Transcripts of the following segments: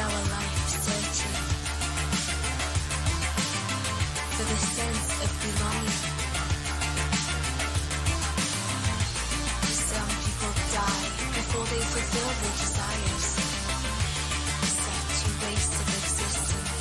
our life searching for the sense of belonging. Some people die before they fulfill their desires. Such a waste of existence.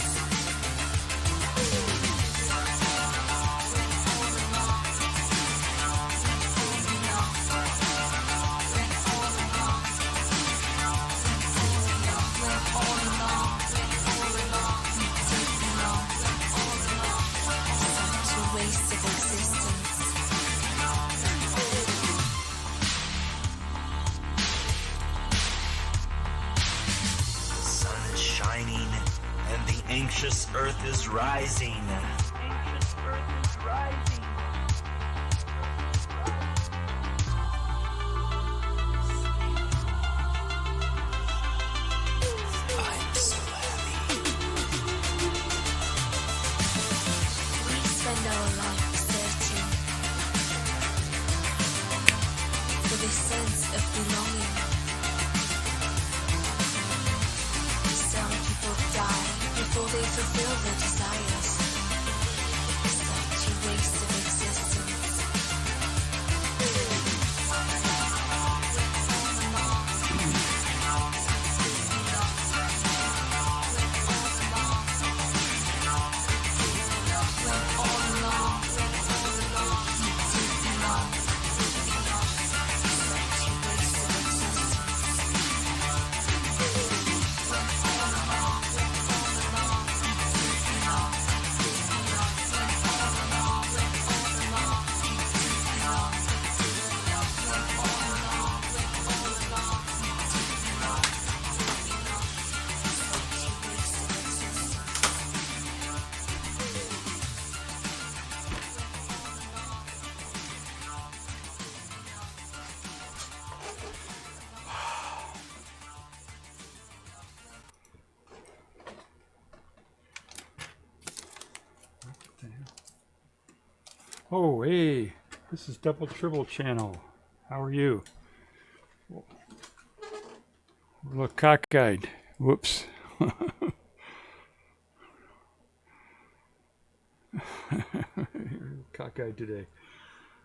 Anxious earth is rising. Anxious earth is rising. I'm so happy. We spend our life searching for the sense of belonging. Some people die before they fulfill their desires. Such a waste of existence. Oh, hey, this is Double Tribble Channel. How are you? We're a little cockeyed. Whoops. Cockeyed today.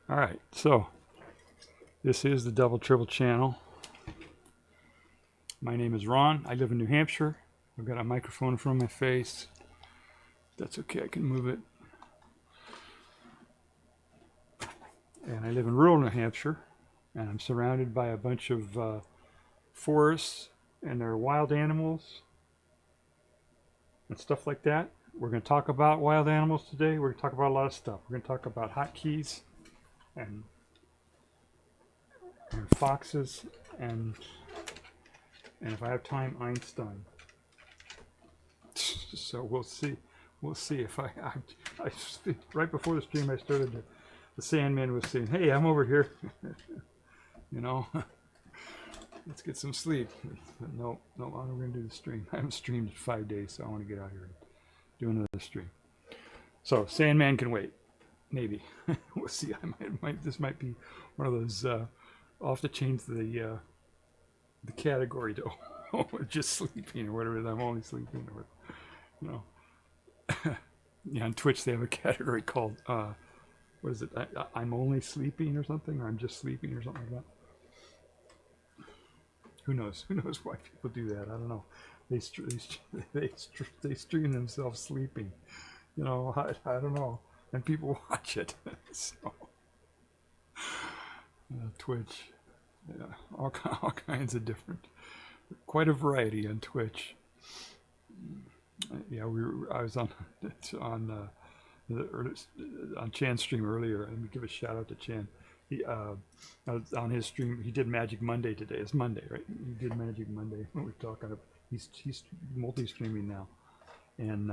All right, so this is the Double Tribble Channel. My name is Ron. I live in New Hampshire. I've got a microphone in front of my face. That's okay, I can move it. And I live in rural New Hampshire, and I'm surrounded by a bunch of forests, and there are wild animals and stuff like that. We're going to talk about wild animals today. We're going to talk about a lot of stuff. We're going to talk about HotKeys and foxes and if I have time, Einstein. So we'll see. We'll see if I right before the stream I started to. The Sandman was saying, "Hey, I'm over here. You know, let's get some sleep." But no, I'm going to do the stream. I haven't streamed in 5 days, so I want to get out here and do another stream. So Sandman can wait, maybe. We'll see. This might be one of those. I'll have to change the category to just sleeping or whatever. I'm only sleeping, or you know. Yeah, on Twitch they have a category called. What is it? I'm only sleeping or something, or I'm just sleeping or something like that. Who knows? Who knows why people do that? I don't know. They stream themselves sleeping. You know, I don't know. And people watch it. So Twitch, yeah, all kinds of different, quite a variety on Twitch. Yeah, I was on Chan's stream earlier. Let me give a shout out to Chan. He on his stream, he did Magic Monday today. It's Monday, right? He did Magic Monday. We're talking about, he's multi-streaming now, and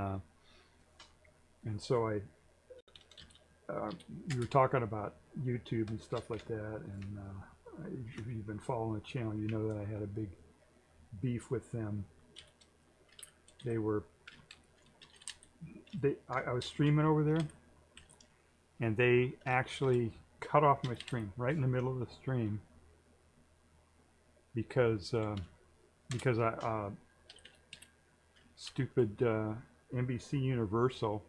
so we were talking about YouTube and stuff like that. And if you've been following the channel, you know that I had a big beef with them. I was streaming over there, and they actually cut off my stream right in the middle of the stream because stupid NBC Universal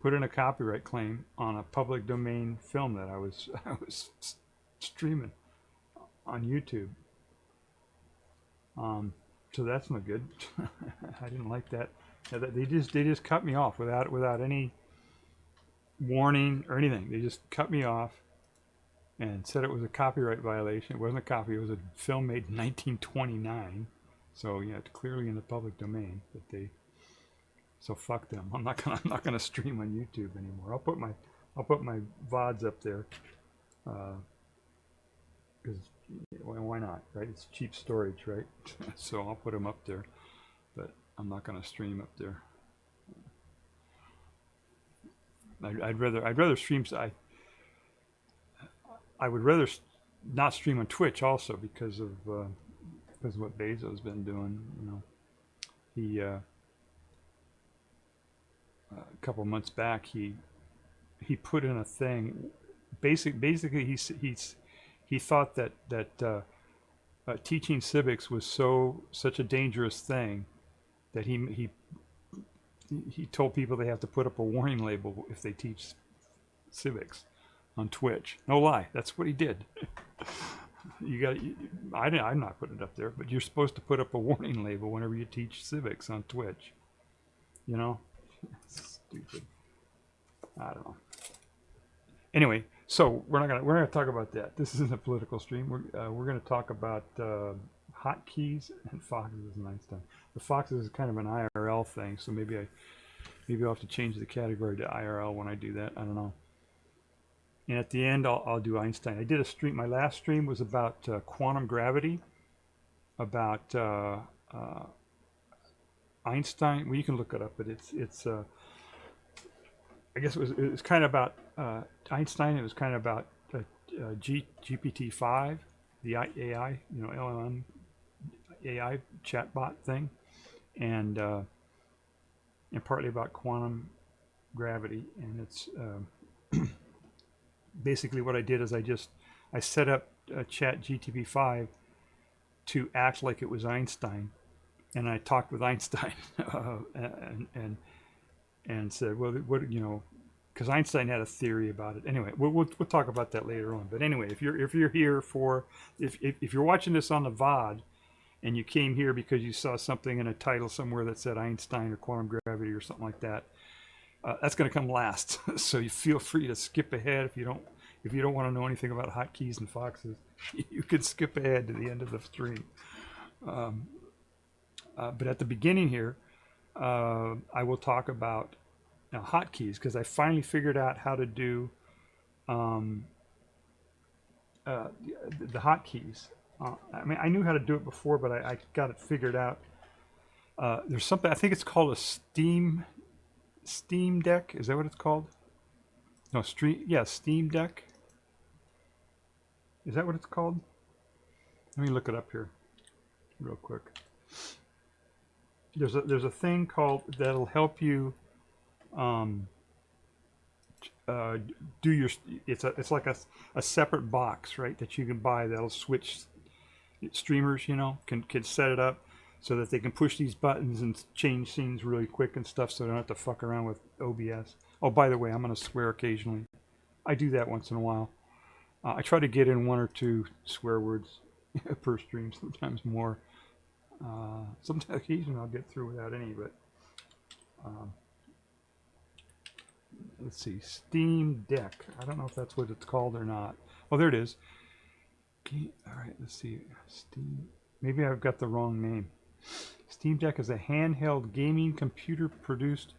put in a copyright claim on a public domain film that I was streaming on YouTube. So that's no good. I didn't like that. They just cut me off without any warning or anything. They just cut me off and said it was a copyright violation. It wasn't a copy. It was a film made in 1929. So yeah, it's clearly in the public domain. So fuck them. I'm not gonna stream on YouTube anymore. I'll put my VODs up there. Because why not, right? It's cheap storage, right? So I'll put them up there, but I'm not going to stream up there. I'd rather stream. I would rather not stream on Twitch also because of what Bezos has been doing. You know, he a couple months back he put in a thing. Basically, he thought that teaching civics was such a dangerous thing that he told people they have to put up a warning label if they teach civics on Twitch. No lie, that's what he did. I'm not putting it up there, but you're supposed to put up a warning label whenever you teach civics on Twitch. You know, stupid. I don't know. Anyway. So we're gonna talk about that. This isn't a political stream. We're gonna talk about HotKeys and foxes and Einstein. The foxes is kind of an IRL thing, so maybe I'll have to change the category to IRL when I do that. I don't know. And at the end, I'll do Einstein. I did a stream. My last stream was about quantum gravity, about Einstein. Well, you can look it up, but it's I guess it was kind of about Einstein. It was kind of about GPT-5, the AI, LLM AI chatbot thing, and partly about quantum gravity. And it's basically what I did is I set up Chat GPT-5 to act like it was Einstein, and I talked with Einstein and said, well, what because Einstein had a theory about it. Anyway, we'll talk about that later on. But anyway, if you're here if you're watching this on the VOD and you came here because you saw something in a title somewhere that said Einstein or quantum gravity or something like that, that's going to come last. So you feel free to skip ahead if you don't want to know anything about hotkeys and foxes. You can skip ahead to the end of the stream. But at the beginning here, I will talk about hotkeys because I finally figured out how to do the hotkeys. I mean, I knew how to do it before, but I got it figured out. There's something, I think it's called a Steam Deck. Is that what it's called? No, Steam Deck. Is that what it's called? Let me look it up here real quick. There's a thing called that'll help you do your. It's like a separate box, right? That you can buy that'll switch streamers. Can set it up so that they can push these buttons and change scenes really quick and stuff, so they don't have to fuck around with OBS. Oh, by the way, I'm gonna swear occasionally. I do that once in a while. I try to get in 1 or 2 swear words per stream, sometimes more. Sometimes occasionally I'll get through without any, but let's see, Steam Deck. I don't know if that's what it's called or not. Oh, there it is. All right, let's see. Steam. Maybe I've got the wrong name. Steam Deck is a handheld gaming computer produced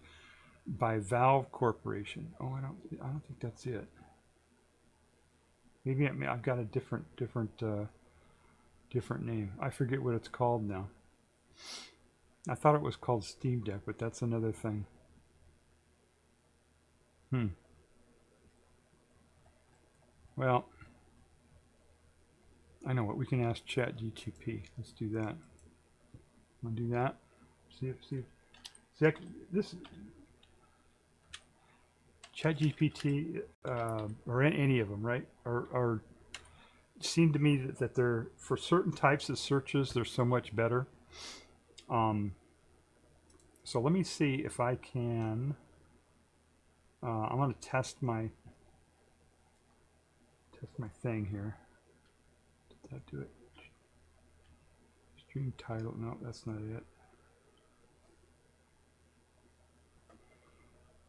by Valve Corporation. Oh, I don't think that's it. Maybe I've got a different name. I forget what it's called now. I thought it was called Steam Deck, but that's another thing. Well, I know what we can ask ChatGPT. Let's do that. Want to do that? See this ChatGPT or any of them, right? Are seem to me that they're, for certain types of searches, they're so much better. So let me see if I can. I'm going to test my thing here. Did that do it? Stream title? No, that's not it.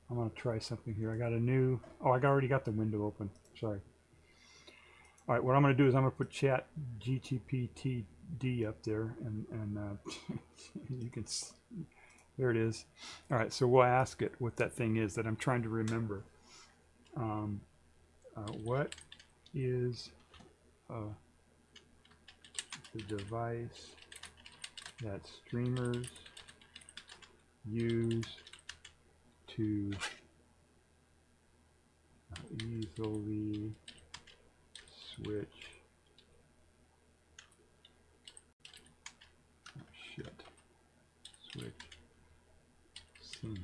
I'm going to try something here. I got a new. Oh, I already got the window open. Sorry. All right, what I'm going to do is I'm going to put Chat GTPTD up there, and you can. There it is. All right, so we'll ask it what that thing is that I'm trying to remember. What is the device that streamers use to easily switch switch scenes?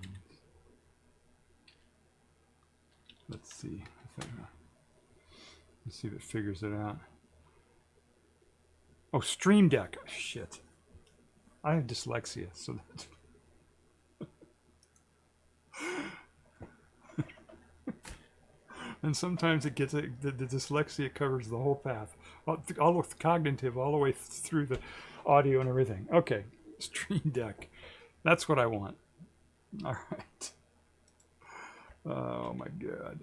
Let's see if let's see if it figures it out. Oh, Stream Deck. Shit. I have dyslexia, so that's and sometimes it gets the dyslexia covers the whole path, all with cognitive, all the way through the audio and everything. Okay, Stream Deck. That's what I want. All right. Oh my God.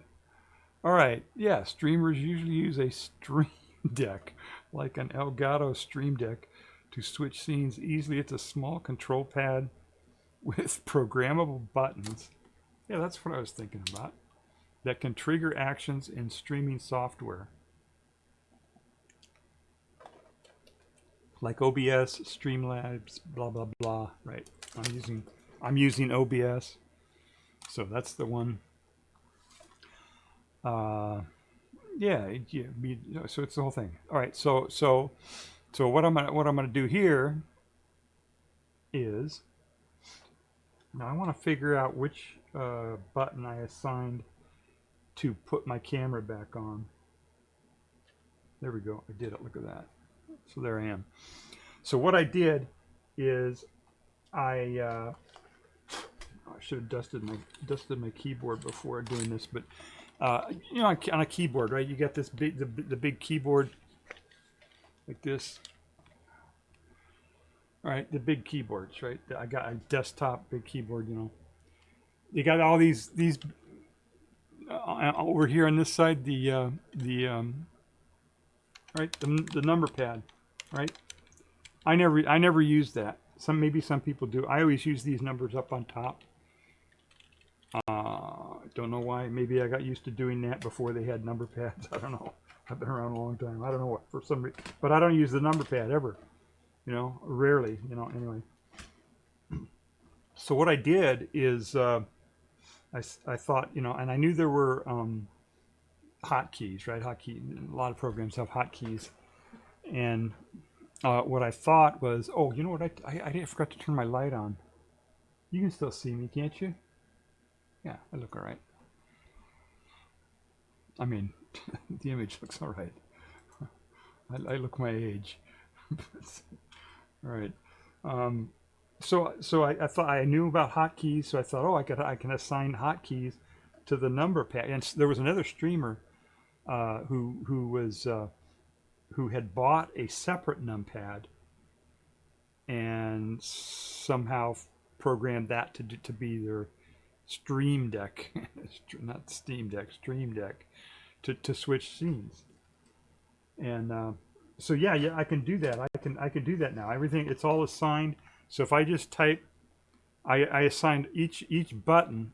All right. Yeah, streamers usually use a Stream Deck, like an Elgato Stream Deck, to switch scenes easily. It's a small control pad with programmable buttons. Yeah, that's what I was thinking about. That can trigger actions in streaming software, like OBS, Streamlabs, blah blah blah. Right. I'm using OBS, so that's the one. Yeah. So it's the whole thing. All right. So what I'm gonna do here is, now I want to figure out which button I assigned to put my camera back on. There we go. I did it. Look at that. So there I am. So what I did is I should have dusted my keyboard before doing this, but you know, on a keyboard, right? You got this big the big keyboard like this. All right, the big keyboards, right? I got a desktop big keyboard. You know, you got all these over here on this side, the number pad, right? I never use that. Maybe some people do. I always use these numbers up on top. Don't know why. Maybe I got used to doing that before they had number pads. I don't know. I've been around a long time. I don't know what, for some reason, but I don't use the number pad ever. You know, rarely. You know, anyway. So what I did is I thought, you know, and I knew there were hotkeys, right? Hotkey. A lot of programs have hotkeys, and what I thought was, oh, you know what? I forgot to turn my light on. You can still see me, can't you? Yeah, I look all right. I mean, the image looks all right. I look my age. All right. So I thought I knew about hotkeys, so I thought, oh, I can assign hotkeys to the number pad. And there was another streamer who had bought a separate numpad and somehow programmed that to be their Stream Deck, not Steam Deck, Stream Deck, to switch scenes. And so yeah, I can do that. I can do that now. Everything, it's all assigned. So if I just type, I assigned each button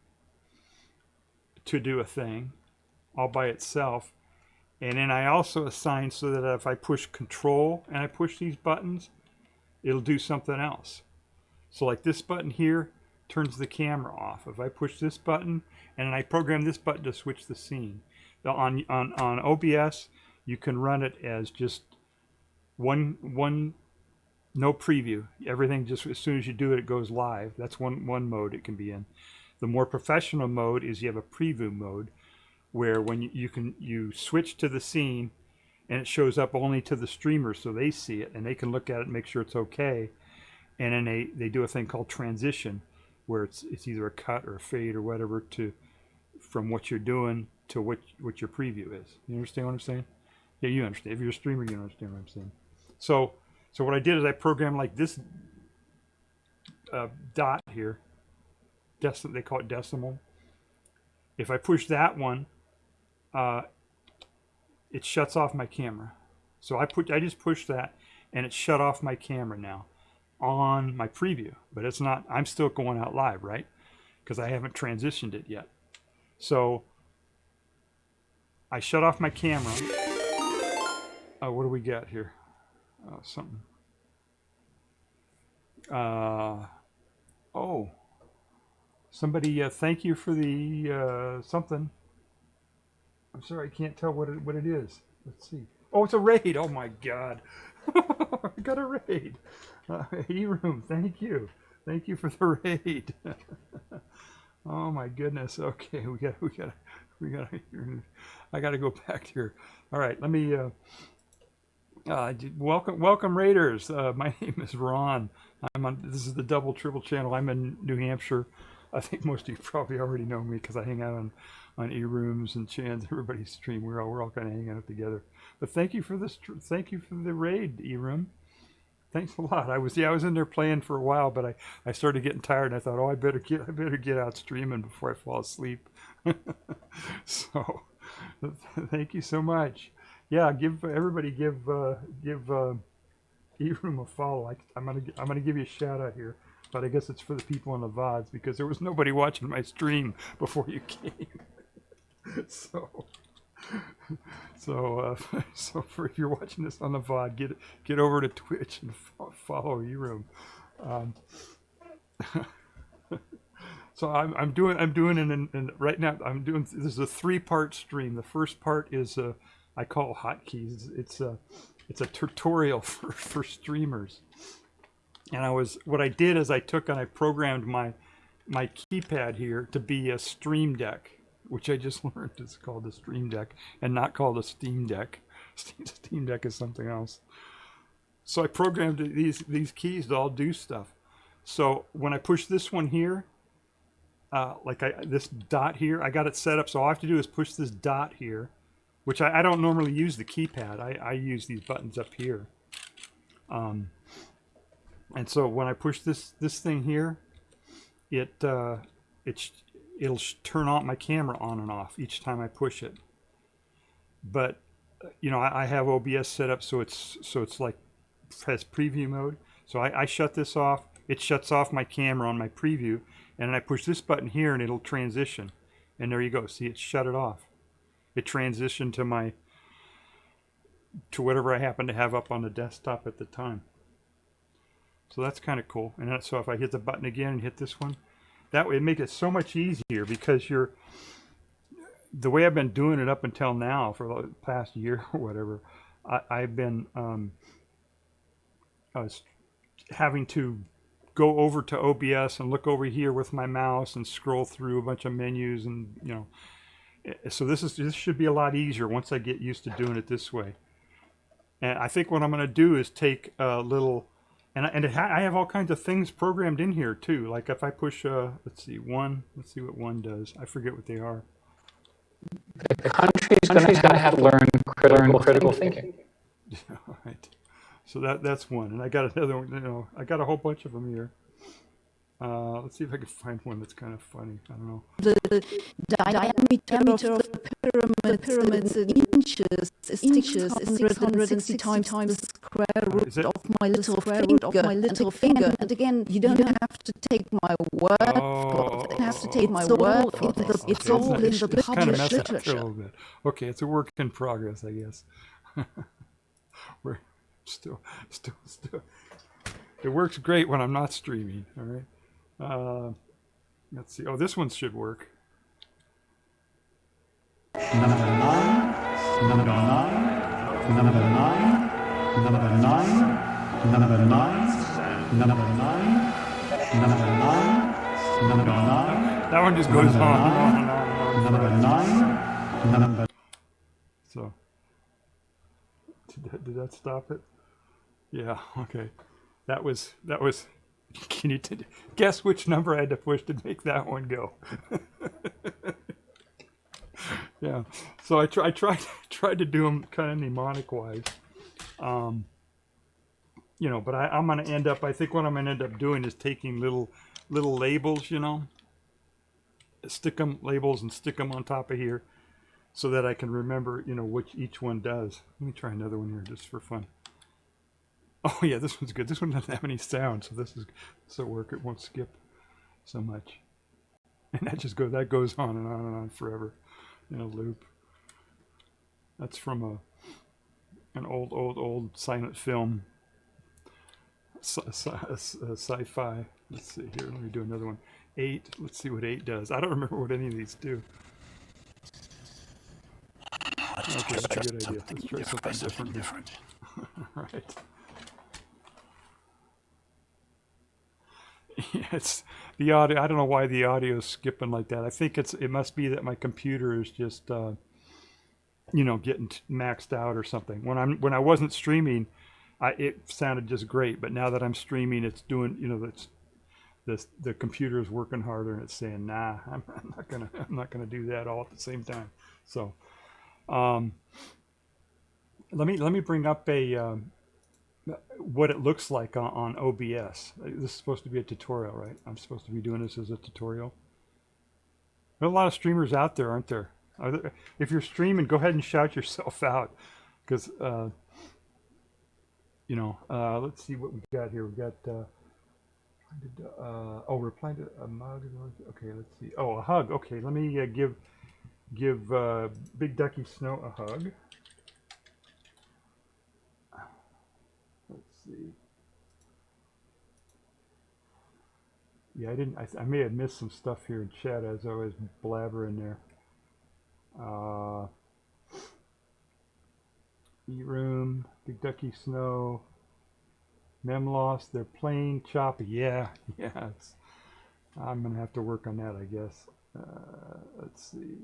to do a thing all by itself. And then I also assigned so that if I push Control and I push these buttons, it'll do something else. So like this button here turns the camera off. If I push this button and I program this button to switch the scene. On OBS, you can run it as just one no preview. Everything just as soon as you do it, it goes live. That's one mode it can be in. The more professional mode is you have a preview mode, where when you switch to the scene and it shows up only to the streamers, so they see it and they can look at it and make sure it's okay. And then they do a thing called transition. where it's either a cut or a fade or whatever to from what you're doing to what your preview is. You understand what I'm saying? Yeah, you understand. If you're a streamer, you understand what I'm saying. So what I did is I programmed like this dot here. They call it decimal. If I push that one, it shuts off my camera. So I just pushed that, and it shut off my camera now on my preview. But it's not. I'm still going out live, right? Because I haven't transitioned it yet. So I shut off my camera. What do we got here? Something. Oh. Somebody, thank you for the something. I'm sorry, I can't tell what it is. Let's see. Oh, it's a raid. Oh my God, I got a raid. E-room, thank you for the raid. Oh my goodness. Okay, we got. I got to go back here. All right, let me. Welcome raiders. My name is Ron. This is the Double Triple channel. I'm in New Hampshire. I think most of you probably already know me because I hang out on E-rooms and Chan's, everybody's stream. We're all kind of hanging out together. But thank you for this. Thank you for the raid, E-room. Thanks a lot. I was in there playing for a while, but I started getting tired, and I thought, oh, I better get out streaming before I fall asleep. So, thank you so much. Yeah, give E-room a follow. I'm gonna give you a shout out here. But I guess it's for the people on the VODs because there was nobody watching my stream before you came. So for if you're watching this on the VOD, get over to Twitch and follow E-room. So I'm doing and right now this is a 3-part stream. The first part is I call HotKeys. It's a tutorial for streamers. And what I did is I took and I programmed my keypad here to be a Stream Deck, which I just learned is called the Stream Deck and not called a Steam Deck. Steam Deck is something else. So I programmed these keys to all do stuff. So when I push this one here, this dot here, I got it set up. So all I have to do is push this dot here, which I don't normally use the keypad. I use these buttons up here. And so when I push this thing here, it'll turn on my camera on and off each time I push it. But I have OBS set up so it's like has preview mode. So I shut this off. It shuts off my camera on my preview, and then I push this button here, and it'll transition. And there you go. See, it shut it off. It transitioned to whatever I happen to have up on the desktop at the time. So that's kind of cool. And so if I hit the button again and hit this one, that would make it so much easier because the way I've been doing it up until now for the past year or whatever, I've been having to go over to OBS and look over here with my mouse and scroll through a bunch of menus and so this should be a lot easier once I get used to doing it this way. And I think what I'm going to do is take a little. And I have all kinds of things programmed in here too. Like if I push, let's see what one does. I forget what they are. The country's going to have to learn critical thinking. All right. So that's one. And I got another one. I got a whole bunch of them here. Let's see if I can find one that's kind of funny. I don't know. The diameter of the pyramids in inches is 660 times the square root of my little finger. And again, you don't have to take my word for it. You have to take my word for it. It's all in the published literature. A little bit. Okay, it's a work in progress, I guess. We're still. It works great when I'm not streaming. All right. Let's see. Oh, this one should work. Number 9, number 9, number 9, number 9, number 9, number 9, number 9, number 9. That one just goes on and on and on and on. Number 9, number. So, did that stop it? Yeah. Okay. That was Can you guess which number I had to push to make that one go? Yeah. So I tried to do them kind of mnemonic wise. You know, but I'm going to end up, I think what I'm going to end up doing is taking little labels, you know, labels and stick them on top of here so that I can remember, you know, which each one does. Let me try another one here just for fun. Oh yeah, this one's good. This one doesn't have any sound, so this will work. It won't skip so much. And that goes on and on and on forever in a loop. That's from an old silent film. Sci-fi. Let's see here. Let me do another one. 8. Let's see what 8 does. I don't remember what any of these do. Okay, that's a good idea. Let's try something different. Right. Yeah, it's the audio. I don't know why the audio is skipping like that. I think it must be that my computer is just you know, getting maxed out or something. When I wasn't streaming, it sounded just great, but now that I'm streaming, it's doing, you know, the computer is working harder and it's saying, nah, I'm not gonna do that all at the same time. So let me bring up what it looks like on OBS. This is supposed to be a tutorial, right? I'm supposed to be doing this as a tutorial. There are a lot of streamers out there, aren't there? If you're streaming, go ahead and shout yourself out, because you know, let's see what we got here. We got, reply to a mug. Okay, let's see. Oh, a hug. Okay, let me give Big Ducky Snow a hug. Let's see. Yeah, I may have missed some stuff here in chat as I was blabbering there. E-Room, Big Ducky Snow, Memloss, they're plain choppy. Yeah, I'm going to have to work on that, I guess. Let's see.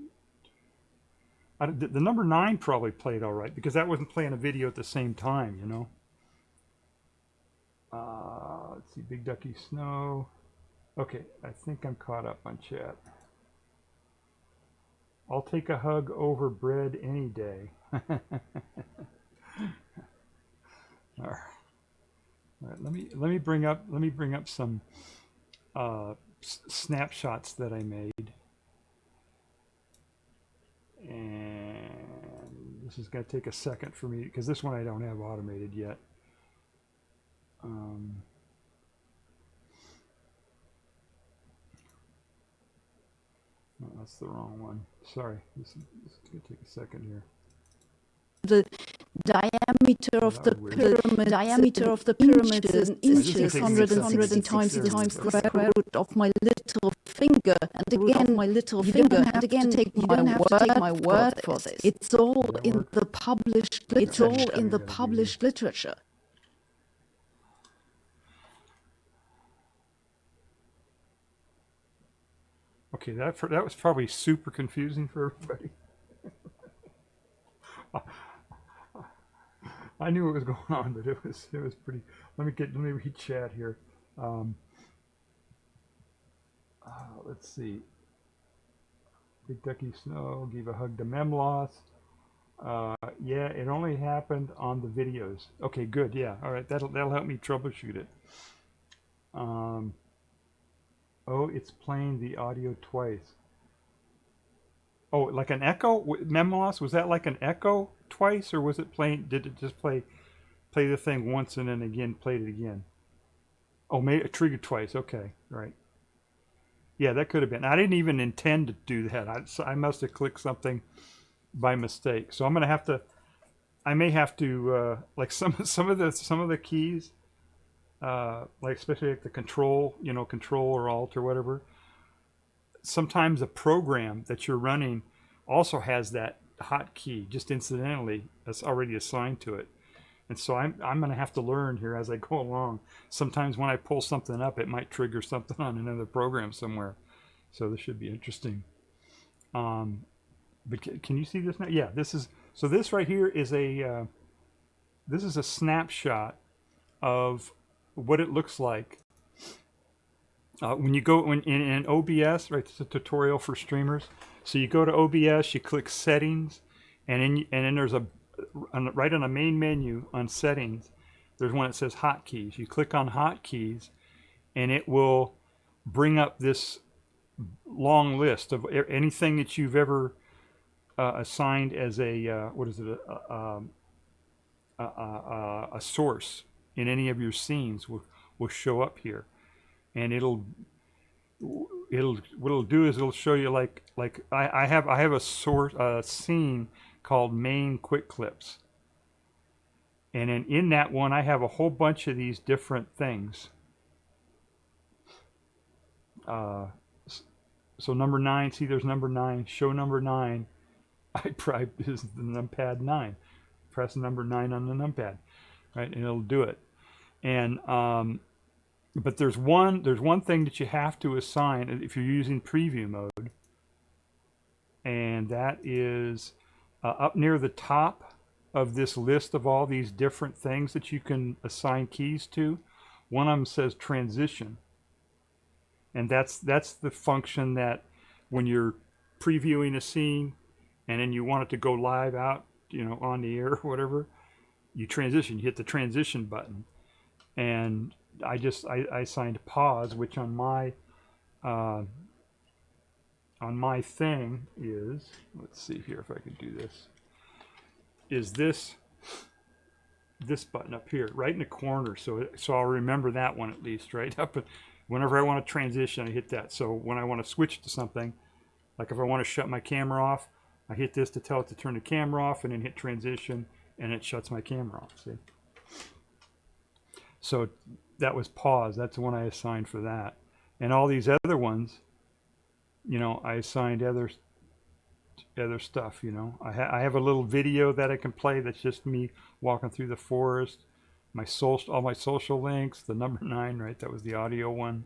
The number 9 probably played all right, because that wasn't playing a video at the same time, you know. Let's see, Big Ducky Snow. Okay, I think I'm caught up on chat. I'll take a hug over bread any day. All right, let me bring up some snapshots that I made, and this is going to take a second for me because this one I don't have automated yet. No, that's the wrong one. Sorry, this is going to take a second here. The diameter of the pyramid is in inches, 160 times the square root of my little finger, and again my little finger, and again take my word for this. It's all in the published literature. Okay, that was probably super confusing for everybody. I knew what was going on, but it was pretty. Let me read chat here. Let's see. Big Ducky Snow gave a hug to Memloss. Yeah, it only happened on the videos. Okay, good. Yeah, all right. That'll help me troubleshoot it. Oh, it's playing the audio twice. Oh, like an echo? Memloss, was that like an echo twice, or was it playing? Did it just play the thing once and then again played it again? Oh, maybe it triggered twice. Okay, right. Yeah, that could have been. I didn't even intend to do that. I must have clicked something by mistake. So I'm gonna have to. I may have to like some of the keys. Like especially like the control or alt or whatever. Sometimes a program that you're running also has that hotkey just incidentally that's already assigned to it, and so I'm going to have to learn here as I go along. Sometimes when I pull something up, it might trigger something on another program somewhere. So this should be interesting. But can you see this now? Yeah, this right here is a snapshot of what it looks like when you go in OBS, right? It's a tutorial for streamers. So you go to OBS, you click Settings, and then there's right on the main menu on Settings, there's one that says Hotkeys. You click on Hotkeys, and it will bring up this long list of anything that you've ever assigned as a a source in any of your scenes will show up here, and what it'll do is it'll show you like I have a source scene called main quick clips, and then in that one I have a whole bunch of these different things. So number 9, see there's number 9, show number 9. This is the numpad 9. Press number 9 on the numpad, right, and it'll do it. And but there's one thing that you have to assign if you're using preview mode, and that is up near the top of this list of all these different things that you can assign keys to. One of them says transition, and that's the function that when you're previewing a scene and then you want it to go live out, on the air or whatever, you transition. You hit the transition button, and I assigned pause, which on my thing is, let's see here if I can do this, is this button up here, right in the corner. So I'll remember that one at least, right up. Whenever I want to transition, I hit that. So when I want to switch to something, like if I want to shut my camera off, I hit this to tell it to turn the camera off, and then hit transition, and it shuts my camera off. See? So that was pause. That's the one I assigned for that. And all these other ones, I assigned other stuff. I have a little video that I can play that's just me walking through the forest. All my social links, the number 9, right? That was the audio one.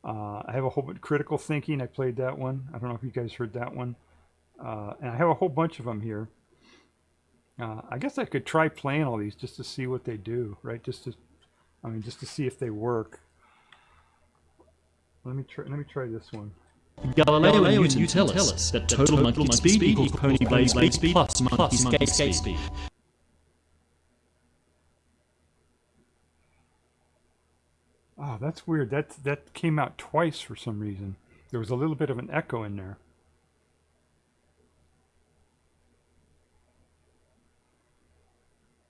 I have a whole bunch critical thinking. I played that one. I don't know if you guys heard that one. And I have a whole bunch of them here. I guess I could try playing all these just to see what they do, right? Just to see if they work. Let me try this one. Galileo and Newton tell us that total monkey speed equals pony blade speed plus monkey skate speed. Oh, that's weird. That came out twice for some reason. There was a little bit of an echo in there.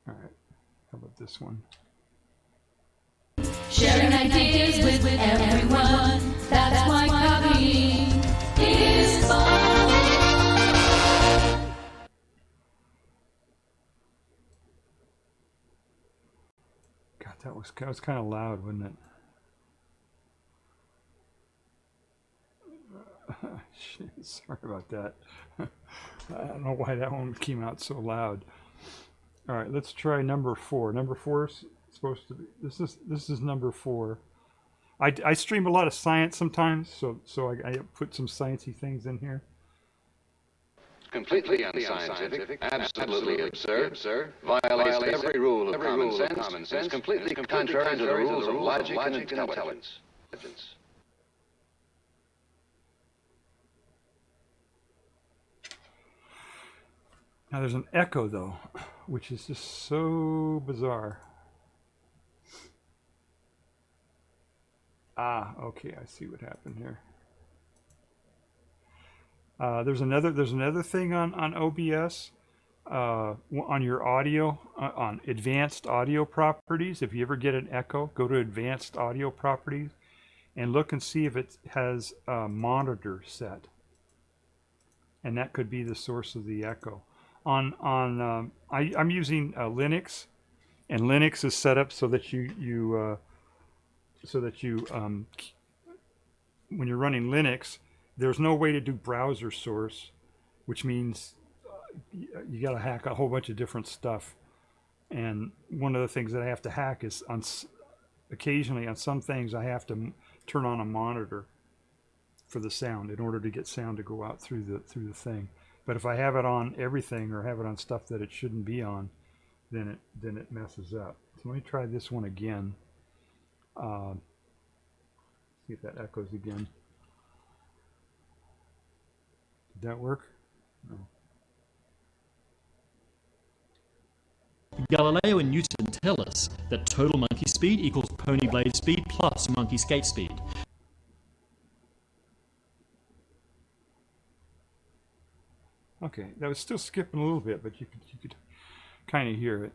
All right. How about this one? Sharing ideas with everyone. That's why copying is fun. God, that was kind of loud, wasn't it? Shit, sorry about that. I don't know why that one came out so loud. All right, let's try number 4. Number 4 is supposed to be. This is number 4. I stream a lot of science sometimes, so I put some sciencey things in here. Completely unscientific, absolutely absurd, violates every rule of common sense, completely contrary to the rules of logic and intelligence. Now there's an echo though, which is just so bizarre. Ah, okay, I see what happened here. There's another thing on OBS, on your audio, on advanced audio properties. If you ever get an echo, go to advanced audio properties and look and see if it has a monitor set, and that could be the source of the echo. I'm using Linux, and Linux is set up so that you when you're running Linux, there's no way to do browser source, which means you got to hack a whole bunch of different stuff. And one of the things that I have to hack is occasionally on some things I have to turn on a monitor for the sound in order to get sound to go out through the thing. But if I have it on everything or have it on stuff that it shouldn't be on, then it messes up. So let me try this one again. See if that echoes again. Did that work? No. Galileo and Newton tell us that total monkey speed equals pony blade speed plus monkey skate speed. Okay, that was still skipping a little bit, but you could kind of hear it.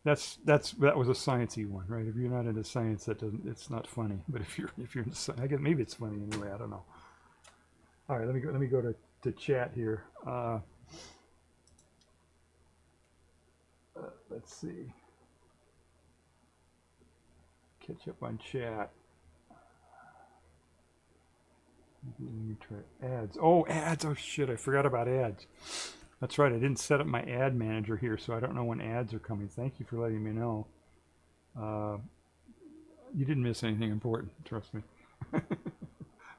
That was a sciencey one, right? If you're not into science, it's not funny. But if you're into science, I guess maybe it's funny anyway. I don't know. All right, let me go to chat here. Let's see. Catch up on chat. Let me try ads. Oh, ads. Oh, shit. I forgot about ads. That's right. I didn't set up my ad manager here, so I don't know when ads are coming. Thank you for letting me know. You didn't miss anything important. Trust me.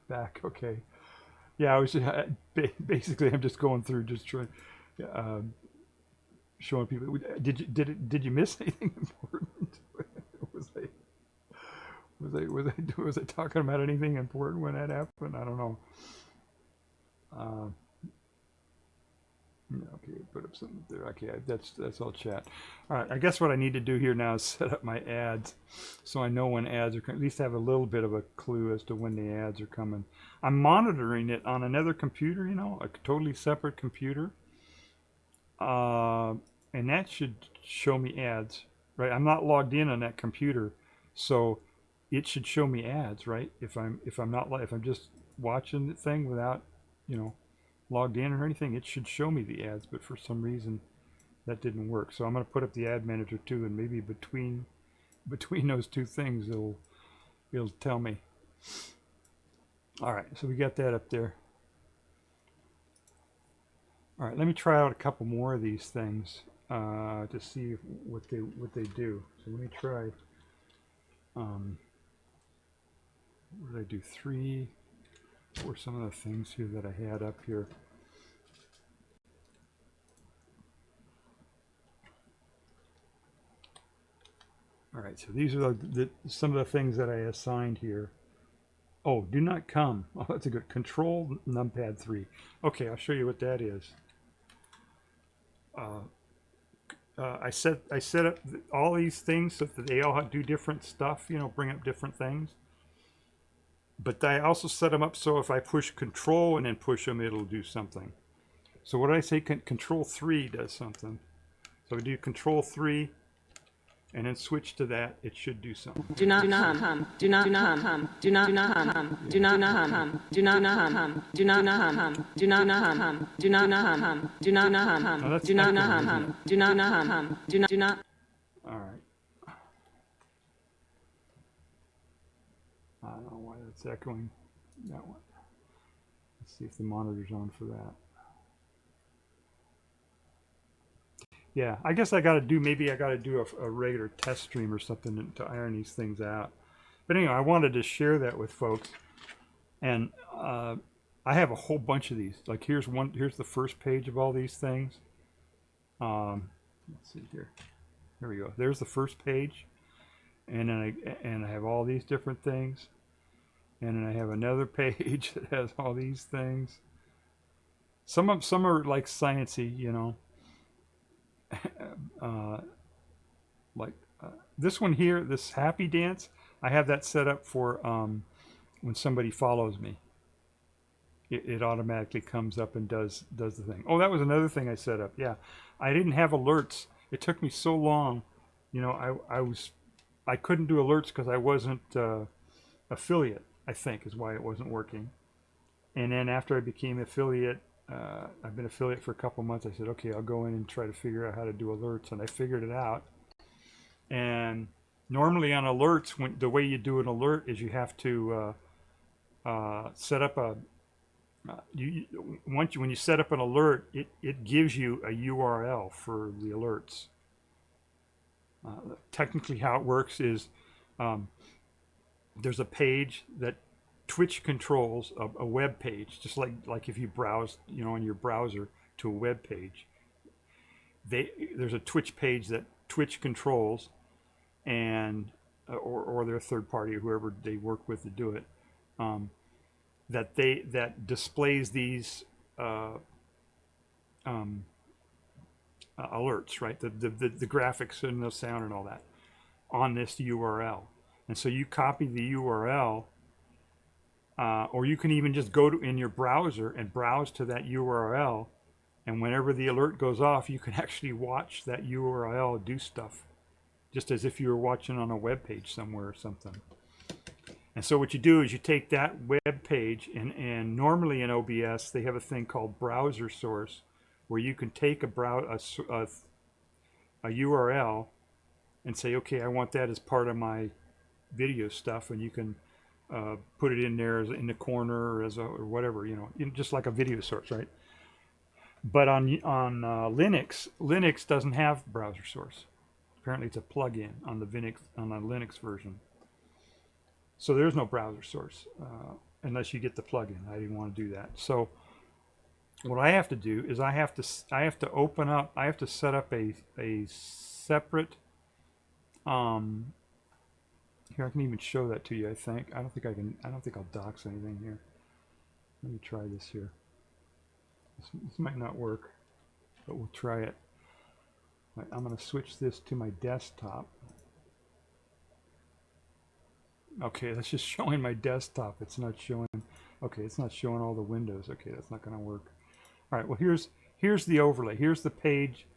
Back. Okay. Yeah, I was basically, I'm just going through, just trying, showing people. Did you miss anything important? Was I talking about anything important when that happened? I don't know. Okay, put up something there. Okay, that's all chat. All right, I guess what I need to do here now is set up my ads, so I know when ads are coming. At least have a little bit of a clue as to when the ads are coming. I'm monitoring it on another computer, a totally separate computer, and that should show me ads, right? I'm not logged in on that computer, so it should show me ads, right? If I'm just watching the thing without, logged in or anything, it should show me the ads. But for some reason, that didn't work. So I'm going to put up the ad manager too, and maybe between those two things, it'll tell me. All right, so we got that up there. All right, let me try out a couple more of these things to see what they do. So let me try. What did I do? 3 or some of the things here that I had up here. All right, so these are some of the things that I assigned here. Oh, do not come. Oh, that's a good Control numpad 3. Okay, I'll show you what that is. I set up all these things so that they all do different stuff. Bring up different things. But I also set them up so if I push Control and then push them, it'll do something. So what did I say? Control 3 does something. So we do Control 3 and then switch to that. It should do something. Do not hum. Do not hum. Do not hum. Do not hum. Do not hum. Do not hum. Do not hum. Do not hum. Do not hum. Do not hum. Do not hum. Do not. All right. I don't know why that's echoing that one. Let's see if the monitor's on for that. Yeah, I guess maybe I got to do a regular test stream or something to iron these things out. But anyway, I wanted to share that with folks. And I have a whole bunch of these. Like here's the first page of all these things. Let's see here. There we go. There's the first page. And then I have all these different things. And then I have another page that has all these things. Some are like sciencey, this one here, this happy dance, I have that set up for when somebody follows me. It automatically comes up and does the thing. Oh, that was another thing I set up. Yeah, I didn't have alerts. It took me so long. I couldn't do alerts because I wasn't affiliate, I think is why it wasn't working. And then after I became affiliate, I've been affiliate for a couple months. I said, okay, I'll go in and try to figure out how to do alerts, and I figured it out. And normally on alerts, the way you do an alert is you have to set up when you set up an alert, it gives you a URL for the alerts. Technically, how it works is there's a page that Twitch controls, a web page, just like if you browse, on your browser to a web page. There's a Twitch page that Twitch controls, and or their third party, whoever they work with to do it, that displays these alerts, right? The graphics and the sound and all that on this URL. And so you copy the URL, or you can even just go to in your browser and browse to that URL. And whenever the alert goes off, you can actually watch that URL do stuff, just as if you were watching on a web page somewhere or something. And so what you do is you take that web page, and normally in OBS they have a thing called browser source, where you can take a URL and say, okay, I want that as part of my video stuff, and you can put it in there as in the corner or or whatever, just like a video source, right? But on Linux doesn't have browser source. Apparently, it's a plugin on the Linux version. So there's no browser source unless you get the plugin. I didn't want to do that. So what I have to do is I have to set up a separate. Here, I can even show that to you. I don't think I'll dox anything here. Let me try this here. This might not work, but we'll try it. Right, I'm going to switch this to my desktop. Okay, that's just showing my desktop. It's not showing. Okay, it's not showing all the windows. Okay, that's not going to work. All right. Well, here's the overlay. Here's the page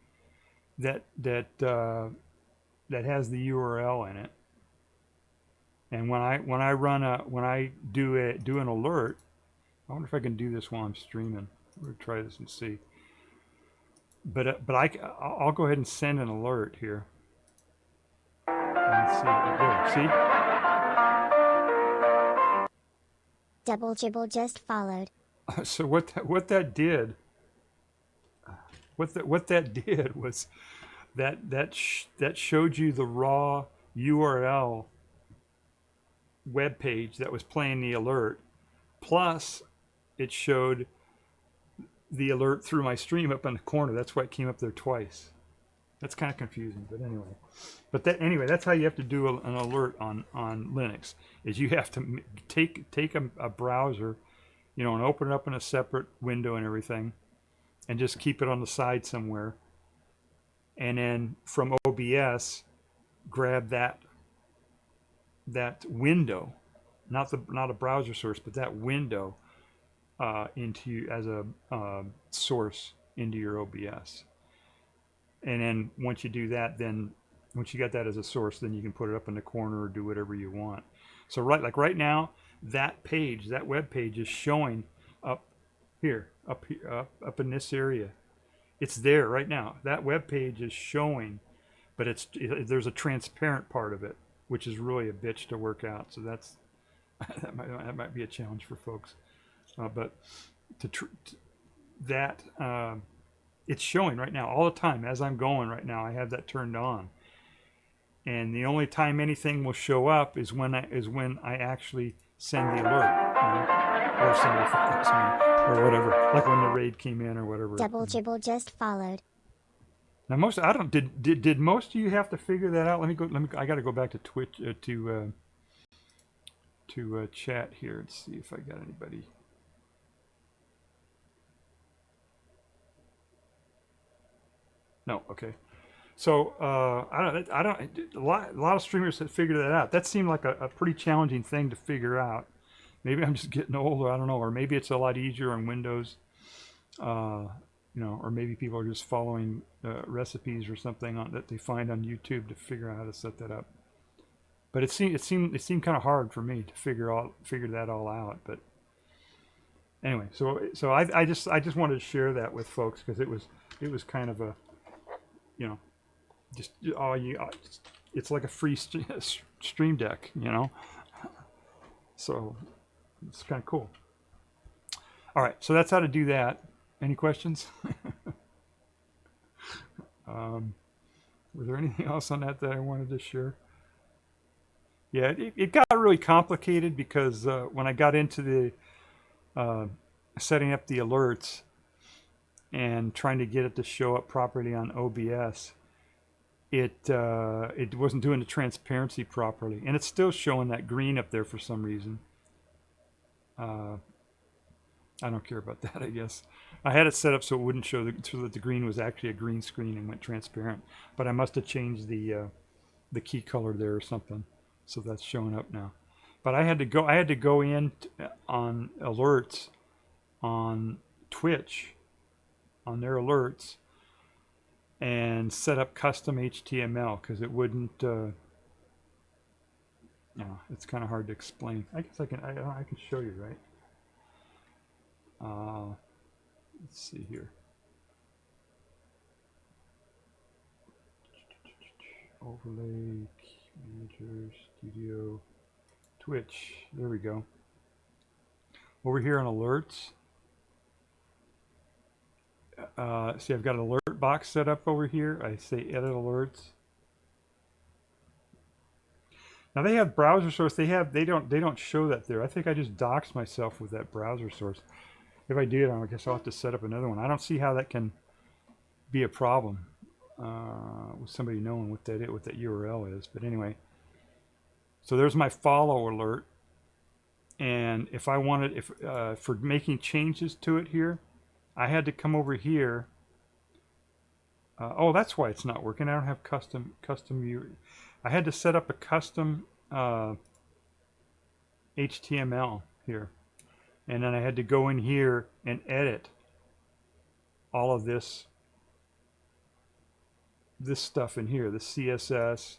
that has the URL in it. And when I do an alert, I wonder if I can do this while I'm streaming. We'll try this and see. But I'll go ahead and send an alert here. Let's see. There, see? Double-tribble just followed. So what that did was that showed you the raw URL web page that was playing the alert, plus it showed the alert through my stream up in the corner. That's why it came up there twice. That's kind of confusing, but anyway. That's how you have to do an alert on Linux. Is you have to take a browser, and open it up in a separate window and everything, and just keep it on the side somewhere. And then from OBS, grab that window, not a browser source, but that window into as a source into your OBS. And then once you do that, then once you got that as a source, then you can put it up in the corner or do whatever you want. So right now, that web page is showing up here, up in this area. It's there right now. That web page is showing, but there's a transparent part of it, which is really a bitch to work out. So that might be a challenge for folks. But it's showing right now all the time as I'm going right now. I have that turned on, and the only time anything will show up is when I actually send the alert, or somebody follows me, or whatever, like when the raid came in or whatever. Double-tribble just followed. Now did most of you have to figure that out? I got to go back to Twitch to chat here and see if I got anybody. No, okay. So a lot of streamers have figured that out. That seemed like a pretty challenging thing to figure out. Maybe I'm just getting older. I don't know, or maybe it's a lot easier on Windows. Or maybe people are just following recipes or something that they find on YouTube to figure out how to set that up. But it seemed kind of hard for me to figure that all out. But anyway, so I just wanted to share that with folks because it was kind of a it's like a free stream deck, so it's kind of cool. All right, so that's how to do that. Any questions? Was there anything else on that I wanted to share? Yeah, it got really complicated because when I got into the setting up the alerts and trying to get it to show up properly on OBS, it wasn't doing the transparency properly, and it's still showing that green up there for some reason. I don't care about that, I guess. I had it set up so it wouldn't show so that the green was actually a green screen and went transparent. But I must have changed the key color there or something, so that's showing up now. But I had to go in on alerts on Twitch, on their alerts, and set up custom HTML because it wouldn't. No, it's kind of hard to explain. I guess I can show you, right? Let's see here. Overlay, manager, studio, Twitch. There we go. Over here on alerts. See, I've got an alert box set up over here. I say edit alerts. Now they have browser source. They don't show that there. I think I just doxed myself with that browser source. If I did, I guess I'll have to set up another one. I don't see how that can be a problem with somebody knowing what that URL is. But anyway, so there's my follow alert. And if I wanted, for making changes to it here, I had to come over here. Oh, that's why it's not working. I don't have custom view. I had to set up a custom HTML here. And then I had to go in here and edit all of this stuff in here, the CSS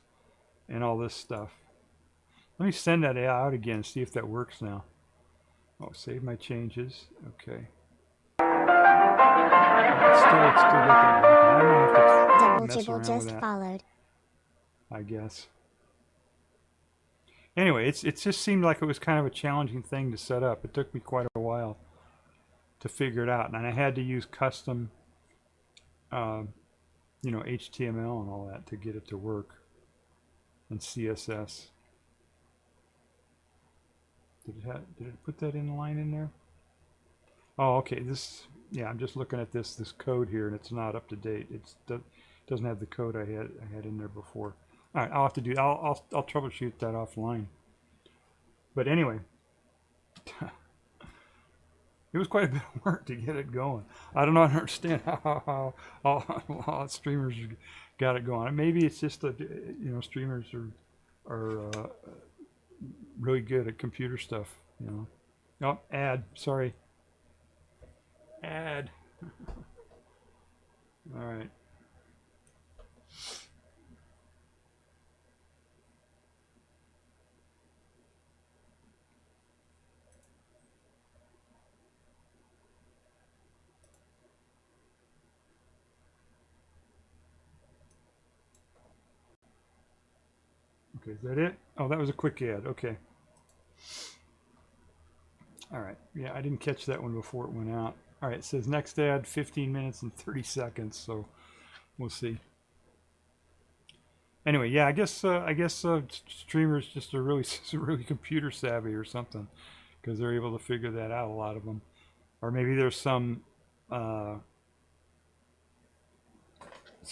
and all this stuff. Let me send that out again, see if that works now. Oh, save my changes. Okay. It's still got that working. I don't have to mess around Just with that, followed. I guess. Anyway, it just seemed like it was kind of a challenging thing to set up. It took me quite a while to figure it out, and I had to use custom, HTML and all that to get it to work, and CSS. Did it put that in line in there? Oh, okay. I'm just looking at this code here, and it's not up to date. It doesn't have the code I had in there before. All right, I'll have to do. I'll troubleshoot that offline. But anyway, it was quite a bit of work to get it going. I don't understand how streamers got it going. Maybe it's just that streamers are really good at computer stuff. Oh, ad. Sorry. Ad. All right. Okay, is that it? Oh, that was a quick ad. Okay. All right. Yeah, I didn't catch that one before it went out. All right, it says next ad, 15 minutes and 30 seconds, so we'll see. Anyway, yeah, I guess streamers just are really computer savvy or something, because they're able to figure that out, a lot of them. Or maybe there's some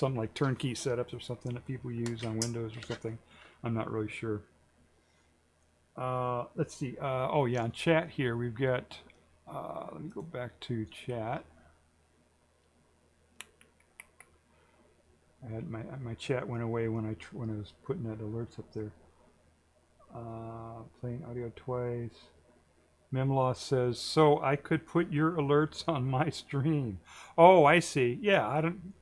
like turnkey setups or something that people use on Windows or something. I'm not really sure. Let's see. Oh yeah, on chat here we've got. Let me go back to chat. I had my chat went away when I was putting that alerts up there. Playing audio twice. Memlaw says, so I could put your alerts on my stream. Oh, I see. Yeah, I don't.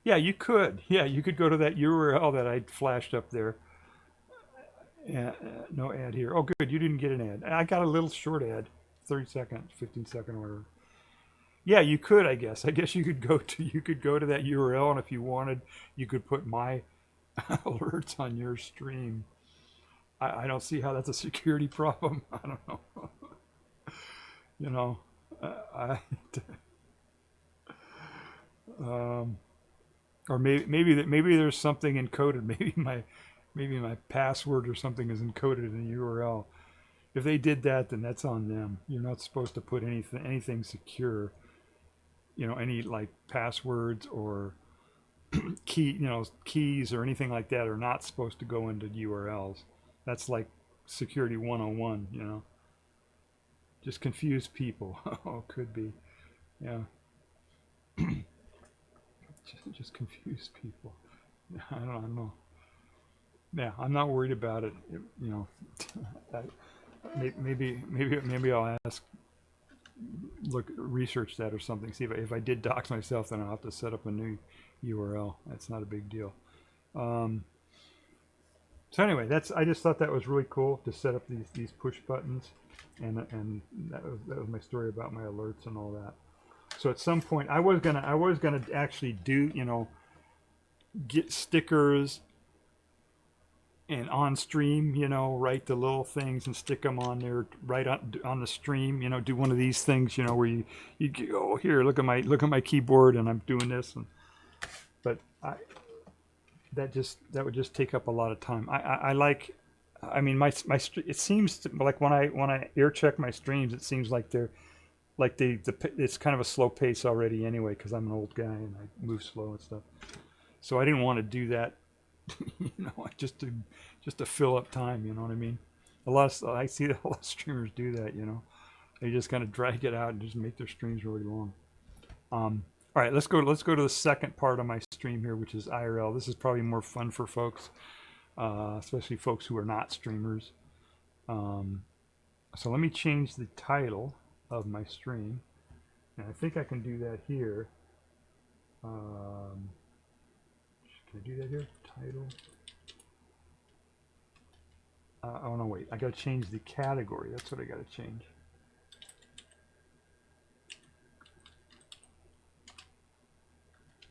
Yeah, you could. Yeah, you could go to that URL that I flashed up there. Yeah, no ad here. Oh, good. You didn't get an ad. I got a little short ad, 30 seconds, 15-second order. Yeah, you could. I guess you could go to that URL, and if you wanted, you could put my alerts on your stream. I don't see how that's a security problem. I don't know. Or maybe there's something encoded. Maybe my password or something is encoded in the URL. If they did that, then that's on them. You're not supposed to put anything secure. Any like passwords or keys or anything like that are not supposed to go into URLs. That's like security 101, you know. Just confuse people. Oh, could be. Yeah. just confuse people. I don't know. Yeah, I'm not worried about it. You know, maybe I'll research that or something. See if I did dox myself, then I'll have to set up a new URL. That's not a big deal. So anyway, I just thought that was really cool to set up these push buttons, and that was my story about my alerts and all that. So at some point, I was gonna actually do, you know, get stickers and on stream, you know, write the little things and stick them on there right on the stream, you know, do one of these things, you know, where you go, here, look at my keyboard and I'm doing this, but that would just take up a lot of time. I mean it seems to, like when I air check my streams, it seems like it's kind of a slow pace already anyway, because I'm an old guy and I move slow and stuff. So I didn't want to do that, you know, just to fill up time. You know what I mean? I see a lot of streamers do that. You know, they just kind of drag it out and just make their streams really long. All right, let's go to the second part of my stream here, which is IRL. This is probably more fun for folks, especially folks who are not streamers. So let me change the title of my stream, and I think I can do that here. Can I do that here? Title. Oh no, wait. I got to change the category. That's what I got to change.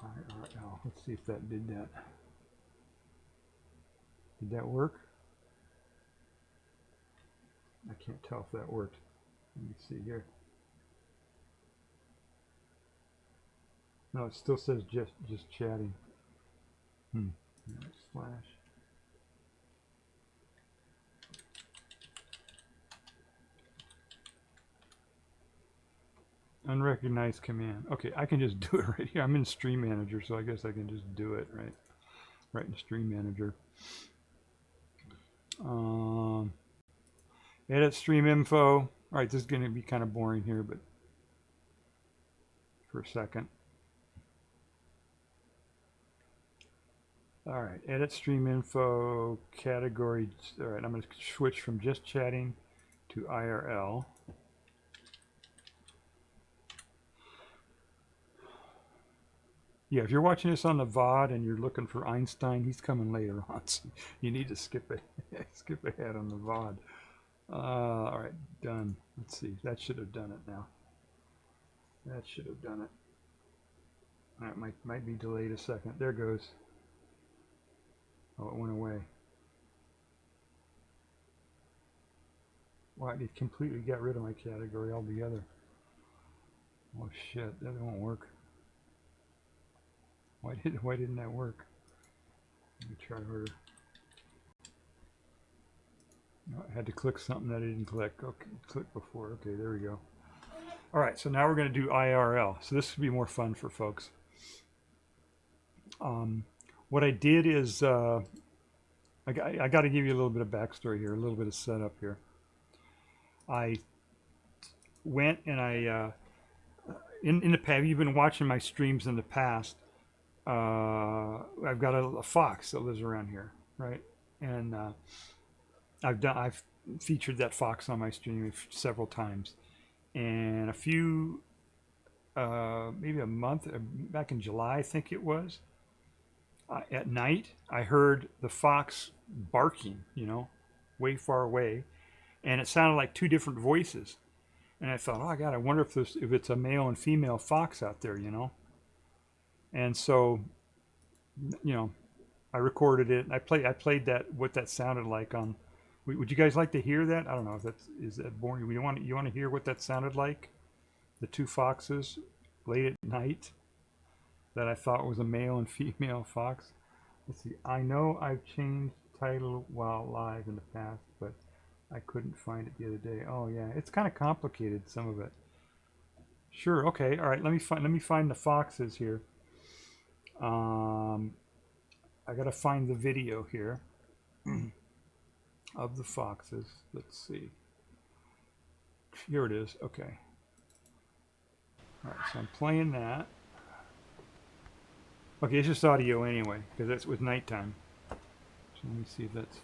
IRL. Let's see if that did that. Did that work? I can't tell if that worked. Let me see here. No, it still says just chatting. Slash. Unrecognized command. Okay, I can just do it right here. I'm in Stream Manager, so I guess I can just do it right in Stream Manager. Edit stream info. All right, this is going to be kind of boring here, but for a second. All right, edit stream info category. All right, I'm going to switch from just chatting to IRL. Yeah, if you're watching this on the VOD and you're looking for Einstein, he's coming later on. So you need to skip ahead on the VOD. All right, done. Let's see. That should have done it now. That should have done it. All right, might be delayed a second. There it goes. Oh, it went away. Wow, it completely got rid of my category altogether. Oh shit, that won't work. Why didn't that work? Let me try harder. No, I had to click something that I didn't click. Okay, click before. Okay, there we go. All right, so now we're going to do IRL. So this will be more fun for folks. What I did is, I got to give you a little bit of backstory here, a little bit of setup here. I went and in the past, you've been watching my streams in the past. I've got a fox that lives around here, right? And I've featured that fox on my stream several times, and a few, maybe a month back in July, I think it was. At night, I heard the fox barking, you know, way far away, and it sounded like two different voices. And I thought, oh God, I wonder if it's a male and female fox out there, you know. And so, you know, I recorded it. I played that, what that sounded like on. Would you guys like to hear that? I don't know if is that boring. You want to hear what that sounded like? The two foxes late at night that I thought was a male and female fox. Let's see. I know I've changed title while live in the past, but I couldn't find it the other day. Oh yeah, it's kind of complicated, some of it. Sure. Okay. All right. Let me find the foxes here. I gotta find the video here of the foxes. Let's see. Here it is. Okay. All right, so I'm playing that. Okay, it's just audio anyway, because that's with nighttime. So let me see if that's...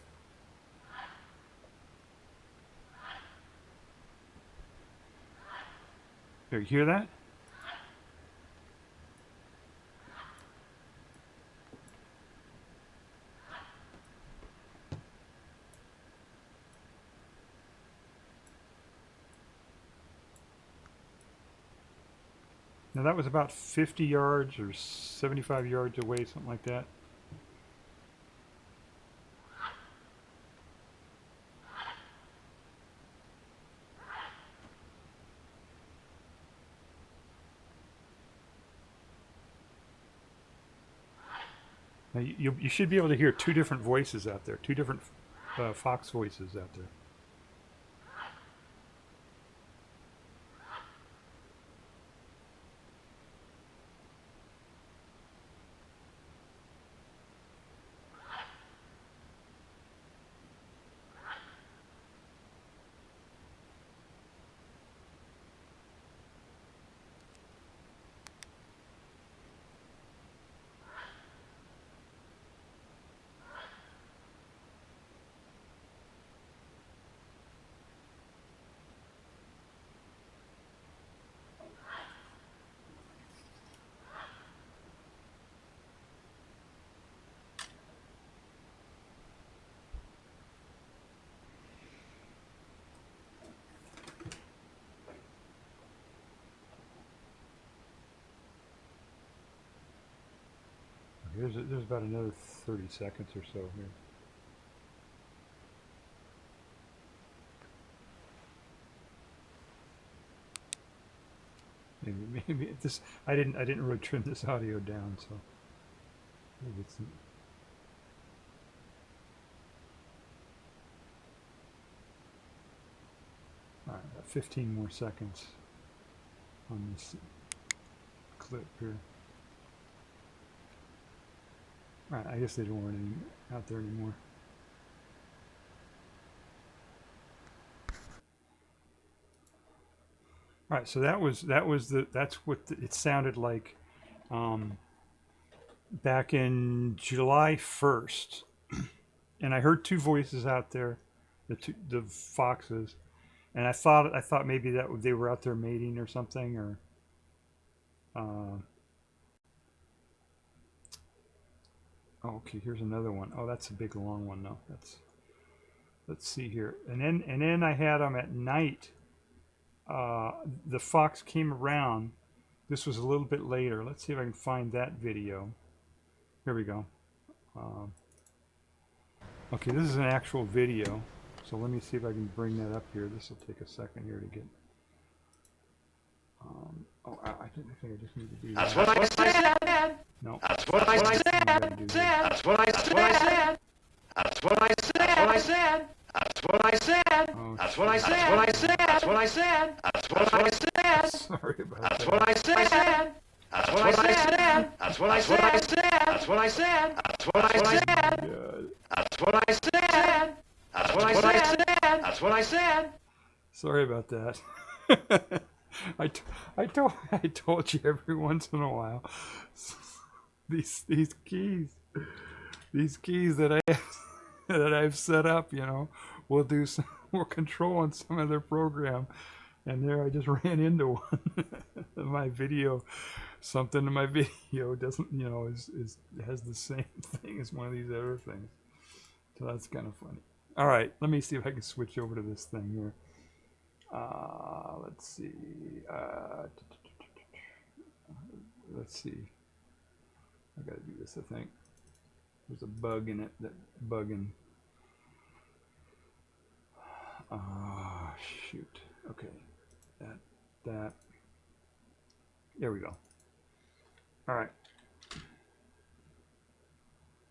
There, you hear that? Now that was about 50 yards or 75 yards away, something like that. Now you should be able to hear two different voices out there, two different fox voices out there. There's about another 30 seconds or so here. Maybe this I didn't really trim this audio down, so maybe it's all right. About 15 more seconds on this clip here. All right, I guess they don't want any out there anymore. All right, so that's what it sounded like back in July 1st, and I heard two voices out there, the foxes, and I thought maybe that they were out there mating or something, or oh, okay, here's another one. Oh, that's a big long one though. Let's see here, and then I had them at night. The fox came around. This was a little bit later. Let's see if I can find that video. Here we go. Okay, this is an actual video. So let me see if I can bring that up here. This will take a second here to get. Oh, I think I just need to do that. That's what I said. No. That's what I said. That's what I said. That's what I said. That's what I said. That's what I said. Oh, that's what I said. That's what I said. That's what I said. That's what I said. Sorry about That's that. what I said. That's what I said. That's what I said. That's what I said. That's what I said. That's what I said. That's what I said. That's what I said. Sorry about that. I told you every once in a while. These keys that I've set up, will do some more control on some of their program, and there I just ran into one. My video, something in my video doesn't, has the same thing as one of these other things. So that's kind of funny. All right, let me see if I can switch over to this thing here. Let's see. Let's see. I gotta do this, I think. There's a bug in it, that bugging. Ah, shoot. Okay. That. There we go. All right.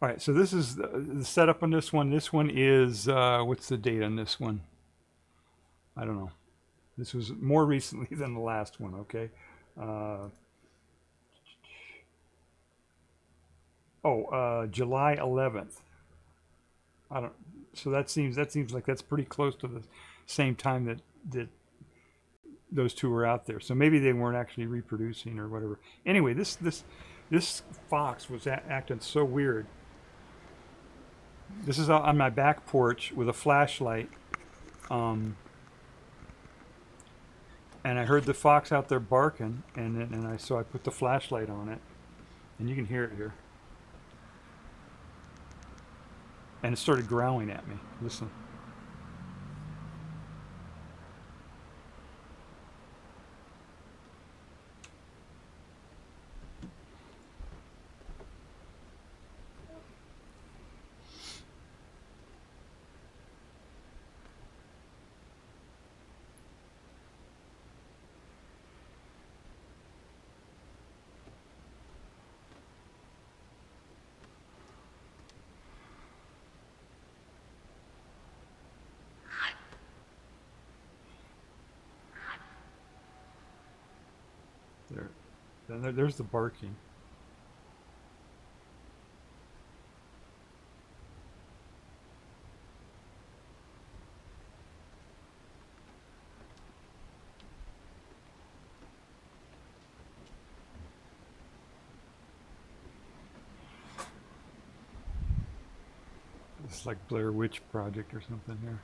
All right, so this is the setup on this one. This one is, what's the date on this one? I don't know. This was more recently than the last one, okay? Oh, July 11th. I don't. So that seems like that's pretty close to the same time that those two were out there. So maybe they weren't actually reproducing or whatever. Anyway, this fox was acting so weird. This is on my back porch with a flashlight, and I heard the fox out there barking, and I put the flashlight on it, and you can hear it here. And it started growling at me. Listen. There's the barking. It's like Blair Witch Project or something here.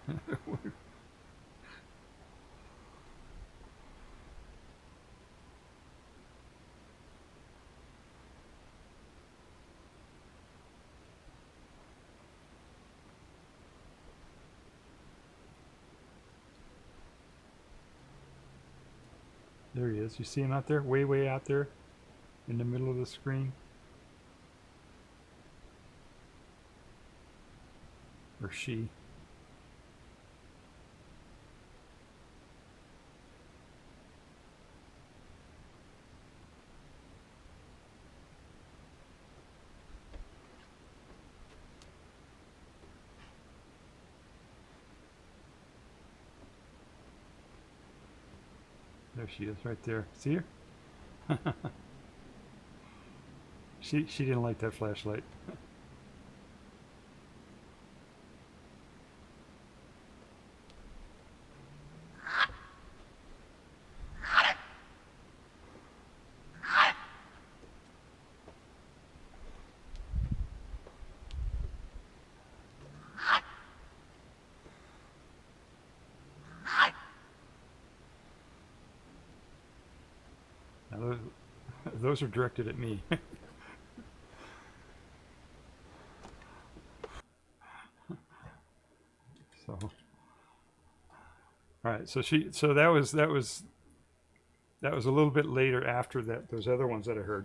There he is. You see him out there? Way out there in the middle of the screen? Or she. There she is, right there. See her? She didn't like that flashlight. Now those are directed at me. So, all right. So that was a little bit later after those other ones that I heard,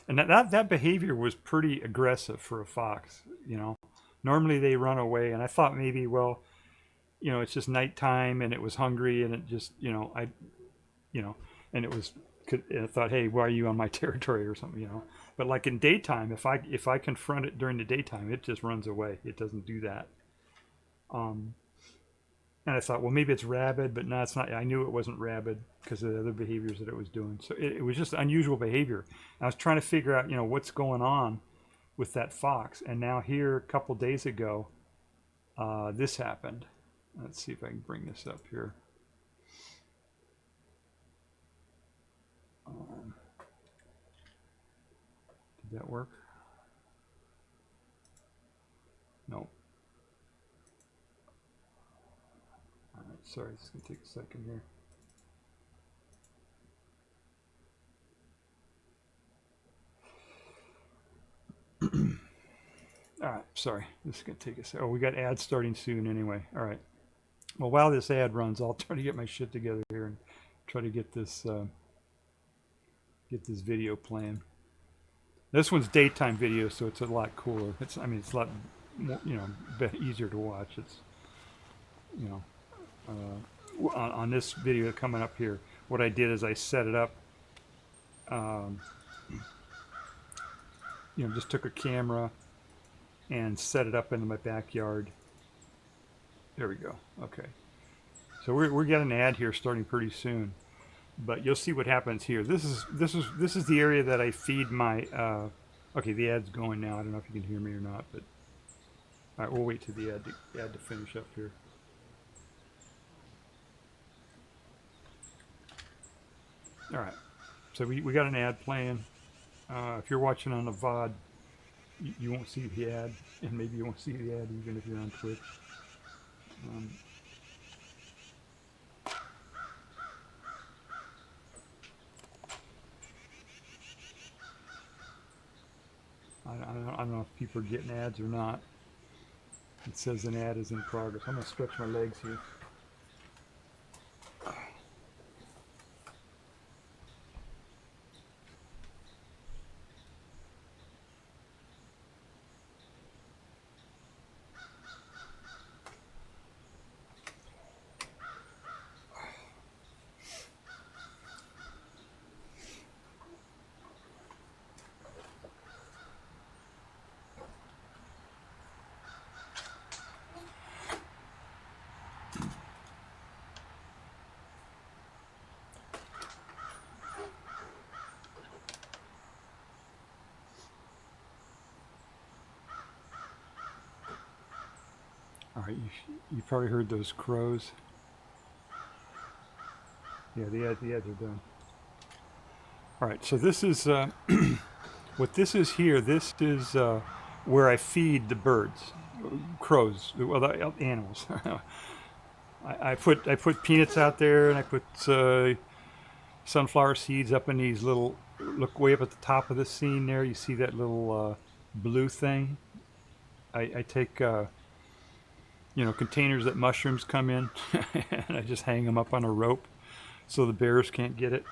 and that behavior was pretty aggressive for a fox. You know, normally they run away, and I thought maybe, well, you know, it's just nighttime and it was hungry and it just, you know, and it was. And I thought, hey, why are you on my territory or something, you know? But like in daytime, if I confront it during the daytime, it just runs away. It doesn't do that. And I thought, well, maybe it's rabid, but no, it's not. I knew it wasn't rabid because of the other behaviors that it was doing. So it was just unusual behavior. I was trying to figure out, you know, what's going on with that fox. And now here, a couple days ago, this happened. Let's see if I can bring this up here. Did that work? No. All right, sorry, it's going to take a second here. All right, sorry, this is going to take a second. Oh, we got ads starting soon anyway. All right. Well, while this ad runs, I'll try to get my shit together here and try to get this video playing. This one's daytime video, so it's a lot cooler. It's a lot more, you know, easier to watch. It's, you know, on this video coming up here, what I did is I set it up. You know, just took a camera and set it up into my backyard. There we go. Okay. So we're getting an ad here starting pretty soon. But you'll see what happens here. This is the area that I feed my Okay, the ad's going now. I don't know if you can hear me or not, but all right, we'll wait till the ad to finish up here. All right, so we got an ad playing. If you're watching on the VOD, you won't see the ad, and maybe you won't see the ad even if you're on Twitch. I don't know if people are getting ads or not. It says an ad is in progress. I'm going to stretch my legs here. All right, you probably heard those crows. Yeah, the ads are done. All right, so this is what this is here. This is where I feed the birds, crows, well, the animals. I put peanuts out there, and I put sunflower seeds up in these little. Look way up at the top of the scene there. You see that little blue thing? I take you know, containers that mushrooms come in, and I just hang them up on a rope so the bears can't get it,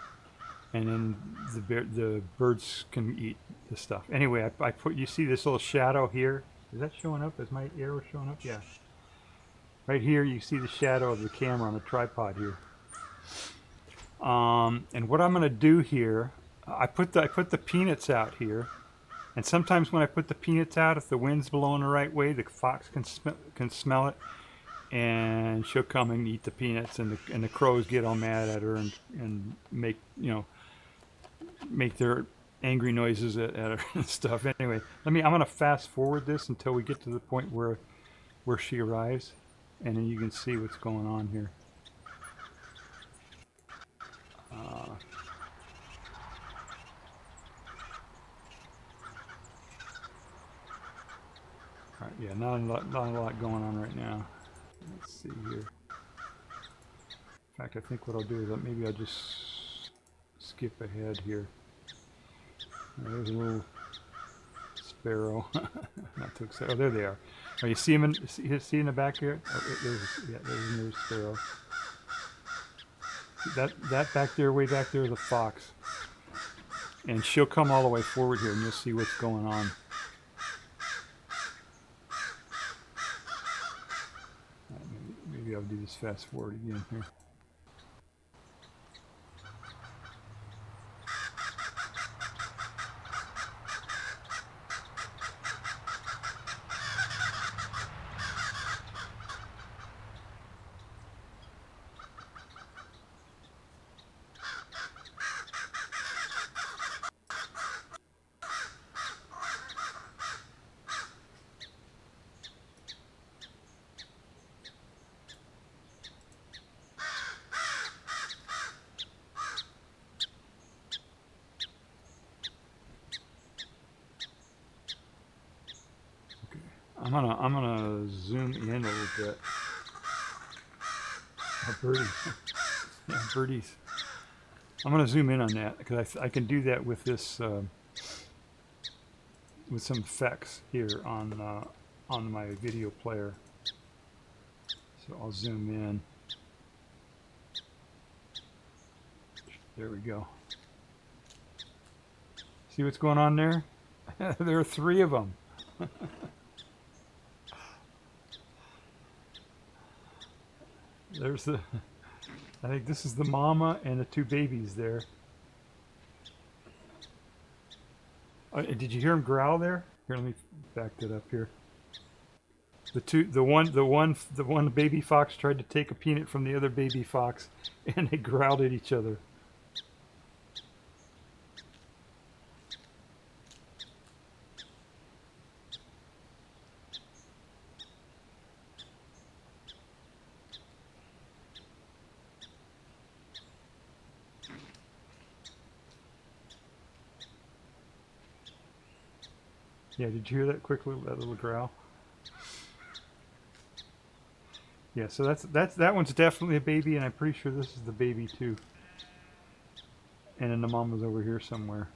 and then the birds can eat the stuff. Anyway, I put, you see this little shadow here? Is that showing up? Is my arrow showing up? Yeah. Right here, you see the shadow of the camera on the tripod here. And what I'm going to do here, I put the peanuts out here. And sometimes when I put the peanuts out, if the wind's blowing the right way, the fox can smell it, and she'll come and eat the peanuts, and the crows get all mad at her and make, you know, make their angry noises at her and stuff. Anyway, I'm gonna fast forward this until we get to the point where she arrives, and then you can see what's going on here. All right, yeah, not a lot going on right now. Let's see here. In fact, I think what I'll do is maybe I'll just skip ahead here. There's a little sparrow. Not too excited. Oh, there they are. Oh, you see them see in the back here? Oh, there's another sparrow. That back there, way back there, is a fox. And she'll come all the way forward here, and you'll see what's going on. Maybe I'll do this fast forward again here. I'm gonna zoom in a little bit. Oh, birdies. Yeah, birdies. I'm gonna zoom in on that because I can do that with this with some effects here on my video player. So I'll zoom in. There we go. See what's going on there? There are 3 of them. There's I think this is the mama and the 2 babies there. Did you hear him growl there? Here, let me back that up here. The one baby fox tried to take a peanut from the other baby fox, and they growled at each other. Yeah, did you hear that quick that little growl? Yeah, so that one's definitely a baby, and I'm pretty sure this is the baby too. And then the mom was over here somewhere.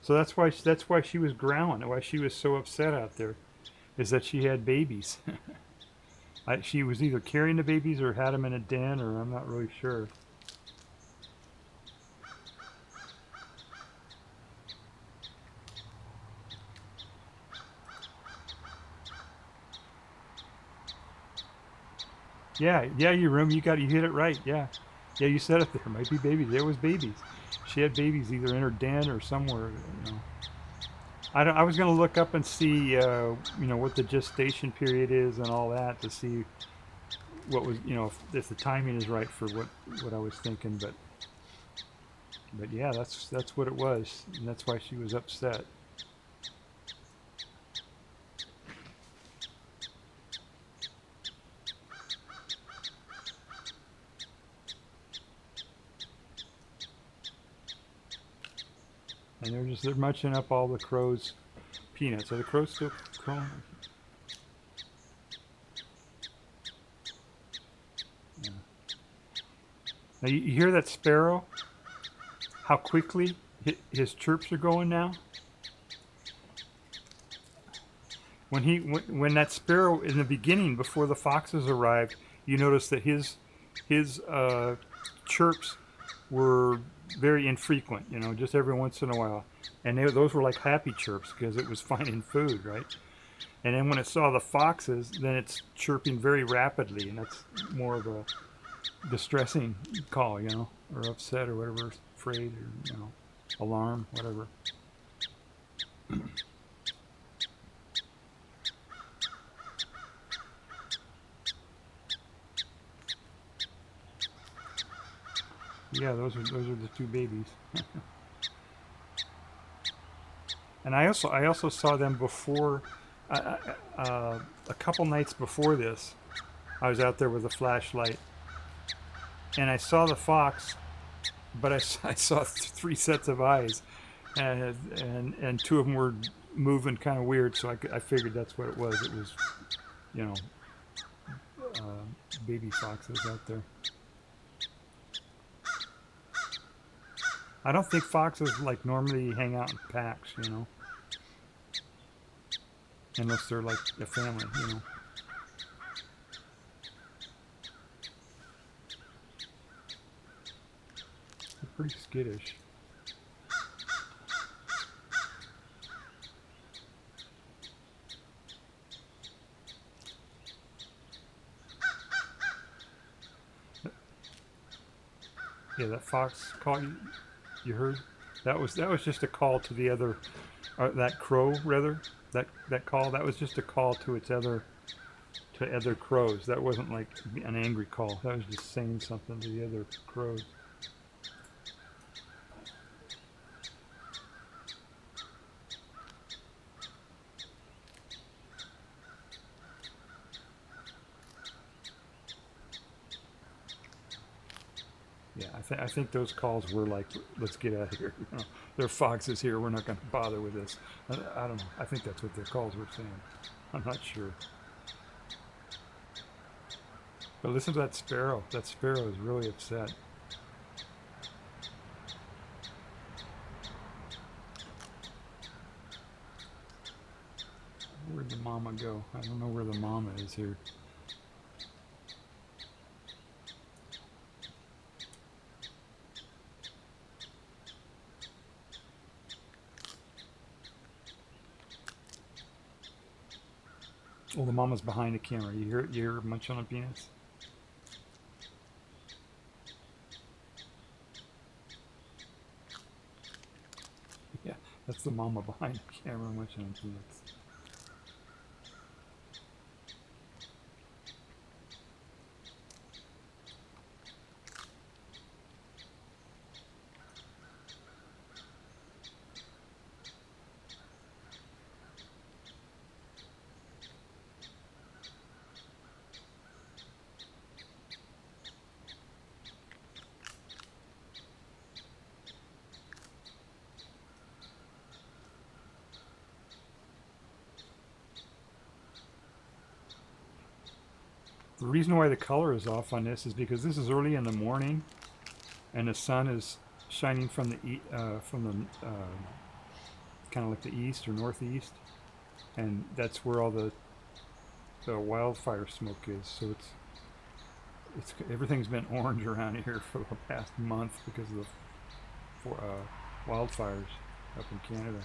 So that's why she was growling, why she was so upset out there, is that she had babies. She was either carrying the babies or had them in a den, or I'm not really sure. Yeah, you hit it right. Yeah, you said it there. Might be babies. There was babies. She had babies either in her den or somewhere. You know. I was going to look up and see, what the gestation period is and all that to see what was, if the timing is right for what I was thinking. But yeah, that's what it was, and that's why she was upset. And they're munching up all the crows' peanuts. Are the crows still crowing? Yeah. Now you hear that sparrow? How quickly his chirps are going now? When that sparrow in the beginning, before the foxes arrived, you notice that his chirps were very infrequent, just every once in a while. And those were like happy chirps because it was finding food, right? And then when it saw the foxes, then it's chirping very rapidly, and that's more of a distressing call, or upset or whatever, afraid or, alarm, whatever. Yeah, those are the two babies. And I also saw them before, a couple nights before this. I was out there with a flashlight, and I saw the fox, but I saw three sets of eyes, and two of them were moving kind of weird. So I figured that's what it was. It was, baby foxes out there. I don't think foxes normally hang out in packs, unless they're like a family, They're pretty skittish. Yeah, that fox call you heard? That was just a call to the other, that crow rather. That call, that was just a call to other crows. That wasn't like an angry call. That was just saying something to the other crows. Yeah, I think those calls were like, let's get out of here. There are foxes here. We're not going to bother with this. I don't know. I think that's what their calls were saying. I'm not sure. But listen to that sparrow. That sparrow is really upset. Where'd the mama go? I don't know where the mama is here. Oh, the mama's behind the camera. You hear her munch on the peanuts? Yeah, that's the mama behind the camera munching on peanuts. The reason why the color is off on this is because this is early in the morning, and the sun is shining from the kind of like the east or northeast, and that's where all the wildfire smoke is. So it's everything's been orange around here for the past month because of the wildfires up in Canada.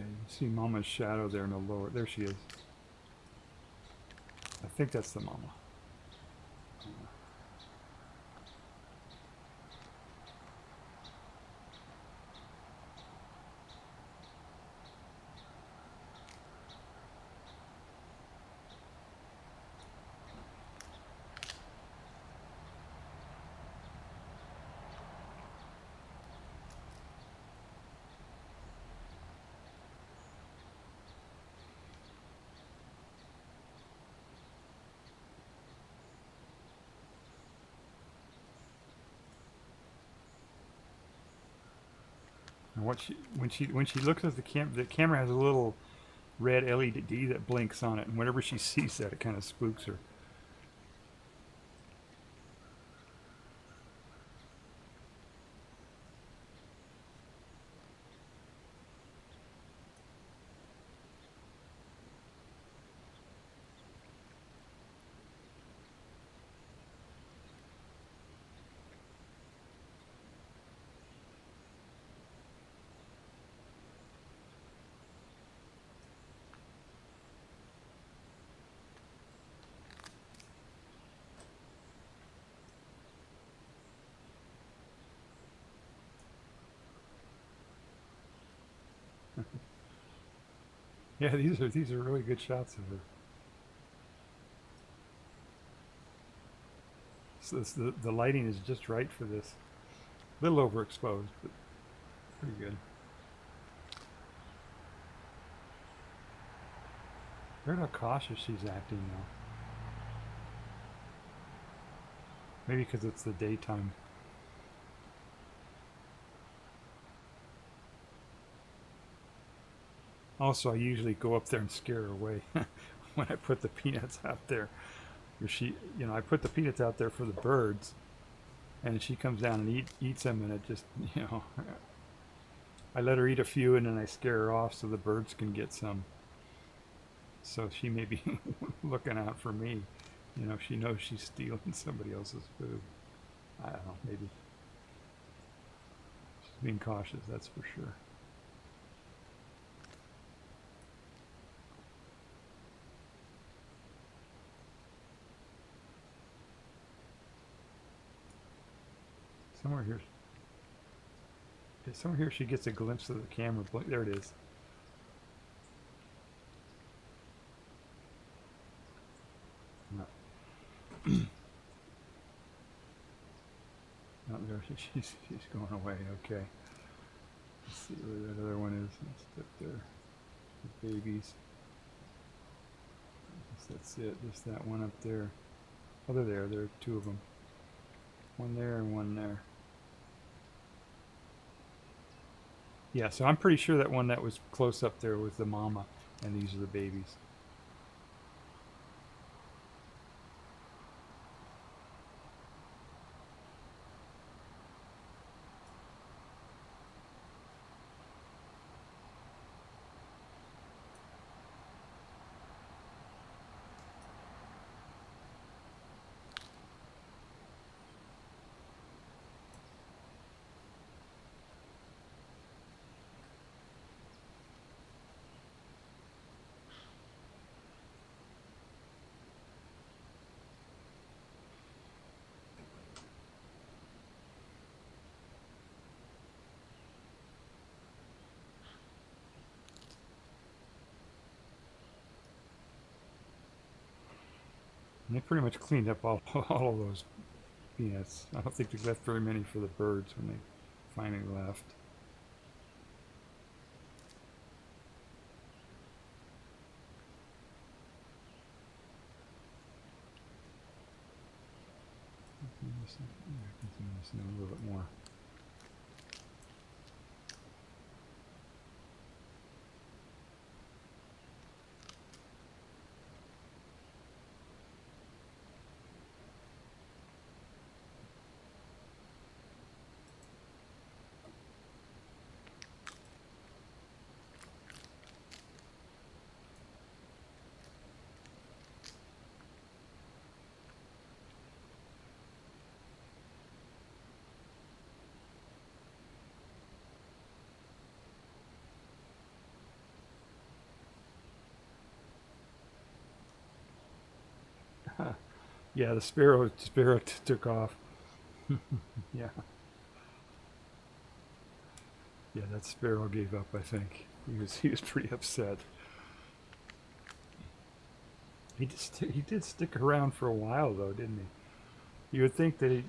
Yeah, you can see Mama's shadow there in the lower. There she is. I think that's the Mama. And when she looks at the camera has a little red LED that blinks on it, and whenever she sees that, it kind of spooks her. Yeah, these are really good shots of her. So the lighting is just right for this. A little overexposed, but pretty good. Heard how cautious she's acting now. Maybe because it's the daytime. Also, I usually go up there and scare her away when I put the peanuts out there. I put the peanuts out there for the birds, and she comes down and eats them, and it just, I let her eat a few, and then I scare her off so the birds can get some. So she may be looking out for me. She knows she's stealing somebody else's food. I don't know, maybe. She's being cautious, that's for sure. Somewhere here she gets a glimpse of the camera. There it is. No. Not there. She's going away. Okay. Let's see where that other one is. It's up there. The babies. That's it. Just that one up there. Oh, they're there. There are two of them. One there and one there. Yeah, so I'm pretty sure that one that was close up there was the mama, and these are the babies. And they pretty much cleaned up all of those peanuts. I don't think they left very many for the birds when they finally left. I can zoom this in a little bit more. Yeah, the sparrow took off. Yeah. Yeah, that sparrow gave up, I think. He was pretty upset. He did stick around for a while though, didn't he? You would think that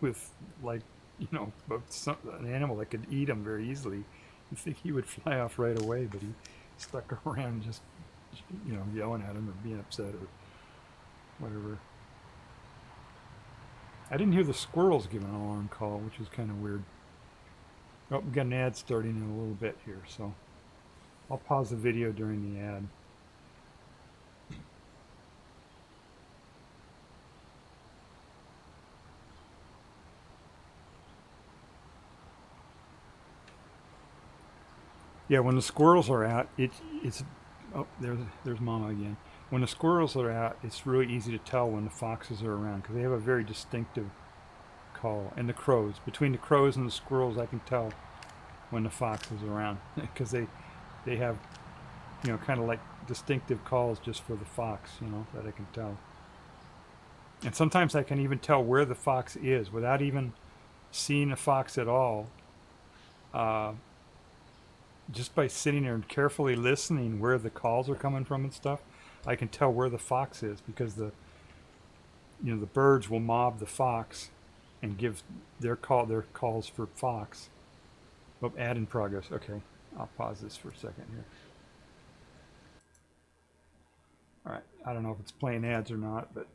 with like, an animal that could eat him very easily, you'd think he would fly off right away, but he stuck around just yelling at him or being upset or whatever. I didn't hear the squirrels giving an alarm call, which was kind of weird. Oh, we got an ad starting in a little bit here, so I'll pause the video during the ad. Yeah, when the squirrels are out, it's oh, there's Mama again. When the squirrels are out, it's really easy to tell when the foxes are around because they have a very distinctive call. And the crows, between the crows and the squirrels, I can tell when the fox is around because they have kind of like distinctive calls just for the fox, that I can tell. And sometimes I can even tell where the fox is without even seeing a fox at all. Just by sitting there and carefully listening where the calls are coming from and stuff, I can tell where the fox is because the birds will mob the fox and give their calls for fox. Oh, ad in progress. Okay, I'll pause this for a second here. All right, I don't know if it's playing ads or not, but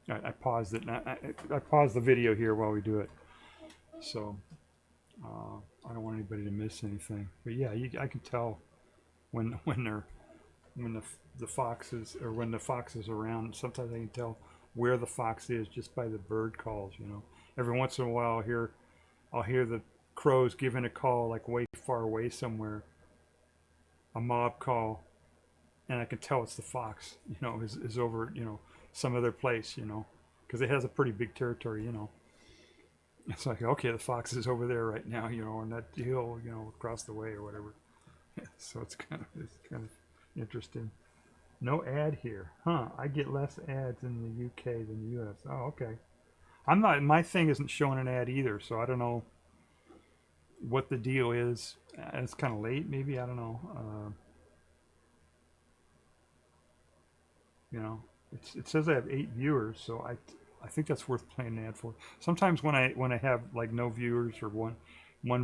I paused it. I paused the video here while we do it, so I don't want anybody to miss anything. But yeah, I can tell when the foxes or when the fox is around. Sometimes I can tell where the fox is just by the bird calls. Every once in a while I'll hear the crows giving a call like way far away somewhere, a mob call, and I can tell it's the fox. Is over some other place. Because it has a pretty big territory. It's like, okay, the fox is over there right now. On that hill, across the way or whatever. So it's kind of interesting. No ad here, huh? I get less ads in the UK than the US. Oh, okay. My thing isn't showing an ad either, so I don't know what the deal is. It's kind of late, maybe. I don't know. It says I have 8 viewers, so I think that's worth playing an ad for. Sometimes when I have like no viewers or one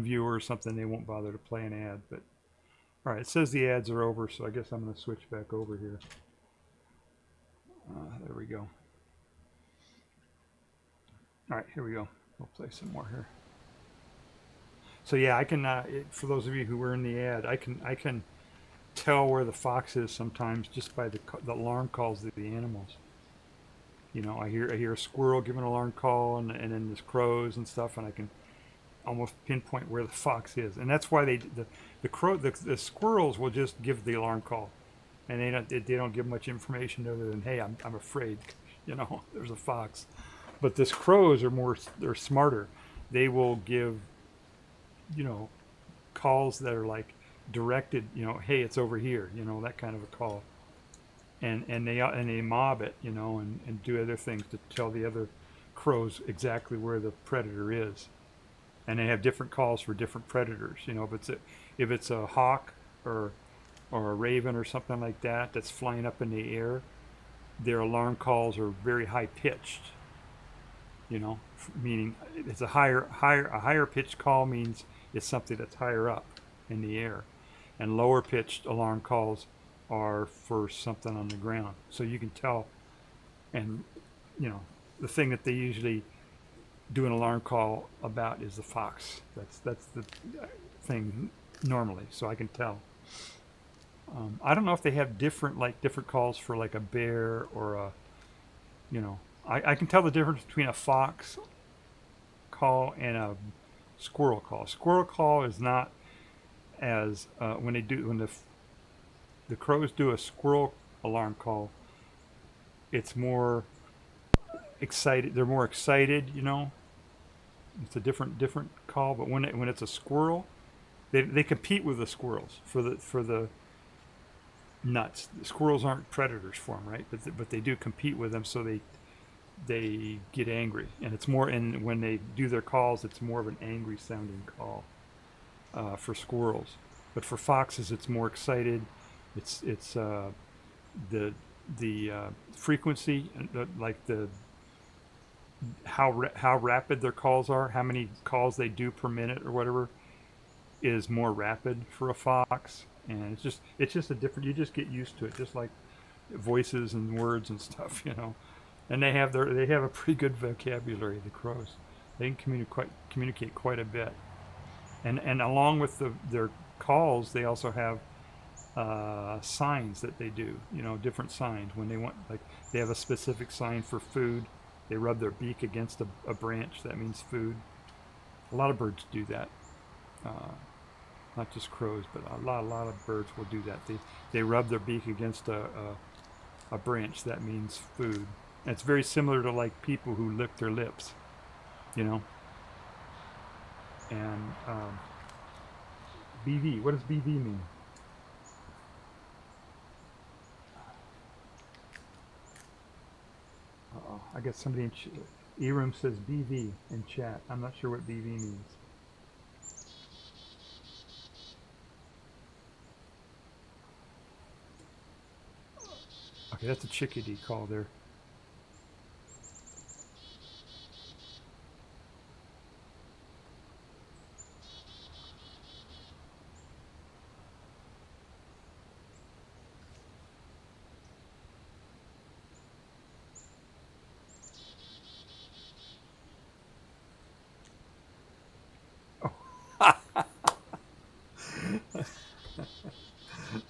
viewer or something, they won't bother to play an ad. But all right, it says the ads are over, so I guess I'm going to switch back over here. There we go. All right, here we go. We'll play some more here. So yeah, I can. For those of you who were in the ad, I can tell where the fox is sometimes just by the alarm calls of the animals. I hear a squirrel give an alarm call, and then there's crows and stuff, and I can almost pinpoint where the fox is. And that's why the squirrels will just give the alarm call, and they don't give much information other than, hey, I'm afraid, there's a fox. But the crows they're smarter. They will give calls that are like directed, hey, it's over here, that kind of a call. And they mob it, and do other things to tell the other crows exactly where the predator is. and they have different calls for different predators. You know, if it's a hawk or a raven or something like that that's flying up in the air, their alarm calls are very high pitched. You know, meaning it's a higher pitched call means it's something that's higher up in the air, and lower pitched alarm calls are for something on the ground. So you can tell, and you know, the thing that they usually do an alarm call about is the fox. That's the thing normally. So I can tell. I don't know if they have different calls for like a bear or a, you know, I can tell the difference between a fox call and a squirrel call. Squirrel call is not as when the crows do a squirrel alarm call, it's more excited. They're more excited, you know. It's a different call. But when it's a squirrel, they compete with the squirrels for the nuts. The squirrels aren't predators for them, right? But they do compete with them, so they get angry, and it's more. And when they do their calls, it's more of an angry sounding call for squirrels. But for foxes, it's more excited. It's the frequency, like how rapid their calls are, how many calls they do per minute or whatever, is more rapid for a fox. And it's just a different. You just get used to it, just like voices and words and stuff, you know. And they have a pretty good vocabulary. The crows, they can communicate quite a bit. And along with their calls, they also have signs that they do. You know, different signs when they want. Like they have a specific sign for food. They rub their beak against a branch. That means food. A lot of birds do that. Not just crows, but a lot of birds will do that. They rub their beak against a branch. That means food. And it's very similar to like people who lick their lips, you know. And BV, what does BV mean? Uh-oh, I guess somebody in Erum says BV in chat. I'm not sure what BV means. Okay, that's a chickadee call there.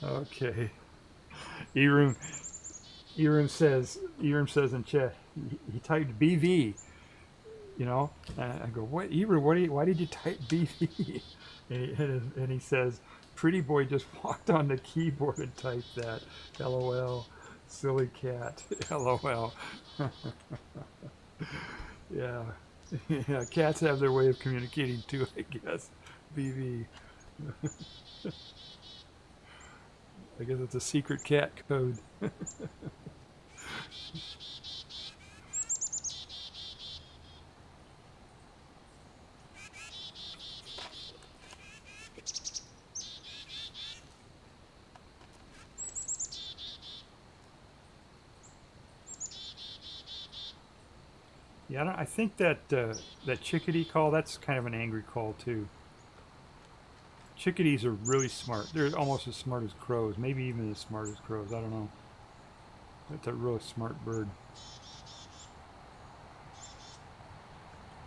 Okay. Erum says in chat, he typed BV, you know. I go, what, Erum? Why did you type BV? And he says, pretty boy just walked on the keyboard and typed that. LOL, silly cat. LOL. Yeah. Yeah, cats have their way of communicating too, I guess. BV. I guess it's a secret cat code. Yeah, I think that chickadee call, that's kind of an angry call too. Chickadees are really smart. They're almost as smart as crows, maybe even as smart as crows. I don't know. That's a really smart bird.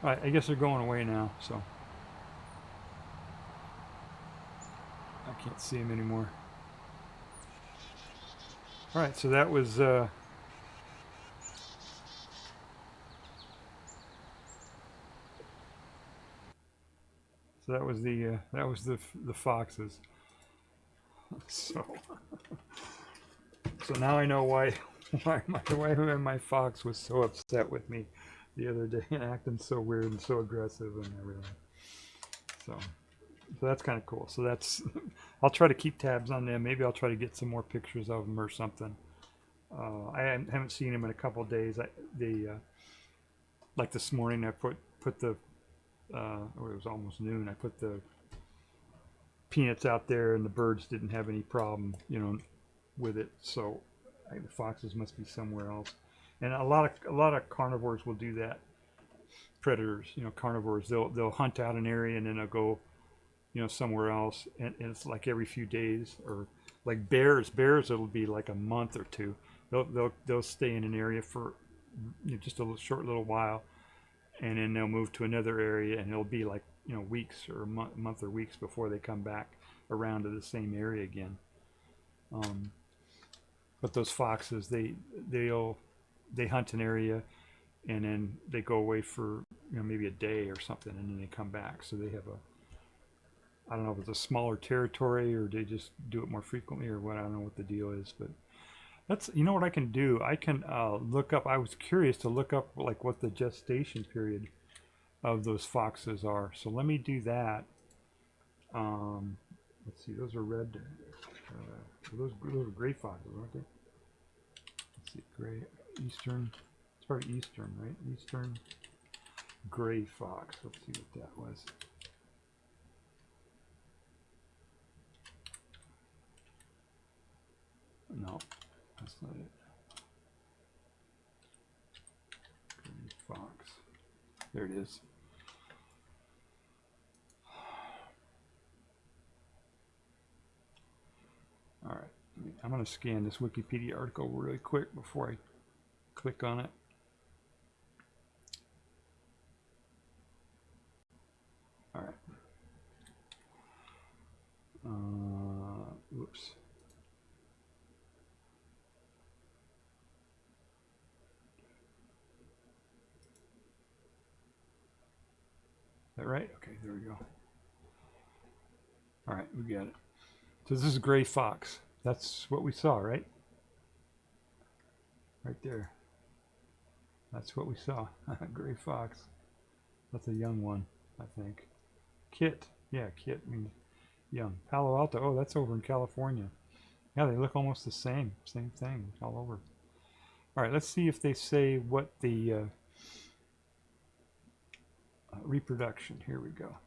All right, I guess they're going away now, so I can't see them anymore. All right, so that was the foxes. So now I know why my fox was so upset with me the other day and acting so weird and so aggressive and everything. So that's kind of cool. So that's I'll try to keep tabs on them. Maybe I'll try to get some more pictures of them or something. I haven't seen them in a couple of days. Like this morning, I put the or it was almost noon. I put the peanuts out there, and the birds didn't have any problem, with it. So the foxes must be somewhere else. And a lot of carnivores will do that. Predators, carnivores, they'll hunt out an area and then they'll go, somewhere else. And it's like every few days, or like bears. Bears, it'll be like a month or two. They'll stay in an area for just a short little while, and then they'll move to another area, and it'll be like weeks or a month or weeks before they come back around to the same area again. But those foxes, they hunt an area, and then they go away for maybe a day or something, and then they come back. So they have I don't know if it's a smaller territory or they just do it more frequently or what. I don't know what the deal is, but that's what I can do. I can look up. I was curious to look up like what the gestation period of those foxes are. So let me do that. Let's see. Those are red. Those are gray foxes, aren't they? Let's see. Gray eastern. It's probably eastern, right? Eastern gray fox. Let's see what that was. No, that's not it. Gray fox. There it is. All right. I'm going to scan this Wikipedia article really quick before I click on it. All right. Whoops. That right? Okay, there we go. All right, we got it. So this is a gray fox. That's what we saw, right? Right there. That's what we saw. Gray fox. That's a young one, I think. Kit. Yeah, kit means young. Palo Alto. Oh, that's over in California. Yeah, they look almost the same. Same thing all over. All right, let's see if they say what the reproduction. Here we go.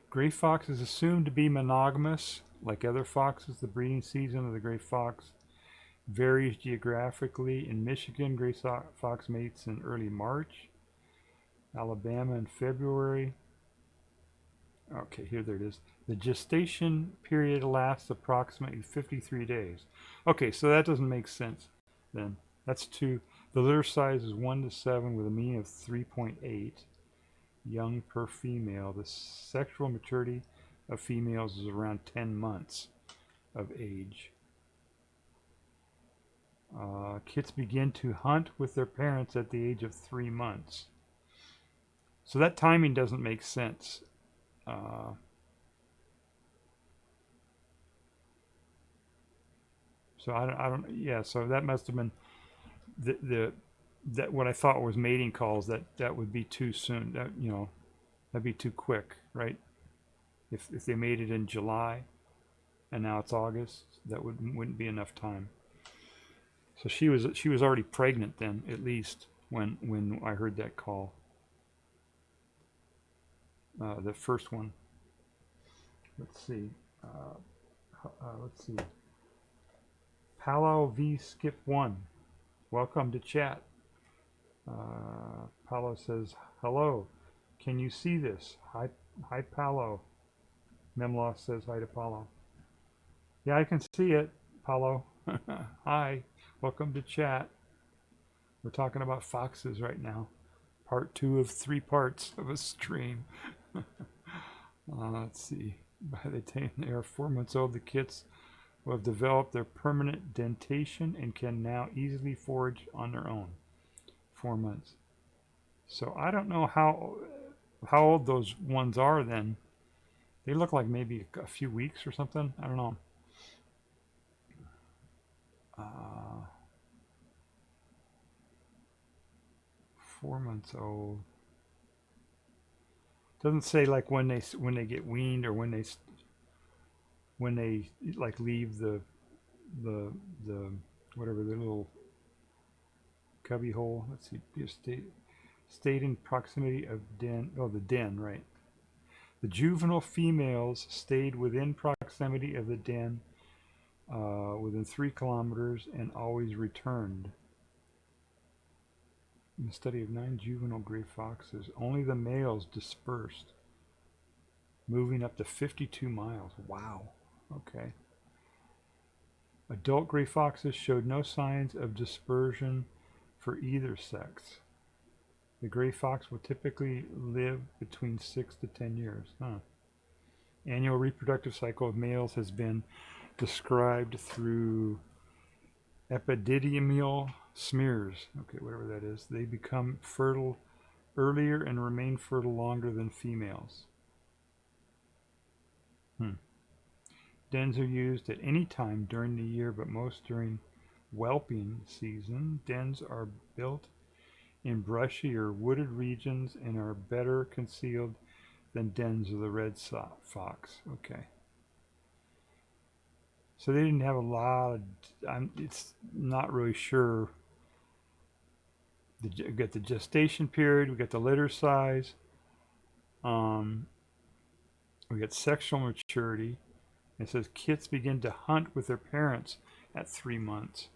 Gray fox is assumed to be monogamous. Like other foxes, the breeding season of the gray fox varies geographically. In Michigan, gray fox mates in early March. Alabama in February. Okay, there it is. The gestation period lasts approximately 53 days. Okay, so that doesn't make sense then. That's 2. The litter size is 1 to 7 with a mean of 3.8 young per female. The sexual maturity of females is around 10 months of age. Kits begin to hunt with their parents at the age of 3 months. So that timing doesn't make sense. So I don't. Yeah. So that must have been that what I thought was mating calls. That would be too soon. That'd be too quick, right? If they made it in July, and now it's August, that wouldn't be enough time. So she was already pregnant then, at least when I heard that call. The first one. Let's see. Let's see. Palo V Skip 1. Welcome to chat. Palo says, hello. Can you see this? Hi Palo. Memloss says hi to Palo. Yeah, I can see it, Palo. Hi. Welcome to chat. We're talking about foxes right now. Part 2 of 3 parts of a stream. Let's see. By the time they are 4 months old, the kits will have developed their permanent dentation and can now easily forage on their own. 4 months. So I don't know how old those ones are then. They look like maybe a few weeks or something. I don't know. 4 months old. Doesn't say like when they get weaned or when they like leave the whatever the little cubby hole. Let's see. Stayed in proximity of den. Oh, the den, right? The juvenile females stayed within proximity of the den, within 3 kilometers, and always returned. In the study of 9 juvenile gray foxes, only the males dispersed, moving up to 52 miles. Wow. Okay. Adult gray foxes showed no signs of dispersion for either sex. The gray fox will typically live between 6 to 10 years. Annual reproductive cycle of males has been described through epididymal smears. Okay, whatever that is. They become fertile earlier and remain fertile longer than females. Dens are used at any time during the year, but most during whelping season. Dens are built in brushy or wooded regions and are better concealed than dens of the red fox. Okay. So they didn't have a lot of, it's not really sure. We got the gestation period, we got the litter size, we got sexual maturity. It says kits begin to hunt with their parents at 3 months.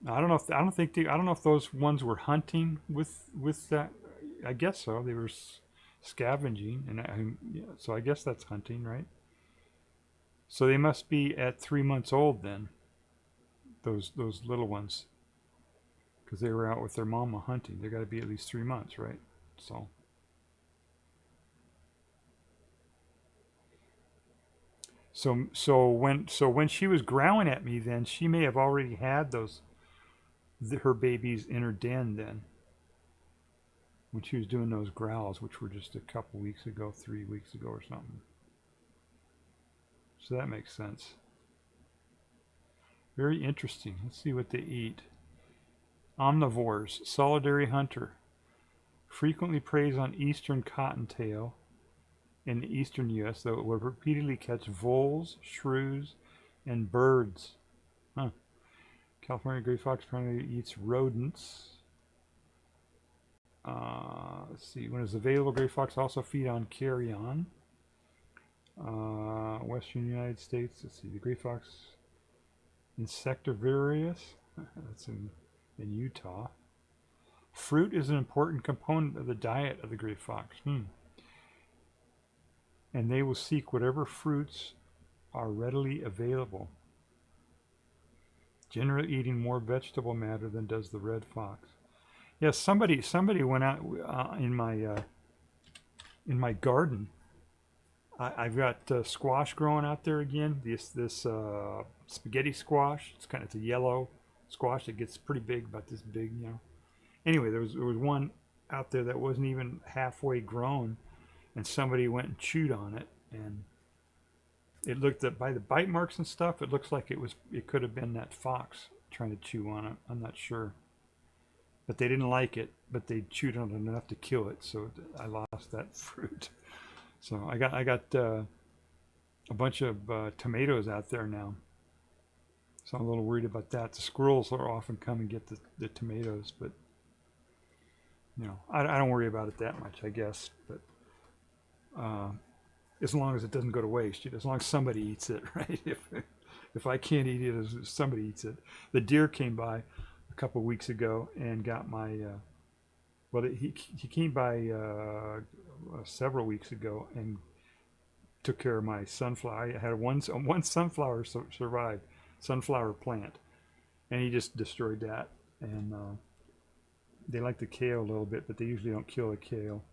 I don't know if those ones were hunting with that. I guess so. They were scavenging, and so I guess that's hunting, right? So they must be at 3 months old then. Those little ones, because they were out with their mama hunting. They got to be at least 3 months, right? So when she was growling at me, then she may have already had her babies in her den then, when she was doing those growls, which were just a couple weeks ago, 3 weeks ago or something. So that makes sense. Very interesting. Let's see what they eat. Omnivores, solitary hunter, frequently preys on eastern cottontail in the eastern U.S., though it will repeatedly catch voles, shrews, and birds. California gray fox primarily eats rodents. Let's see. When it's available, gray fox also feed on carrion. Western United States. Let's see. The gray fox insectivorous. That's in Utah. Fruit is an important component of the diet of the gray fox. And they will seek whatever fruits are readily available, generally eating more vegetable matter than does the red fox. Yes, somebody went out in my garden. I've got squash growing out there again. This spaghetti squash. It's a yellow squash that gets pretty big, about this big, Anyway, there was one out there that wasn't even halfway grown, and somebody went and chewed on it, and it looked at, by the bite marks and stuff, it looks like it could have been that fox trying to chew on it. I'm not sure, but they didn't like it, but they chewed on it enough to kill it, so I lost that fruit. So I got a bunch of tomatoes out there now, so I'm a little worried about that. The squirrels will often come and get the tomatoes, but I don't worry about it that much, I guess. But as long as it doesn't go to waste, as long as somebody eats it, right? If I can't eat it, somebody eats it. The deer came by a couple of weeks ago and got my. He came by several weeks ago and took care of my sunflower. I had one sunflower survived, sunflower plant, and he just destroyed that. And they like the kale a little bit, but they usually don't kill the kale.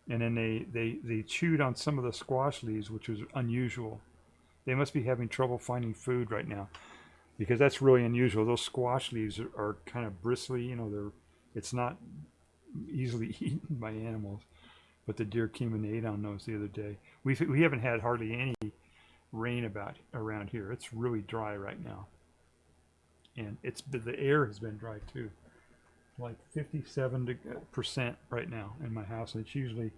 And then they chewed on some of the squash leaves, which was unusual. They must be having trouble finding food right now, because that's really unusual. Those squash leaves are kind of bristly, it's not easily eaten by animals. But the deer came and ate on those the other day. We haven't had hardly any rain around here. It's really dry right now, and the air has been dry too. Like 57% right now in my house, and it's usually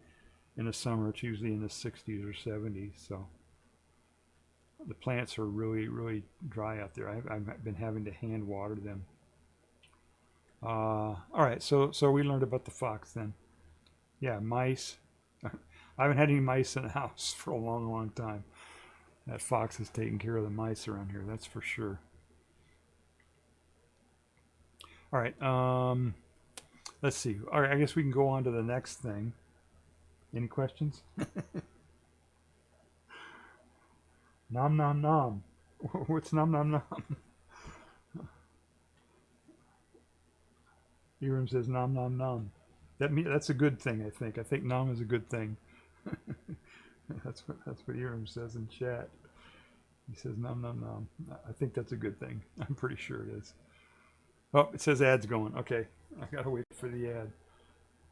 in the summer, it's usually in the 60s or 70s. So the plants are really, really dry out there. I've been having to hand water them. All right, so we learned about the fox then. Yeah, mice, I haven't had any mice in the house for a long, long time. That fox is taking care of the mice around here, that's for sure. All right, let's see. All right, I guess we can go on to the next thing. Any questions? Nom nom nom. What's nom nom nom? Eram says nom nom nom. That's a good thing, I think. I think nom is a good thing. That's what Eram says in chat. He says nom nom nom. I think that's a good thing. I'm pretty sure it is. Oh, it says ad's going. Okay, I gotta wait for the ad.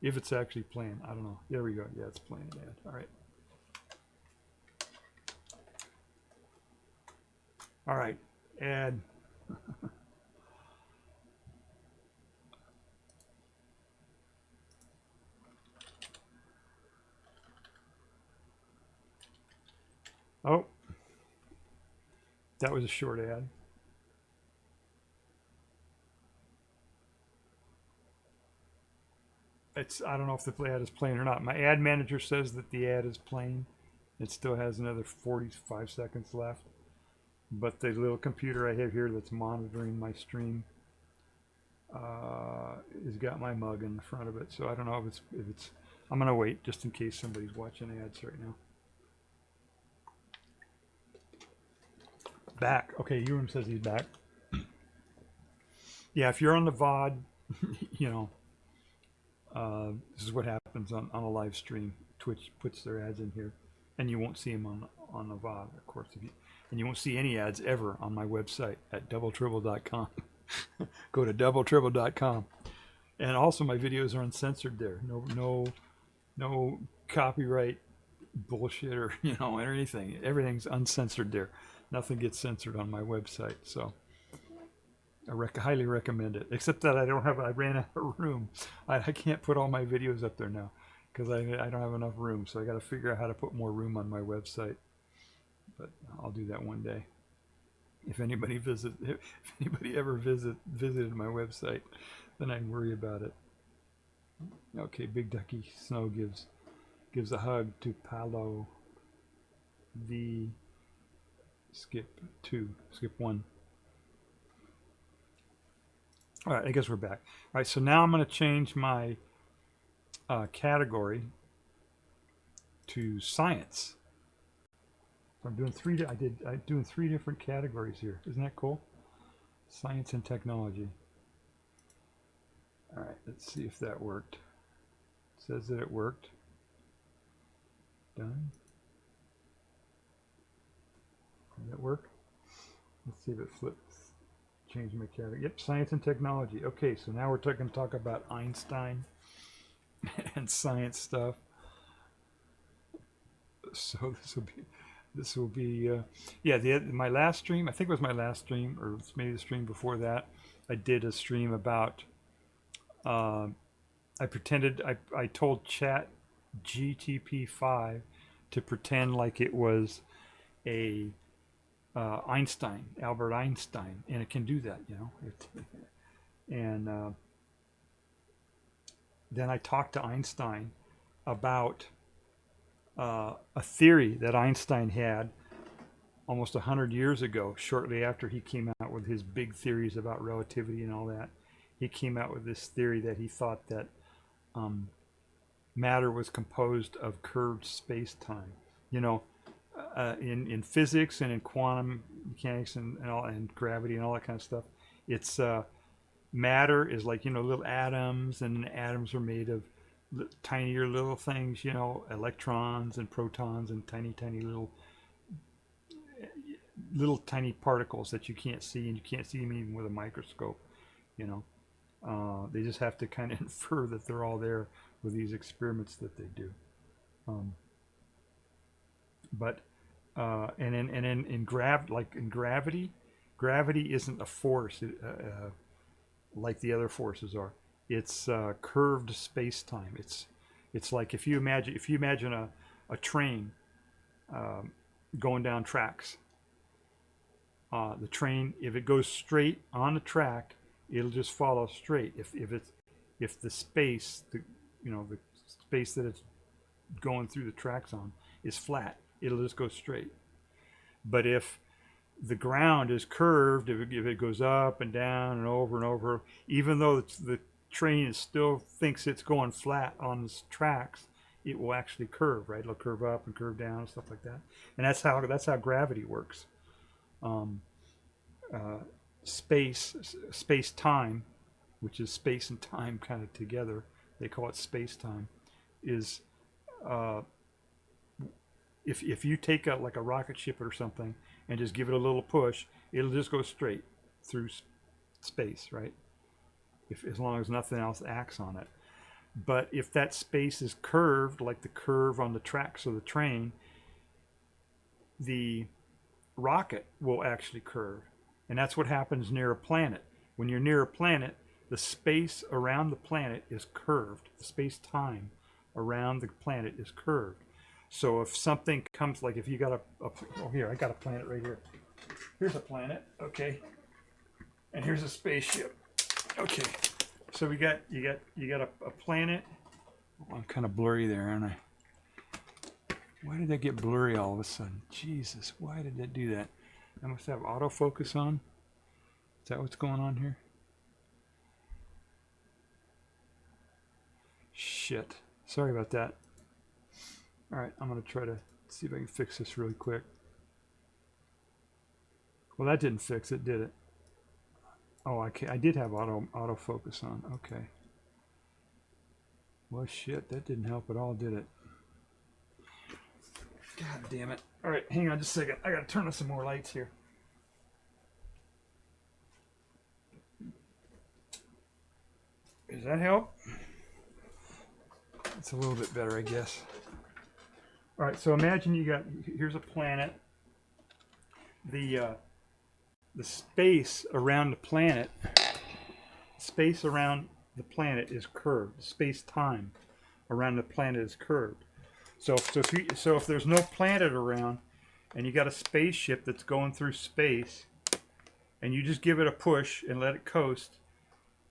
If it's actually playing, I don't know. There we go. Yeah, it's playing an ad. All right. All right, ad. Oh, that was a short ad. I don't know if the ad is playing or not. My ad manager says that the ad is playing. It still has another 45 seconds left. But the little computer I have here that's monitoring my stream has got my mug in the front of it. So I don't know if it's I'm gonna wait just in case somebody's watching ads right now. Back. Okay, Urim says he's back. Yeah, if you're on the VOD, you know, this is what happens on a live stream. Twitch puts their ads in here, and you won't see them on the VOD, of course. And you won't see any ads ever on my website at doubletribble.com. Go to doubletribble.com, and also my videos are uncensored there. No copyright bullshit or or anything. Everything's uncensored there. Nothing gets censored on my website, so I highly recommend it. Except that I ran out of room. I can't put all my videos up there now because I don't have enough room. So I got to figure out how to put more room on my website. But I'll do that one day. If anybody ever visited my website, then I can worry about it. Okay, Big Ducky Snow gives a hug to Palo V. Skip 1. All right, I guess we're back. All right, so now I'm going to change my category to science. So I'm doing three different categories here. Isn't that cool? Science and technology. All right, let's see if that worked. It says that it worked. Done. Did that work? Let's see if it flips. Change my category. Yep, science and technology. Okay, so now we're going to talk about Einstein and science stuff. So this will be yeah. My last stream, I think it was my last stream, or maybe the stream before that. I did a stream about. I told Chat GTP5 to pretend like it was a Albert Einstein, and it can do that, and then I talked to Einstein about a theory that Einstein had almost 100 years ago, shortly after he came out with his big theories about relativity and all that. He came out with this theory that he thought that matter was composed of curved space-time. In physics and in quantum mechanics and gravity and all that kind of stuff, it's matter is like little atoms, and atoms are made of tinier little things, electrons and protons and tiny little tiny particles that you can't see, and you can't see them even with a microscope. They just have to kind of infer that they're all there with these experiments that they do. In gravity isn't a force like the other forces are. It's curved space-time. It's like if you imagine a train going down tracks. The train, if it goes straight on the track, it'll just follow straight. If the space, the space that it's going through the tracks on is flat, it'll just go straight. But if the ground is curved, if it goes up and down and over, even though the train still thinks it's going flat on the tracks, it will actually curve, right? It'll curve up and curve down and stuff like that. And that's how gravity works. Space-time, which is space and time kind of together, they call it space-time, is if you take like a rocket ship or something and just give it a little push, it'll just go straight through space, right? As long as nothing else acts on it. But if that space is curved, like the curve on the tracks of the train, the rocket will actually curve. And that's what happens near a planet. When you're near a planet, the space around the planet is curved. The space-time around the planet is curved. So if something comes, like if you got oh here, I got a planet right here. Here's a planet, okay. And here's a spaceship. Okay. So you got a planet. Oh, I'm kind of blurry there, aren't I? Why did that get blurry all of a sudden? Jesus, why did that do that? I must have autofocus on. Is that what's going on here? Shit. Sorry about that. Alright, I'm going to try to see if I can fix this really quick. Well, that didn't fix it, did it? Oh, I did have autofocus on. Okay. Well, shit, that didn't help at all, did it? God damn it. Alright, hang on just a second. I got to turn on some more lights here. Does that help? It's a little bit better, I guess. All right, so imagine here's a planet. The space around the planet is curved. Space-time around the planet is curved. So if there's no planet around, and you got a spaceship that's going through space, and you just give it a push and let it coast,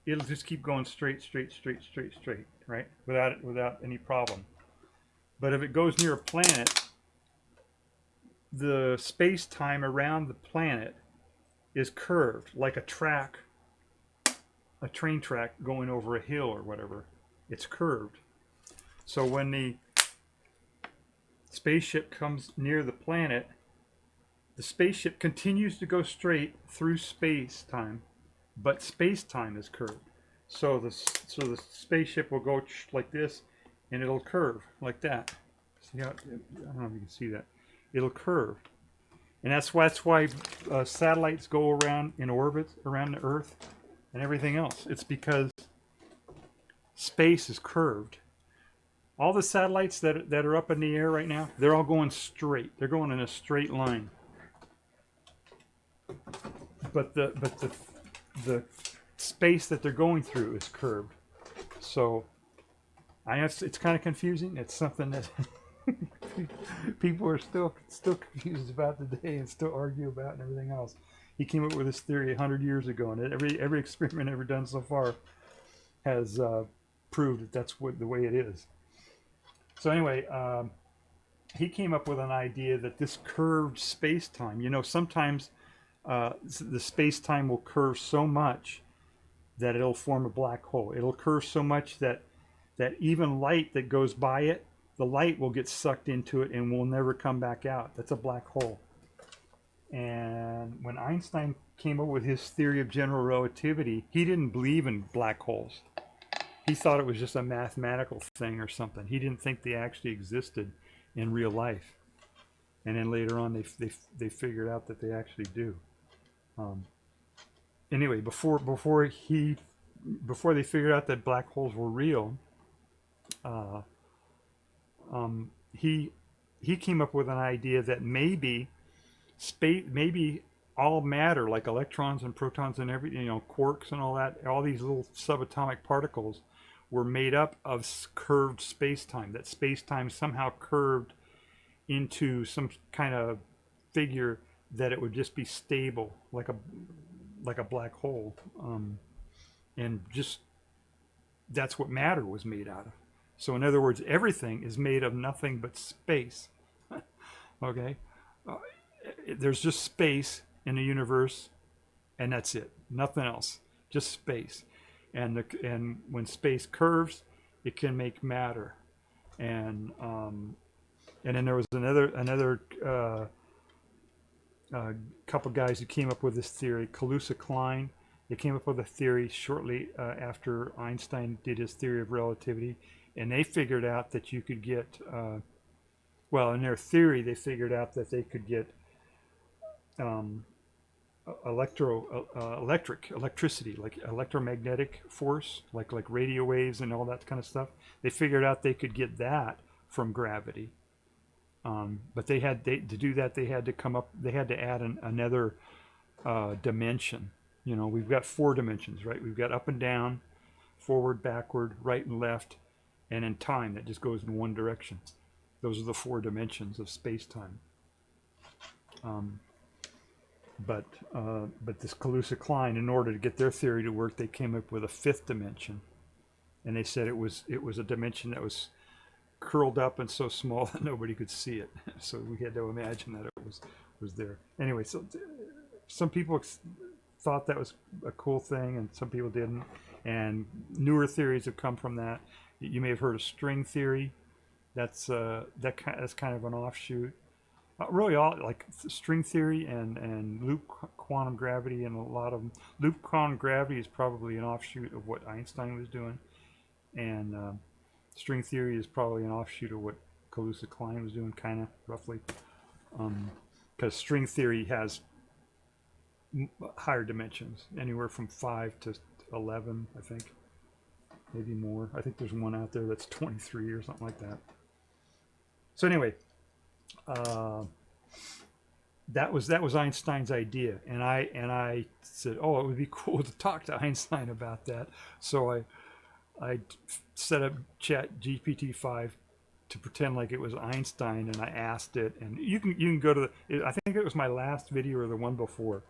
it'll just keep going straight, right? Without any problem. But if it goes near a planet, the space-time around the planet is curved, like a train track going over a hill or whatever. It's curved. So when the spaceship comes near the planet, the spaceship continues to go straight through space-time, but space-time is curved. So the spaceship will go like this, and it'll curve like that. See how? I don't know if you can see that. It'll curve, and that's why satellites go around in orbit around the Earth and everything else. It's because space is curved. All the satellites that are up in the air right now, they're all going straight. They're going in a straight line. But the space that they're going through is curved. So it's kind of confusing. It's something that people are still confused about today and still argue about and everything else. He came up with this theory 100 years ago, and every experiment ever done so far has proved that that's the way it is. So anyway, he came up with an idea that this curved space-time, sometimes the space-time will curve so much that it'll form a black hole. It'll curve so much that even light that goes by it, the light will get sucked into it and will never come back out. That's a black hole. And when Einstein came up with his theory of general relativity, he didn't believe in black holes. He thought it was just a mathematical thing or something. He didn't think they actually existed in real life. And then later on, they figured out that they actually do. Anyway, before they figured out that black holes were real, he came up with an idea that maybe all matter, like electrons and protons and everything, quarks and all that, all these little subatomic particles were made up of curved space-time. That space-time somehow curved into some kind of figure that it would just be stable, like a black hole, and just that's what matter was made out of. So in other words, everything is made of nothing but space. Okay, there's just space in the universe, and that's it. Nothing else, just space. And when space curves, it can make matter. And then there was another couple guys who came up with this theory, Kaluza, Klein. They came up with a theory shortly after Einstein did his theory of relativity, and they figured out that you could get, in their theory, they figured out that they could get electricity, like electromagnetic force, like radio waves and all that kind of stuff. They figured out they could get that from gravity. But to do that, they had to add another dimension. You know, we've got 4 dimensions, right? We've got up and down, forward, backward, right and left, and in time that just goes in one direction. Those are the 4 dimensions of space-time. But this Kaluza, Klein, in order to get their theory to work, they came up with a 5th dimension, and they said it was a dimension that was curled up and so small that nobody could see it. So we had to imagine that it was there. Anyway, so some people thought that was a cool thing, and some people didn't. And newer theories have come from that. You may have heard of string theory. That's kind of an offshoot. Really, all like string theory and loop quantum gravity, and a lot of them. Loop quantum gravity is probably an offshoot of what Einstein was doing, and string theory is probably an offshoot of what Kaluza, Klein was doing, kind of roughly, because string theory has higher dimensions, anywhere from 5 to 11, I think, maybe more. I think there's one out there that's 23 or something like that. So anyway, that was Einstein's idea, and I said, oh, it would be cool to talk to Einstein about that. So I set up ChatGPT-5 to pretend like it was Einstein, and I asked it, and you can go to I think it was my last video or the one before,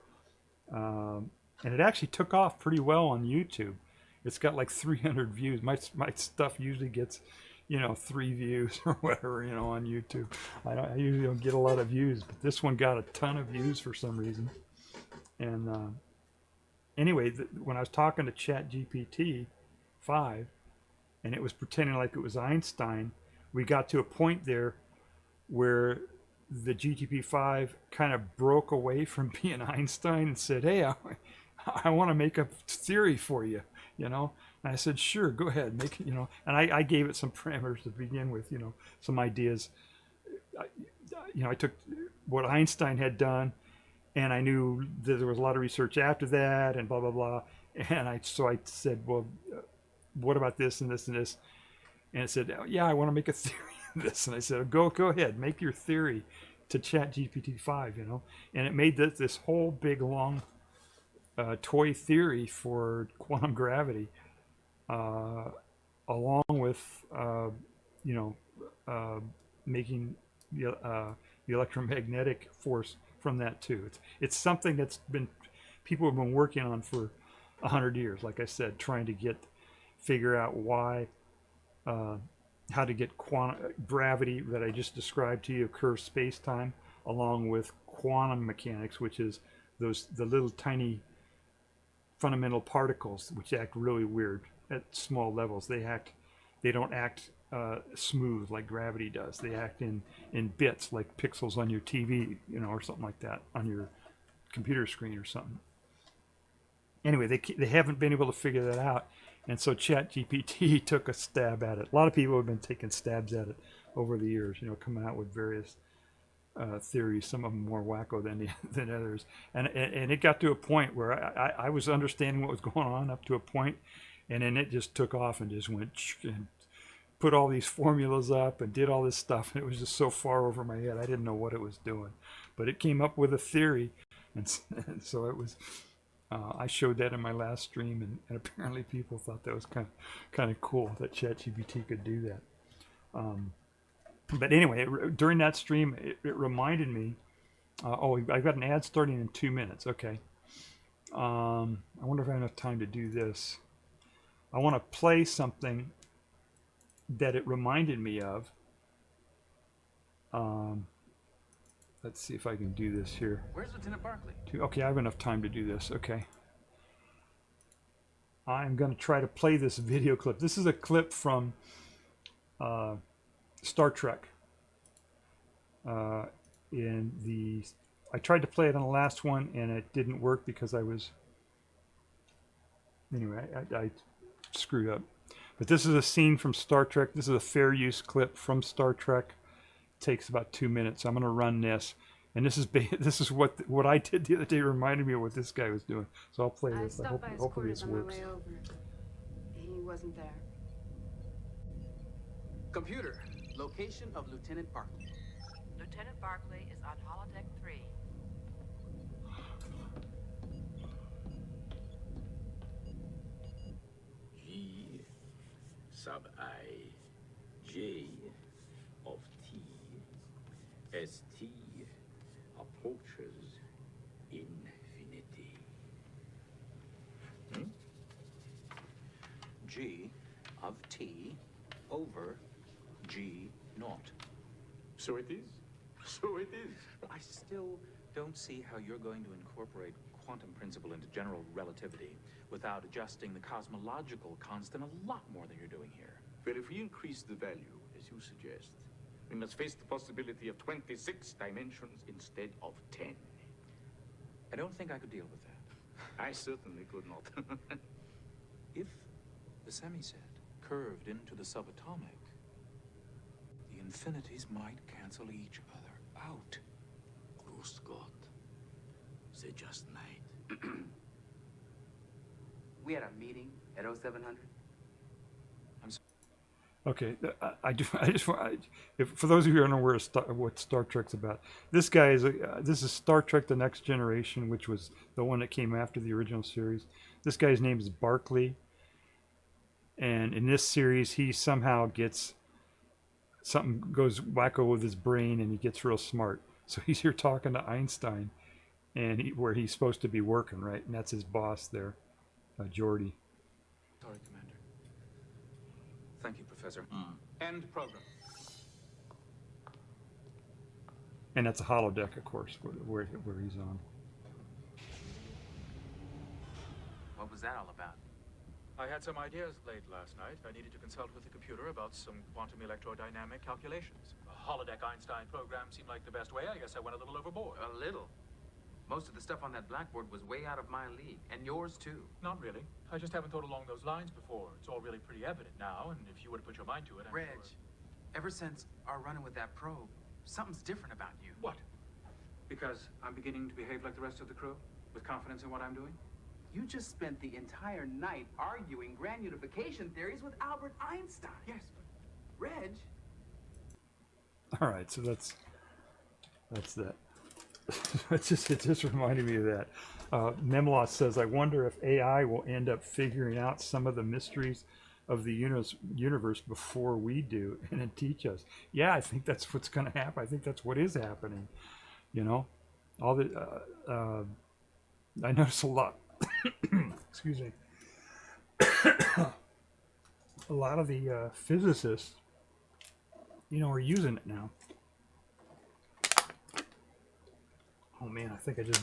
and it actually took off pretty well on YouTube. It's got like 300 views. My stuff usually gets, 3 views or whatever, on YouTube. I usually don't get a lot of views, but this one got a ton of views for some reason. And anyway, when I was talking to ChatGPT-5, and it was pretending like it was Einstein, we got to a point there where the GTP-5 kind of broke away from being Einstein and said, hey, I want to make a theory for you, And I said, sure, go ahead, make it, and I gave it some parameters to begin with, some ideas. I took what Einstein had done, and I knew that there was a lot of research after that, and blah, blah, blah. And so I said, well, what about this and this and this? And it said, oh, yeah, I want to make a theory of this. And I said, go ahead, make your theory to ChatGPT-5, And it made this whole big, long toy theory for quantum gravity, along with, making the electromagnetic force from that too. It's something that's people have been working on for 100 years, like I said, trying to figure out why, how to get gravity that I just described to you, curved space-time, along with quantum mechanics, which is the little tiny fundamental particles which act really weird at small levels. They don't act smooth like gravity does. They act in bits, like pixels on your TV, or something like that, on your computer screen or something. Anyway, they haven't been able to figure that out, and so ChatGPT took a stab at it. A lot of people have been taking stabs at it over the years, coming out with various theories, some of them more wacko than others. And it got to a point where I was understanding what was going on up to a point, and then it just took off and just went and put all these formulas up and did all this stuff. And it was just so far over my head, I didn't know what it was doing. But it came up with a theory, and so it was. I showed that in my last stream, and apparently people thought that was kind of cool that ChatGPT could do that. But anyway, during that stream, it reminded me. I've got an ad starting in 2 minutes. Okay. I wonder if I have enough time to do this. I want to play something that it reminded me of. Let's see if I can do this here. Where's Lieutenant Barclay? Okay, I have enough time to do this. Okay. I'm going to try to play this video clip. This is a clip from Star Trek. I tried to play it on the last one and it didn't work because I screwed up. But this is a scene from Star Trek. This is a fair use clip from Star Trek. It takes about 2 minutes. I'm going to run this. And this is what I did the other day reminded me of what this guy was doing. So I'll play this. Hopefully this works. He wasn't there. Computer, location of Lieutenant Barclay. Lieutenant Barclay is on holodeck 3. G sub I J of T S T approaches infinity. G of T over G naught. So it is? So it is. I still don't see how you're going to incorporate quantum principle into general relativity without adjusting the cosmological constant a lot more than you're doing here. But if we increase the value, as you suggest, we must face the possibility of 26 dimensions instead of 10. I don't think I could deal with that. I certainly could not. If the semiset curved into the subatomic, the infinities might cancel each other out. Grüß Gott. They just might. We had a meeting at 0700. Okay, for those of you who don't know what Star Trek's about, this guy is this is Star Trek: The Next Generation, which was the one that came after the original series. This guy's name is Barclay, and in this series, he somehow gets something goes wacko with his brain, and he gets real smart. So he's here talking to Einstein, and where he's supposed to be working, right? And that's his boss there, Geordi. Sorry, Commander. Thank you, Professor. End program. And that's a holodeck, of course, where he's on. What was that all about? I had some ideas late last night. I needed to consult with the computer about some quantum electrodynamic calculations. A holodeck Einstein program seemed like the best way. I guess I went a little overboard. A little? Most of the stuff on that blackboard was way out of my league, and yours too. Not really. I just haven't thought along those lines before. It's all really pretty evident now, and if you were to put your mind to it, I'm Reg, sure. ever since our run-in with that probe, something's different about you. What? Because I'm beginning to behave like the rest of the crew? With confidence in what I'm doing? You just spent the entire night arguing grand unification theories with Albert Einstein. Yes. Reg. All right, so that's that. it just reminded me of that. Memloss says, I wonder if AI will end up figuring out some of the mysteries of the universe before we do and then teach us. Yeah, I think that's what's going to happen. I think that's what is happening. You know, all the I notice a lot. Excuse me. A lot of the physicists, you know, are using it now. Oh man, I think I just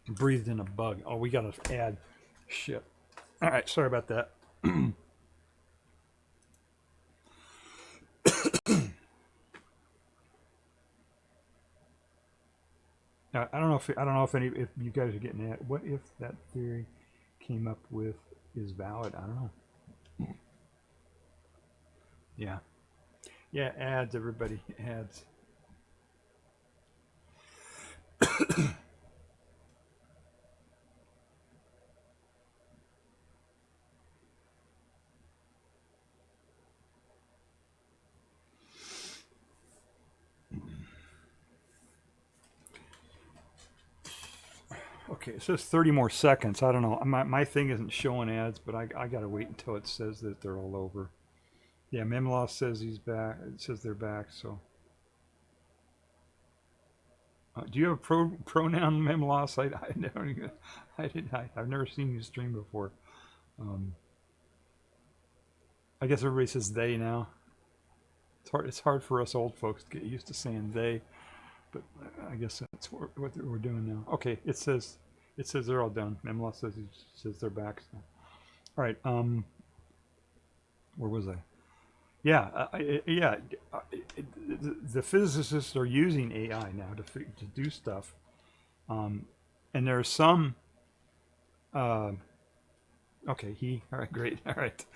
breathed in a bug. Oh, we gotta add shit. All right, sorry about that. Now, I don't know if you guys are getting at what if that theory came up with is valid. I don't know. Yeah, ads, everybody, ads. Okay, it says 30 more seconds. I don't know. My thing isn't showing ads, but I gotta wait until it says that they're all over. Yeah, Memloss says he's back. It says they're back. So, do you have a pronoun, Memloss? I've never seen you stream before. I guess everybody says they now. It's hard for us old folks to get used to saying they, but I guess that's what we're doing now. Okay, it says they're all done. Memla says they're back. So. All right. Where was I? Yeah, the physicists are using AI now to do stuff, and there are some. Okay, all right, great, all right.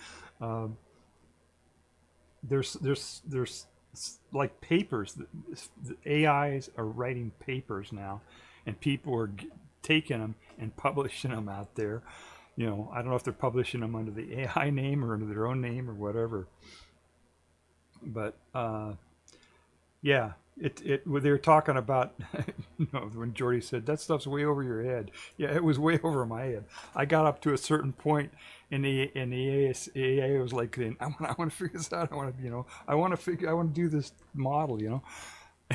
There's like papers. The AIs are writing papers now, and people are taking them and publishing them out there. You know, I don't know if they're publishing them under the AI name or under their own name or whatever. But yeah, they were talking about, you know, when Jordy said that stuff's way over your head. Yeah, it was way over my head. I got up to a certain point, and the AI was like, I want to figure this out. I want to do this model, you know.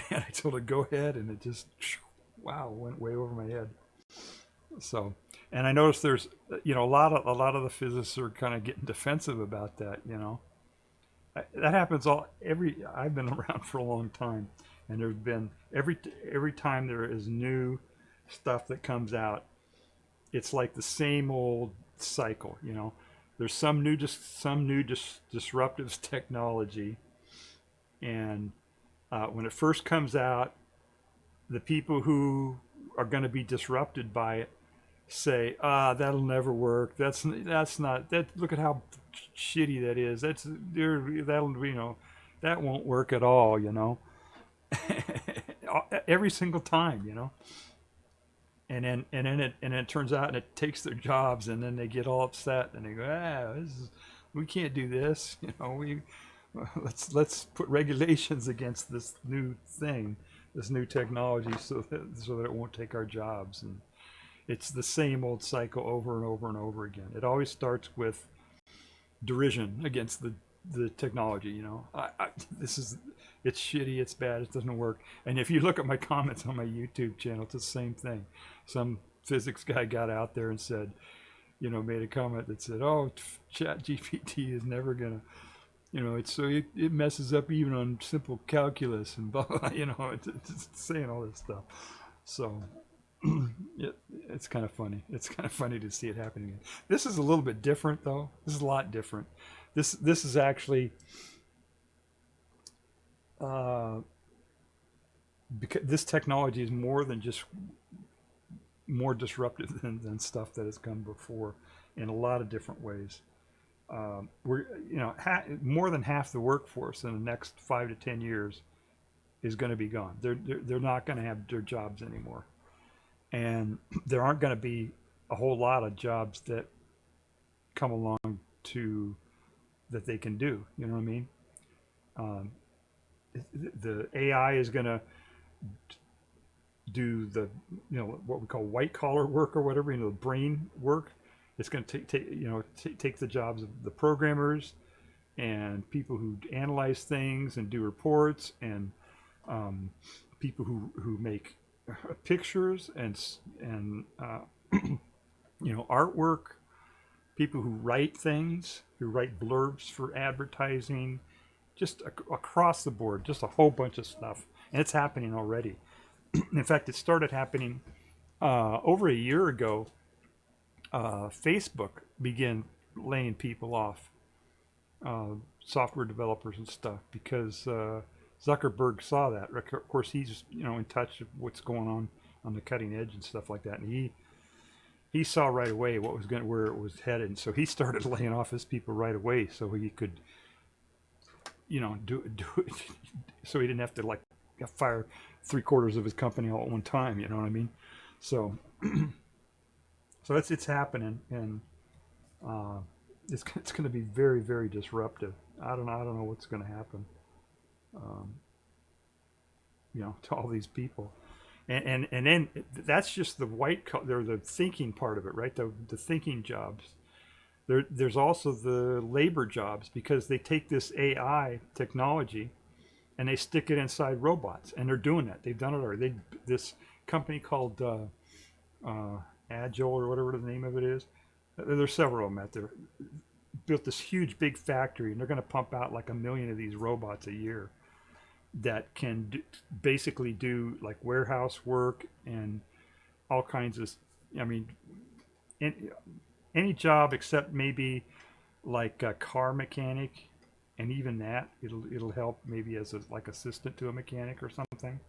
And I told it go ahead, and it just went way over my head. So, and I noticed there's, you know, a lot of the physicists are kind of getting defensive about that, you know. That happens I've been around for a long time, and there's been every time there is new stuff that comes out, it's like the same old cycle, you know. There's some new disruptive technology, and when it first comes out, the people who are going to be disrupted by it say, that'll never work. That's not that. Look at how shitty that is. That'll, you know, that won't work at all, you know. Every single time, you know. And then it turns out, and it takes their jobs, and then they get all upset, and they go, we can't do this, you know. Let's put regulations against this new thing, this new technology, so that it won't take our jobs. And it's the same old cycle over and over and over again. It always starts with derision against the technology, you know. It's shitty, it's bad, it doesn't work. And if you look at my comments on my YouTube channel, it's the same thing. Some physics guy got out there and said, you know, made a comment that said, Chat GPT is never gonna, you know, it messes up even on simple calculus and blah, blah, you know, it's saying all this stuff. So it's kind of funny. It's kind of funny to see it happening. This is a little bit different, though. This is a lot different. This is actually because this technology is more disruptive than stuff that has come before in a lot of different ways. We're, you know, more than half the workforce in the next 5 to 10 years is going to be gone. They're not going to have their jobs anymore. And there aren't going to be a whole lot of jobs that come along that they can do. You know what I mean? The AI is going to do the, you know, what we call white collar work or whatever, you know, the brain work. It's going to take the jobs of the programmers and people who analyze things and do reports, and people who make pictures and you know, artwork, people who write things, who write blurbs for advertising, just across the board, just a whole bunch of stuff. And it's happening already. In fact, it started happening over a year ago. Facebook began laying people off, software developers and stuff, because Zuckerberg saw that. Of course, he's, you know, in touch with what's going on the cutting edge and stuff like that, and he saw right away where it was headed, and so he started laying off his people right away, so he could, you know, do it, so he didn't have to like fire 3/4 of his company all at one time. You know what I mean? So, so it's happening, and it's going to be very, very disruptive. I don't know what's going to happen. You know, to all these people, and then that's just the white collar, the thinking part of it, right? The thinking jobs. There's also the labor jobs, because they take this AI technology and they stick it inside robots, and they're doing that. They've done it already. This company called Agile, or whatever the name of it is. There's several of them out there. built this huge big factory, and they're going to pump out like 1 million of these robots a year that can basically do like warehouse work and all kinds of, I mean, any job except maybe like a car mechanic, and even that it'll help maybe as a like assistant to a mechanic or something.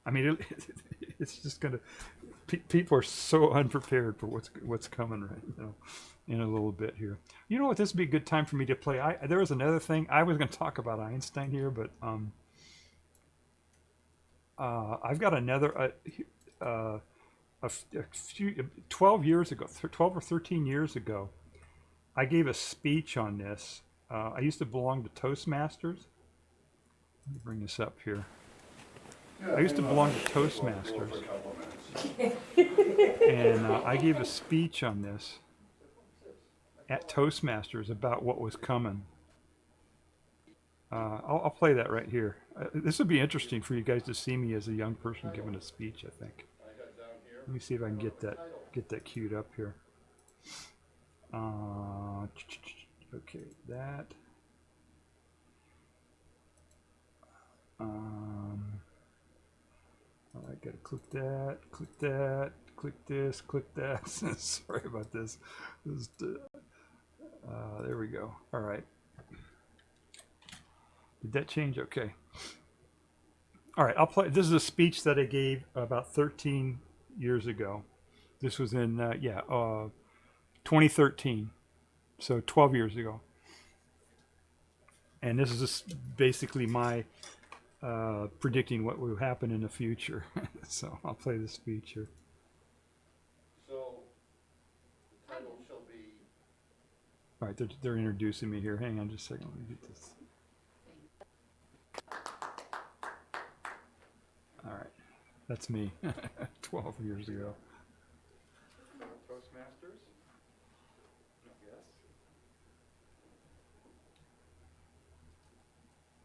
I mean, it's just gonna. People are so unprepared for what's coming right now. In a little bit here, you know what? This would be a good time for me to play. There was another thing I was going to talk about Einstein here, but I've got another. A few 12 years ago, 12 or 13 years ago, I gave a speech on this. I used to belong to Toastmasters. Let me bring this up here. I used to belong to Toastmasters. And I gave a speech on this at Toastmasters about what was coming. I'll play that right here. This would be interesting for you guys to see me as a young person giving a speech, I think. Let me see if I can get that queued up here. Okay, that. I gotta click that, click this, click that. Sorry about this. There we go. All right. Did that change? Okay. All right, I'll play. This is a speech that I gave about 13 years ago. This was in 2013, so 12 years ago. And this is just basically my predicting what will happen in the future. So I'll play the speech here. So the title shall be. All right, they're introducing me here. Hang on just a second. Let me get this. All right, that's me 12 years ago. Toastmasters? Yes.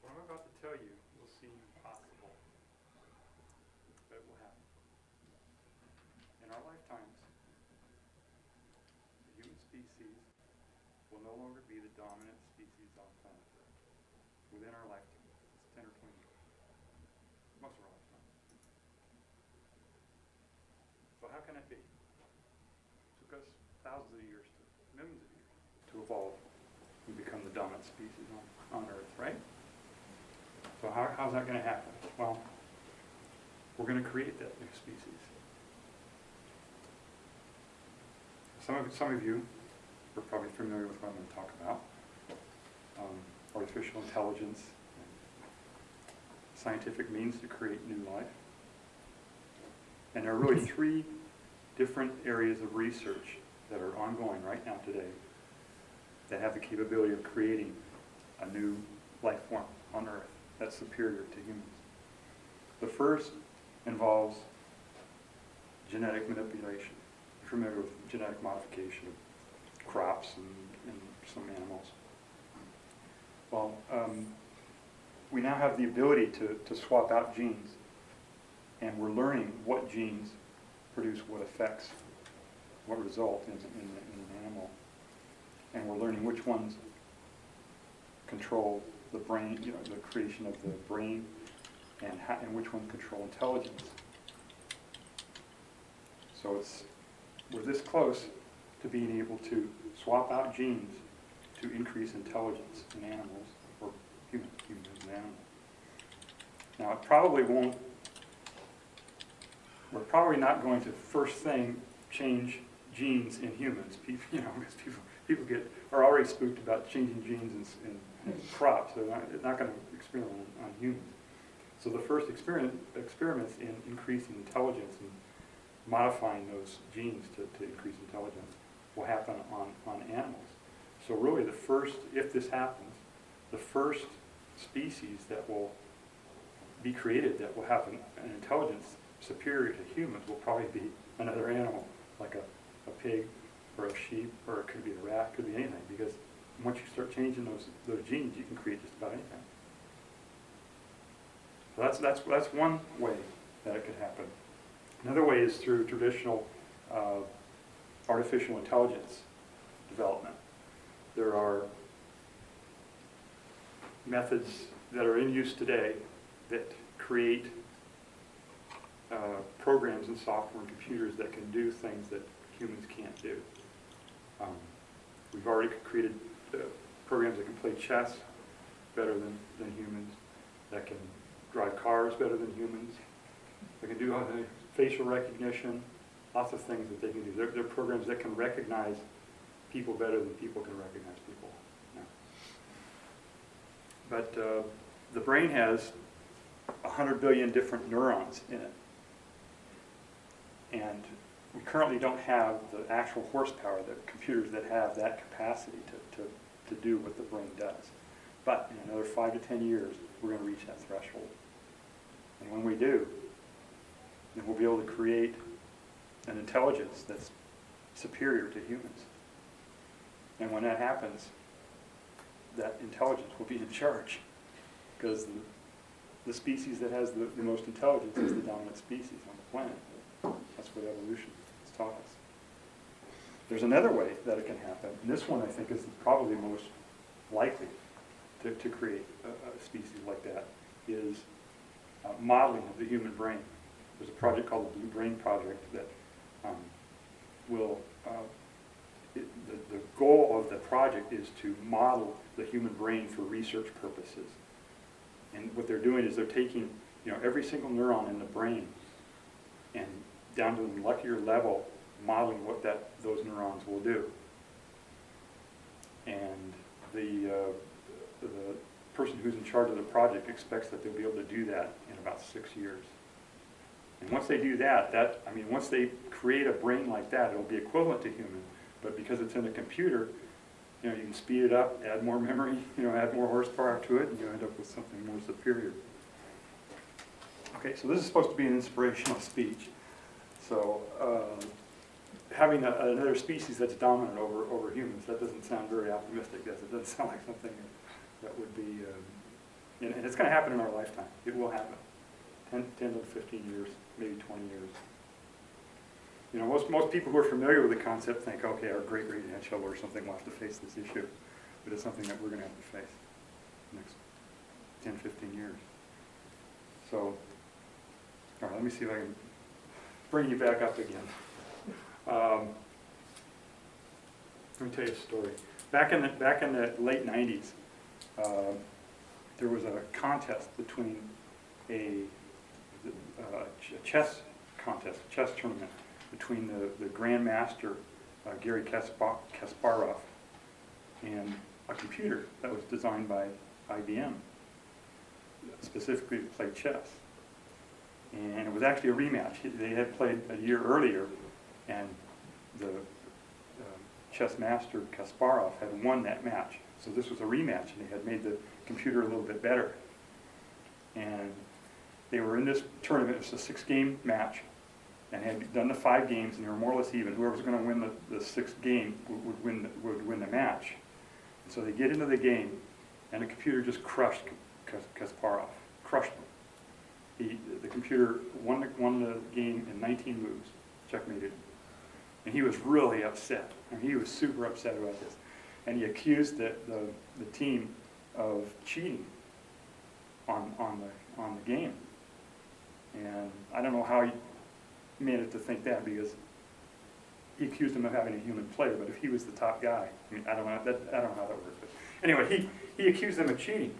What I'm about to tell you will seem impossible, but it will happen. In our lifetimes, the human species will no longer be the dominant species on planet Earth. Within our lifetime, it's 10 or 20 years. Most of our lifetime. So how can it be? It took us thousands of years, millions of years, to evolve and become the dominant species on Earth, right? So how's that going to happen? Well, we're going to create that new species. Some of you are probably familiar with what I'm going to talk about. Artificial intelligence, scientific means to create new life. And there are really 3 different areas of research that are ongoing right now today that have the capability of creating a new life form on Earth that's superior to humans. The first involves genetic manipulation. You're familiar with genetic modification of crops and some animals. Well, we now have the ability to swap out genes, and we're learning what genes produce what effects, what result in an animal. And we're learning which ones control the brain, the creation of the brain, and which ones control intelligence. So we're this close to being able to swap out genes to increase intelligence in animals, or humans and animals. Now it probably won't. We're probably not going to first thing change genes in humans. Because people are already spooked about changing genes in crops. So they're not going to experiment on humans. So the first experiments in increasing intelligence and modifying those genes to increase intelligence will happen on animals. So really if this happens, the first species that will be created that will have an intelligence superior to humans will probably be another animal, like a pig or a sheep, or it could be a rat, it could be anything, because once you start changing those genes, you can create just about anything. So that's one way that it could happen. Another way is through traditional artificial intelligence development. there are methods that are in use today that create programs and software and computers that can do things that humans can't do. We've already created programs that can play chess better than humans, that can drive cars better than humans, that can do facial recognition, lots of things that they can do. They're programs that can recognize people better than people can recognize people. Yeah. But the brain has 100 billion different neurons in it. And we currently don't have the actual horsepower, the computers that have that capacity to do what the brain does. But in another 5 to 10 years, we're going to reach that threshold. And when we do, then we'll be able to create an intelligence that's superior to humans. And when that happens, that intelligence will be in charge, because the species that has the most intelligence is the dominant species on the planet. That's what evolution has taught us. There's another way that it can happen, and this one I think is probably most likely to create a species like that, is modeling of the human brain. There's a project called the Blue Brain Project that the goal of the project is to model the human brain for research purposes. And what they're doing is they're taking, every single neuron in the brain and down to the molecular level, modeling what those neurons will do. And the person who's in charge of the project expects that they'll be able to do that in about 6 years. And once they do that, once they create a brain like that, it'll be equivalent to human, but because it's in a computer, you can speed it up, add more memory, add more horsepower to it, and you end up with something more superior. Okay, so this is supposed to be an inspirational speech. So having another species that's dominant over humans, that doesn't sound very optimistic, does it? It doesn't sound like something that would be, and it's going to happen in our lifetime. It will happen. 10 to 15 years, maybe 20 years. Most people who are familiar with the concept think, okay, our great-great-grandchildren or something will have to face this issue. But it's something that we're going to have to face in the next 10, 15 years. So, all right, let me see if I can bring you back up again. Let me tell you a story. Back in the late 90s, there was a contest between a chess contest, a chess tournament between the Grandmaster Gary Kasparov and a computer that was designed by IBM, specifically to play chess. And it was actually a rematch. They had played a year earlier, and the chess master Kasparov had won that match. So this was a rematch, and they had made the computer a little bit better. And they were in this tournament. It was a 6-game match, and had done the 5 games, and they were more or less even. Whoever was going to win the 6th game would win the match. And so they get into the game, and the computer just crushed Kasparov, crushed him. The computer won the game in 19 moves, checkmated. And he was really upset. And he was super upset about this. And he accused the team of cheating on the game. And I don't know how he made it to think that, because he accused him of having a human player. But if he was the top guy, I don't know how that works. But anyway, he accused them of cheating.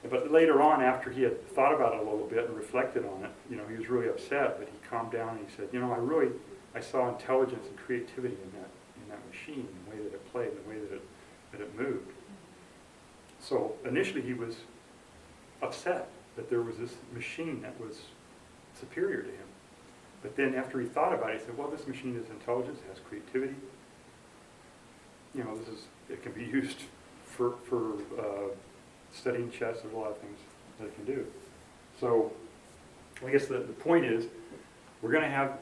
But later on, after he had thought about it a little bit and reflected on it, he was really upset. But he calmed down and he said, I saw intelligence and creativity in that machine, the way that it played, the way that it moved. So initially he was upset that there was this machine that was superior to him. But then after he thought about it, he said, well, this machine is intelligence, it has creativity. It can be used for studying chess. There's a lot of things that it can do. So I guess the point is, we're going to have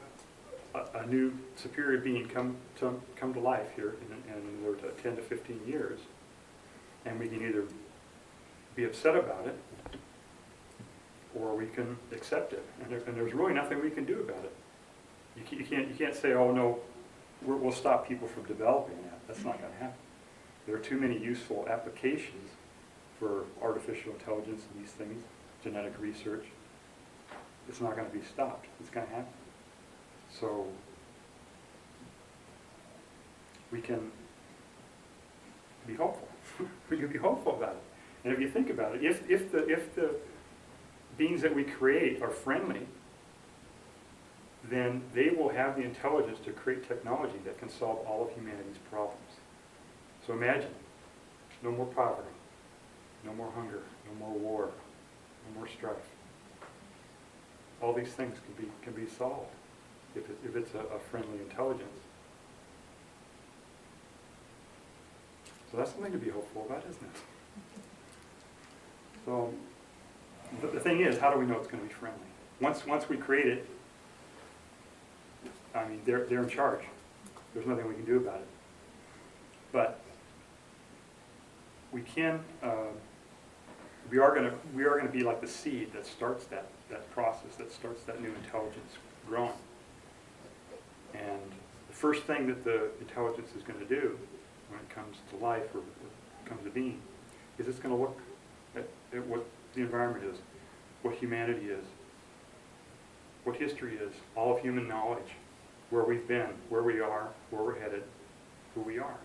a new superior being come to life here in another 10 to 15 years. And we can either be upset about it, or we can accept it. And there's really nothing we can do about it. You can't say, oh no, we'll stop people from developing that. That's not going to happen. there are too many useful applications for artificial intelligence and these things, genetic research. It's not going to be stopped. It's going to happen. So we can be hopeful. We can be hopeful about it. And if you think about it, if the beings that we create are friendly, then they will have the intelligence to create technology that can solve all of humanity's problems. So imagine, no more poverty, no more hunger, no more war, no more strife. All these things can be solved if it's a friendly intelligence. So that's something to be hopeful about, isn't it? So the thing is, how do we know it's going to be friendly? Once we create it, I mean, they're in charge. There's nothing we can do about it. But we can. We are going to be like the seed that starts that process, that starts that new intelligence growing. And the first thing that the intelligence is going to do when it comes to life or comes to being is it's going to look at what the environment is, what humanity is, what history is, all of human knowledge, where we've been, where we are, where we're headed, who we are.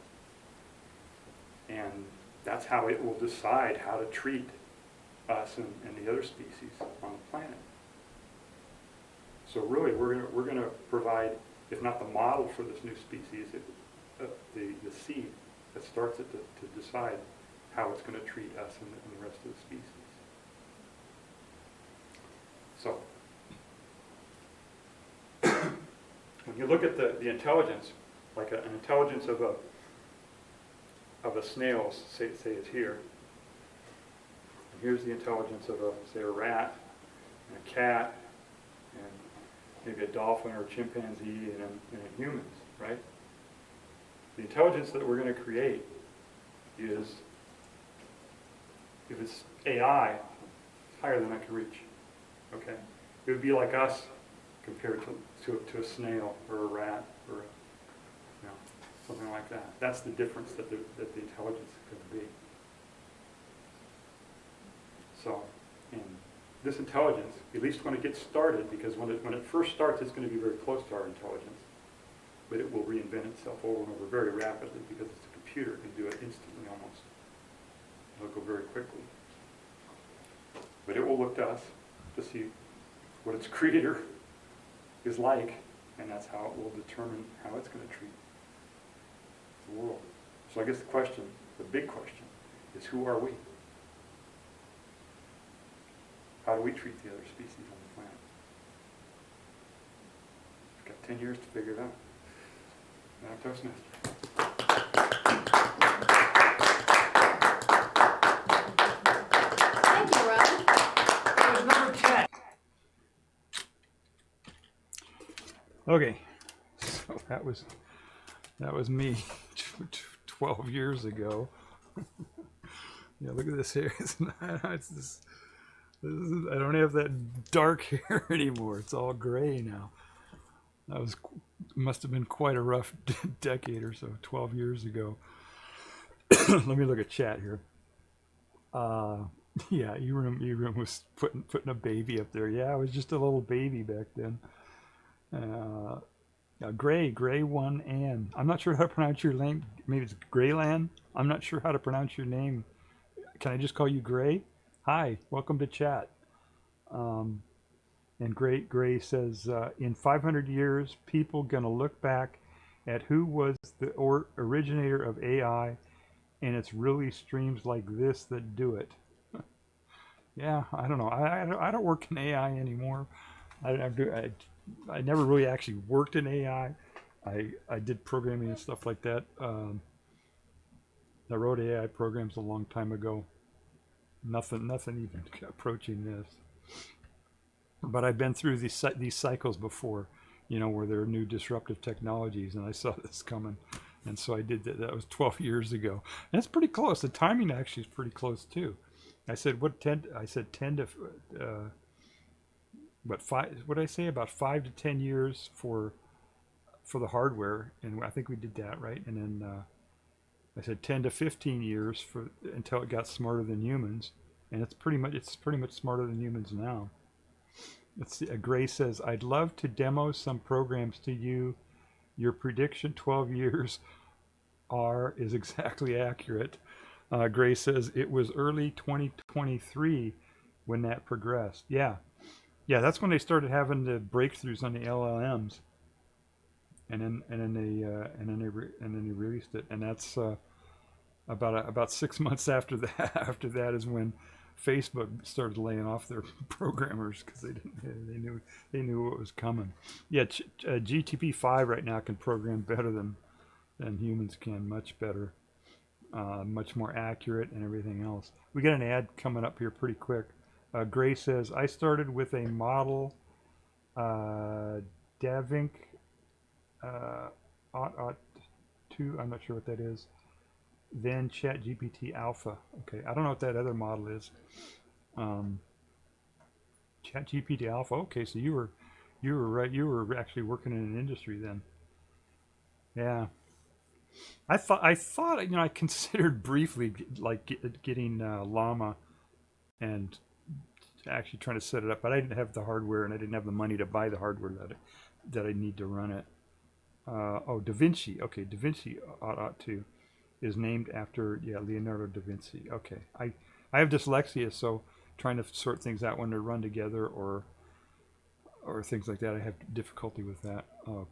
And that's how it will decide how to treat us and the other species on the planet. So really, we're going to provide, if not the model for this new species, the seed that starts it to decide how it's going to treat us and the rest of the species. So, when you look at the intelligence, like an intelligence of a snail, say it's here. And here's the intelligence of say a rat and a cat and maybe a dolphin or a chimpanzee and a humans, right? The intelligence that we're going to create is, if it's AI, it's higher than I can reach. Okay, it would be like us compared to a snail or a rat or something like that. That's the difference that the intelligence is going to be. So, and this intelligence, at least when it gets started, because when it first starts, it's going to be very close to our intelligence, but it will reinvent itself over and over very rapidly because it's a computer. It can do it instantly almost. It'll go very quickly. But it will look to us to see what its creator is like, and that's how it will determine how it's going to treat the world. So I guess the big question, is who are we? How do we treat the other species on the planet? We've got 10 years to figure it out. Now, Toastmaster. Thank you, Ron. There's number 10. Okay, so that was me 12 years ago. Yeah, look at this hair. It's this is, I don't have that dark hair anymore. It's all gray now. That must have been quite a rough decade or so, 12 years ago. Let me look at chat here. Yeah, Eram was putting a baby up there. Yeah, I was just a little baby back then. Gray one Ann. I'm not sure how to pronounce your name. Maybe it's Grayland. I'm not sure how to pronounce your name. Can I just call you Gray? Hi, welcome to chat. And Gray says, in 500 years, people gonna look back at who was the originator of AI, and it's really streams like this that do it. Yeah, I don't know. I don't work in AI anymore. I never really actually worked in AI. I did programming and stuff like that. I wrote AI programs a long time ago. Nothing even approaching this. But I've been through these cycles before, where there are new disruptive technologies, and I saw this coming, and so I did that. That was 12 years ago. And it's pretty close. The timing actually is pretty close too. I said 10 to what did I say, about 5 to 10 years for the hardware, and I think we did that right. And then I said 10 to 15 years for until it got smarter than humans, and it's pretty much smarter than humans now. Gray says, I'd love to demo some programs to you. Your prediction 12 years is exactly accurate. Gray says it was early 2023 when that progressed. Yeah, that's when they started having the breakthroughs on the LLMs, and then they released it, and that's about 6 months after that. After that is when Facebook started laying off their programmers because they knew what was coming. Yeah, GTP5 right now can program better than humans can, much better, much more accurate, and everything else. We got an ad coming up here pretty quick. Gray says, I started with a model Davink OT2. I'm not sure what that is. Then ChatGPT Alpha. Okay, I don't know what that other model is. ChatGPT Alpha. Okay, so you were right. You were actually working in an industry then. Yeah. I thought I considered briefly getting Llama and actually trying to set it up, but I didn't have the hardware and I didn't have the money to buy the hardware that I need to run it. Da Vinci. Okay, Da Vinci OT2 is named after Leonardo da Vinci. Okay, I have dyslexia, so trying to sort things out when they run together or things like that, I have difficulty with that. All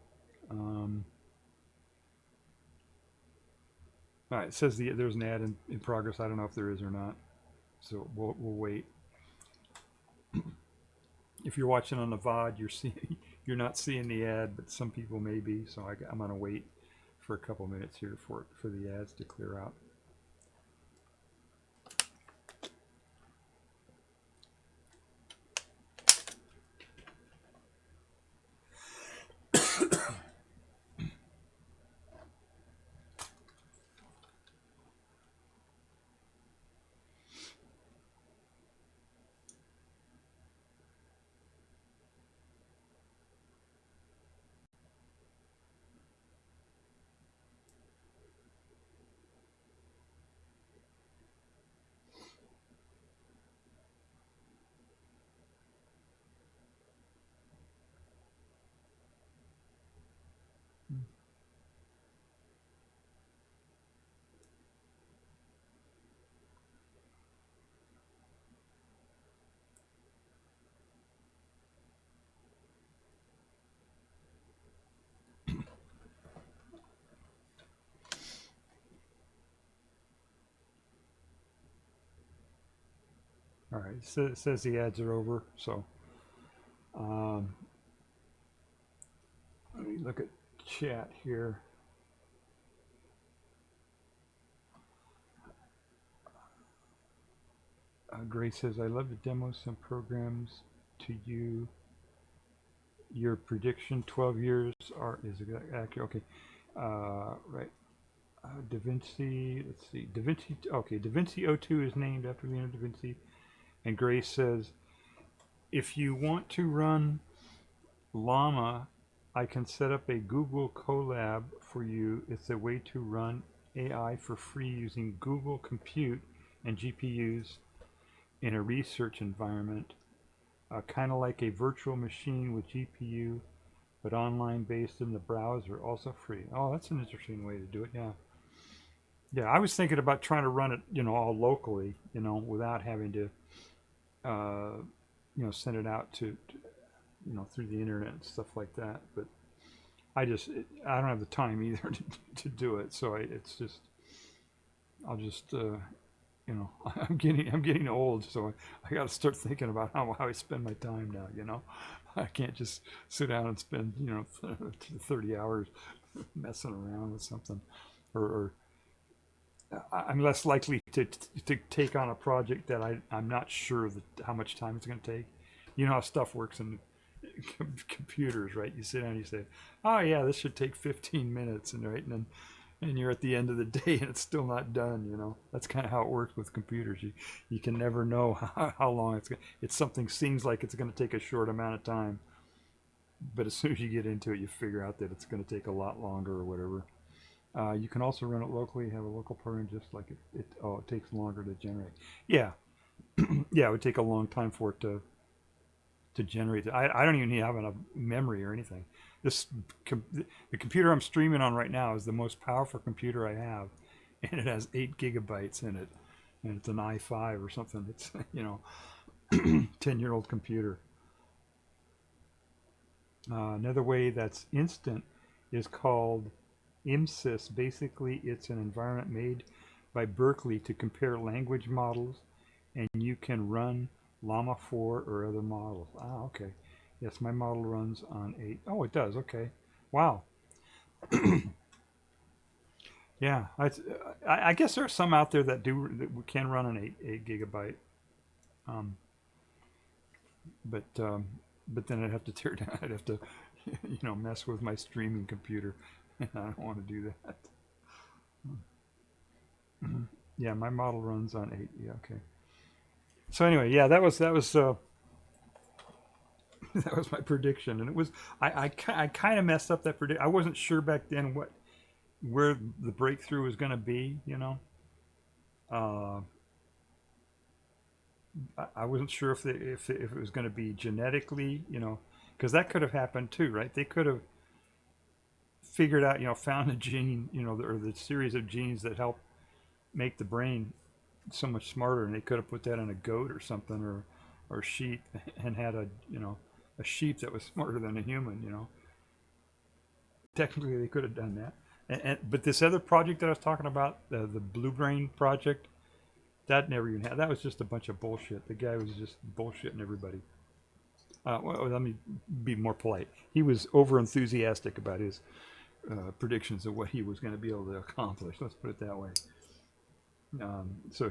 right, it says there's an ad in progress. I don't know if there is or not, so we'll wait. If you're watching on the VOD, you're not seeing the ad, but some people may be. So I'm gonna wait for a couple minutes here for the ads to clear out. All right, it says the ads are over, so let me look at chat here. Grace says, I love to demo some programs to you. Your prediction 12 years is accurate. Okay, right. Da Vinci, let's see. Da Vinci, okay, Da Vinci O2 is named after Leonardo da Vinci. And Grace says, if you want to run Llama, I can set up a Google Colab for you. It's a way to run AI for free using Google Compute and GPUs in a research environment, kind of like a virtual machine with GPU, but online based in the browser, also free. Oh, that's an interesting way to do it. Yeah, I was thinking about trying to run it, all locally, without having to, send it out to through the internet and stuff like that. But I don't have the time either to do it. So I'll just I'm getting old, so I got to start thinking about how I spend my time now. I can't just sit down and spend 30 hours messing around with something, or I'm less likely to take on a project that I'm not sure how much time it's going to take. You know how stuff works in computers, right? You sit down and you say, oh yeah, this should take 15 minutes, and you're at the end of the day and it's still not done. That's kind of how it works with computers. You can never know how long it's something seems like it's going to take a short amount of time, but as soon as you get into it, you figure out that it's going to take a lot longer or whatever. You can also run it locally, have a local program, just like it takes longer to generate. Yeah, yeah, it would take a long time for it to generate. I don't even have enough memory or anything. The computer I'm streaming on right now is the most powerful computer I have, and it has 8 gigabytes in it, and it's an i5 or something. It's 10-year-old computer. Another way that's instant is called IMSIS. Basically, it's an environment made by Berkeley to compare language models, and you can run Llama 4 or other models. Ah, okay. Yes, my model runs on 8. Oh, it does. Okay. Wow. Yeah, I guess there are some out there that can run an 8 gigabyte. But then I'd have to tear down. I'd have to, mess with my streaming computer. I don't want to do that. Yeah, my model runs on 8. Yeah, okay. So anyway, yeah, that was that was my prediction, and it was I kind of messed up that prediction. I wasn't sure back then where the breakthrough was going to be. I wasn't sure if it was going to be genetically, because that could have happened too, right? They could have figured out, found a gene, or the series of genes that help make the brain so much smarter, and they could have put that in a goat or something, or sheep, and had a sheep that was smarter than a human. Technically, they could have done that. But this other project that I was talking about, the Blue Brain project, that never even happened. That was just a bunch of bullshit. The guy was just bullshitting everybody. Well, let me be more polite. He was over enthusiastic about his predictions of what he was going to be able to accomplish. Let's put it that way. So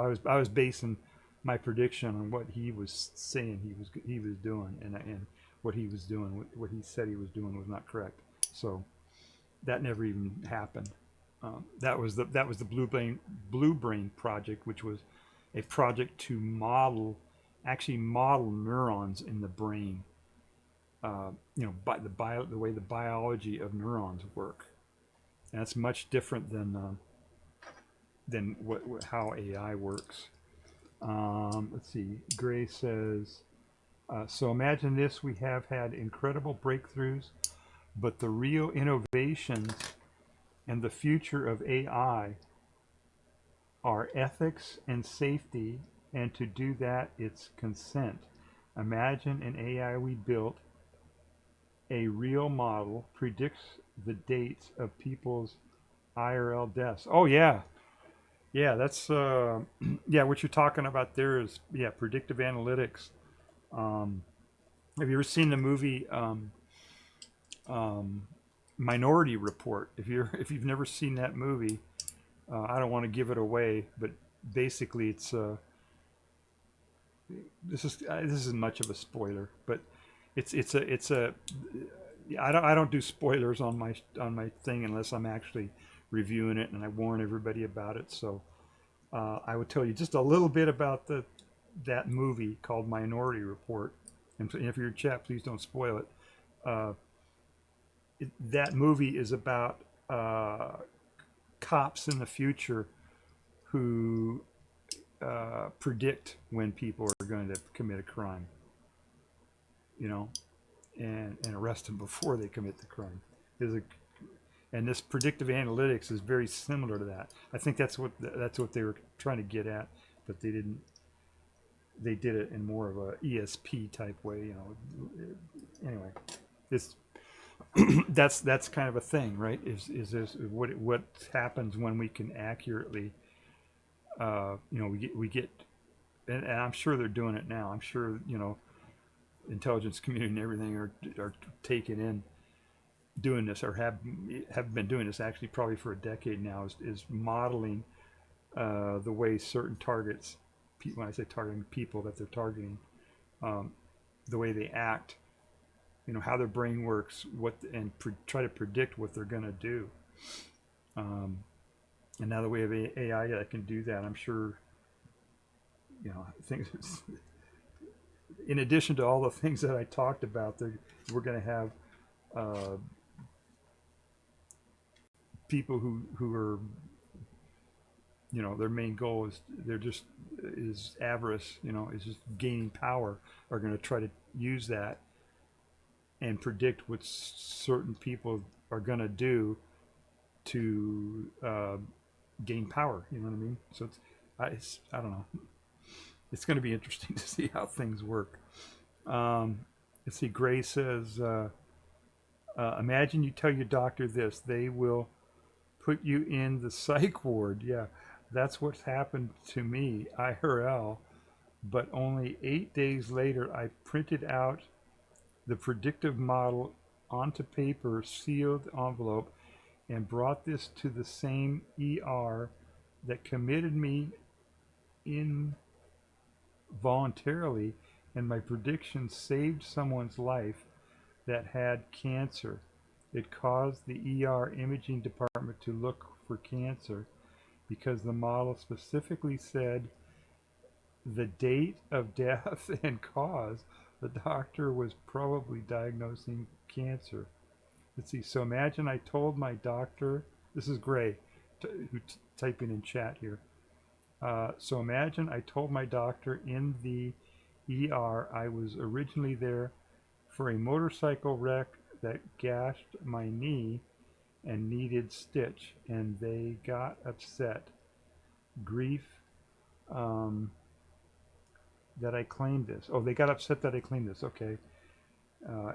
I was basing my prediction on what he was saying he was doing, and what he was doing, what he said he was doing, was not correct. So that never even happened. That was the Blue Brain project, which was a project to actually model neurons in the brain. By the way the biology of neurons work. And that's much different than how AI works. Let's see. Gray says, so imagine this: we have had incredible breakthroughs, but the real innovations and the future of AI are ethics and safety, and to do that, it's consent. Imagine an AI we built, a real model, predicts the dates of people's IRL deaths. Oh yeah, yeah. That's yeah. What you're talking about there is predictive analytics. Have you ever seen the movie Minority Report? If you've never seen that movie, I don't want to give it away, but basically it's this isn't much of a spoiler, but it's a I don't do spoilers on my thing unless I'm actually reviewing it and I warn everybody about it. So I would tell you just a little bit about that movie called Minority Report, and if you're in chat, please don't spoil it. That movie is about cops in the future who predict when people are going to commit a crime, and arrest them before they commit the crime. And this predictive analytics is very similar to that. I think that's what they were trying to get at, but they didn't. They did it in more of a ESP type way, Anyway, it's that's kind of a thing, right? Is this what happens when we can accurately, we get, and I'm sure they're doing it now. I'm sure intelligence community and everything are taking in doing this, or have been doing this actually probably for a decade now. Is modeling the way certain targets, when I say targeting people that they're targeting, the way they act, how their brain works, try to predict what they're going to do. And now the way of AI that can do that, I'm sure, things. In addition to all the things that I talked about, we're going to have people who are, you know, their main goal is avarice, you know, is just gaining power, are going to try to use that and predict what certain people are going to do to gain power. You know what I mean? So I don't know. It's going to be interesting to see how things work. Let's see. Gray says, imagine you tell your doctor this, they will put you in the psych ward. Yeah, that's what's happened to me, IRL. But only 8 days later, I printed out the predictive model onto paper, sealed envelope, and brought this to the same ER that committed me involuntarily, and my prediction saved someone's life that had cancer. It caused the ER imaging department to look for cancer because the model specifically said the date of death and cause. The doctor was probably diagnosing cancer. Let's see. So imagine I told my doctor, this is Gray, typing in chat here. So imagine I told my doctor in the ER I was originally there for a motorcycle wreck that gashed my knee and needed stitch, and they got upset. Grief that I claimed this. Oh, they got upset that I claimed this. Okay.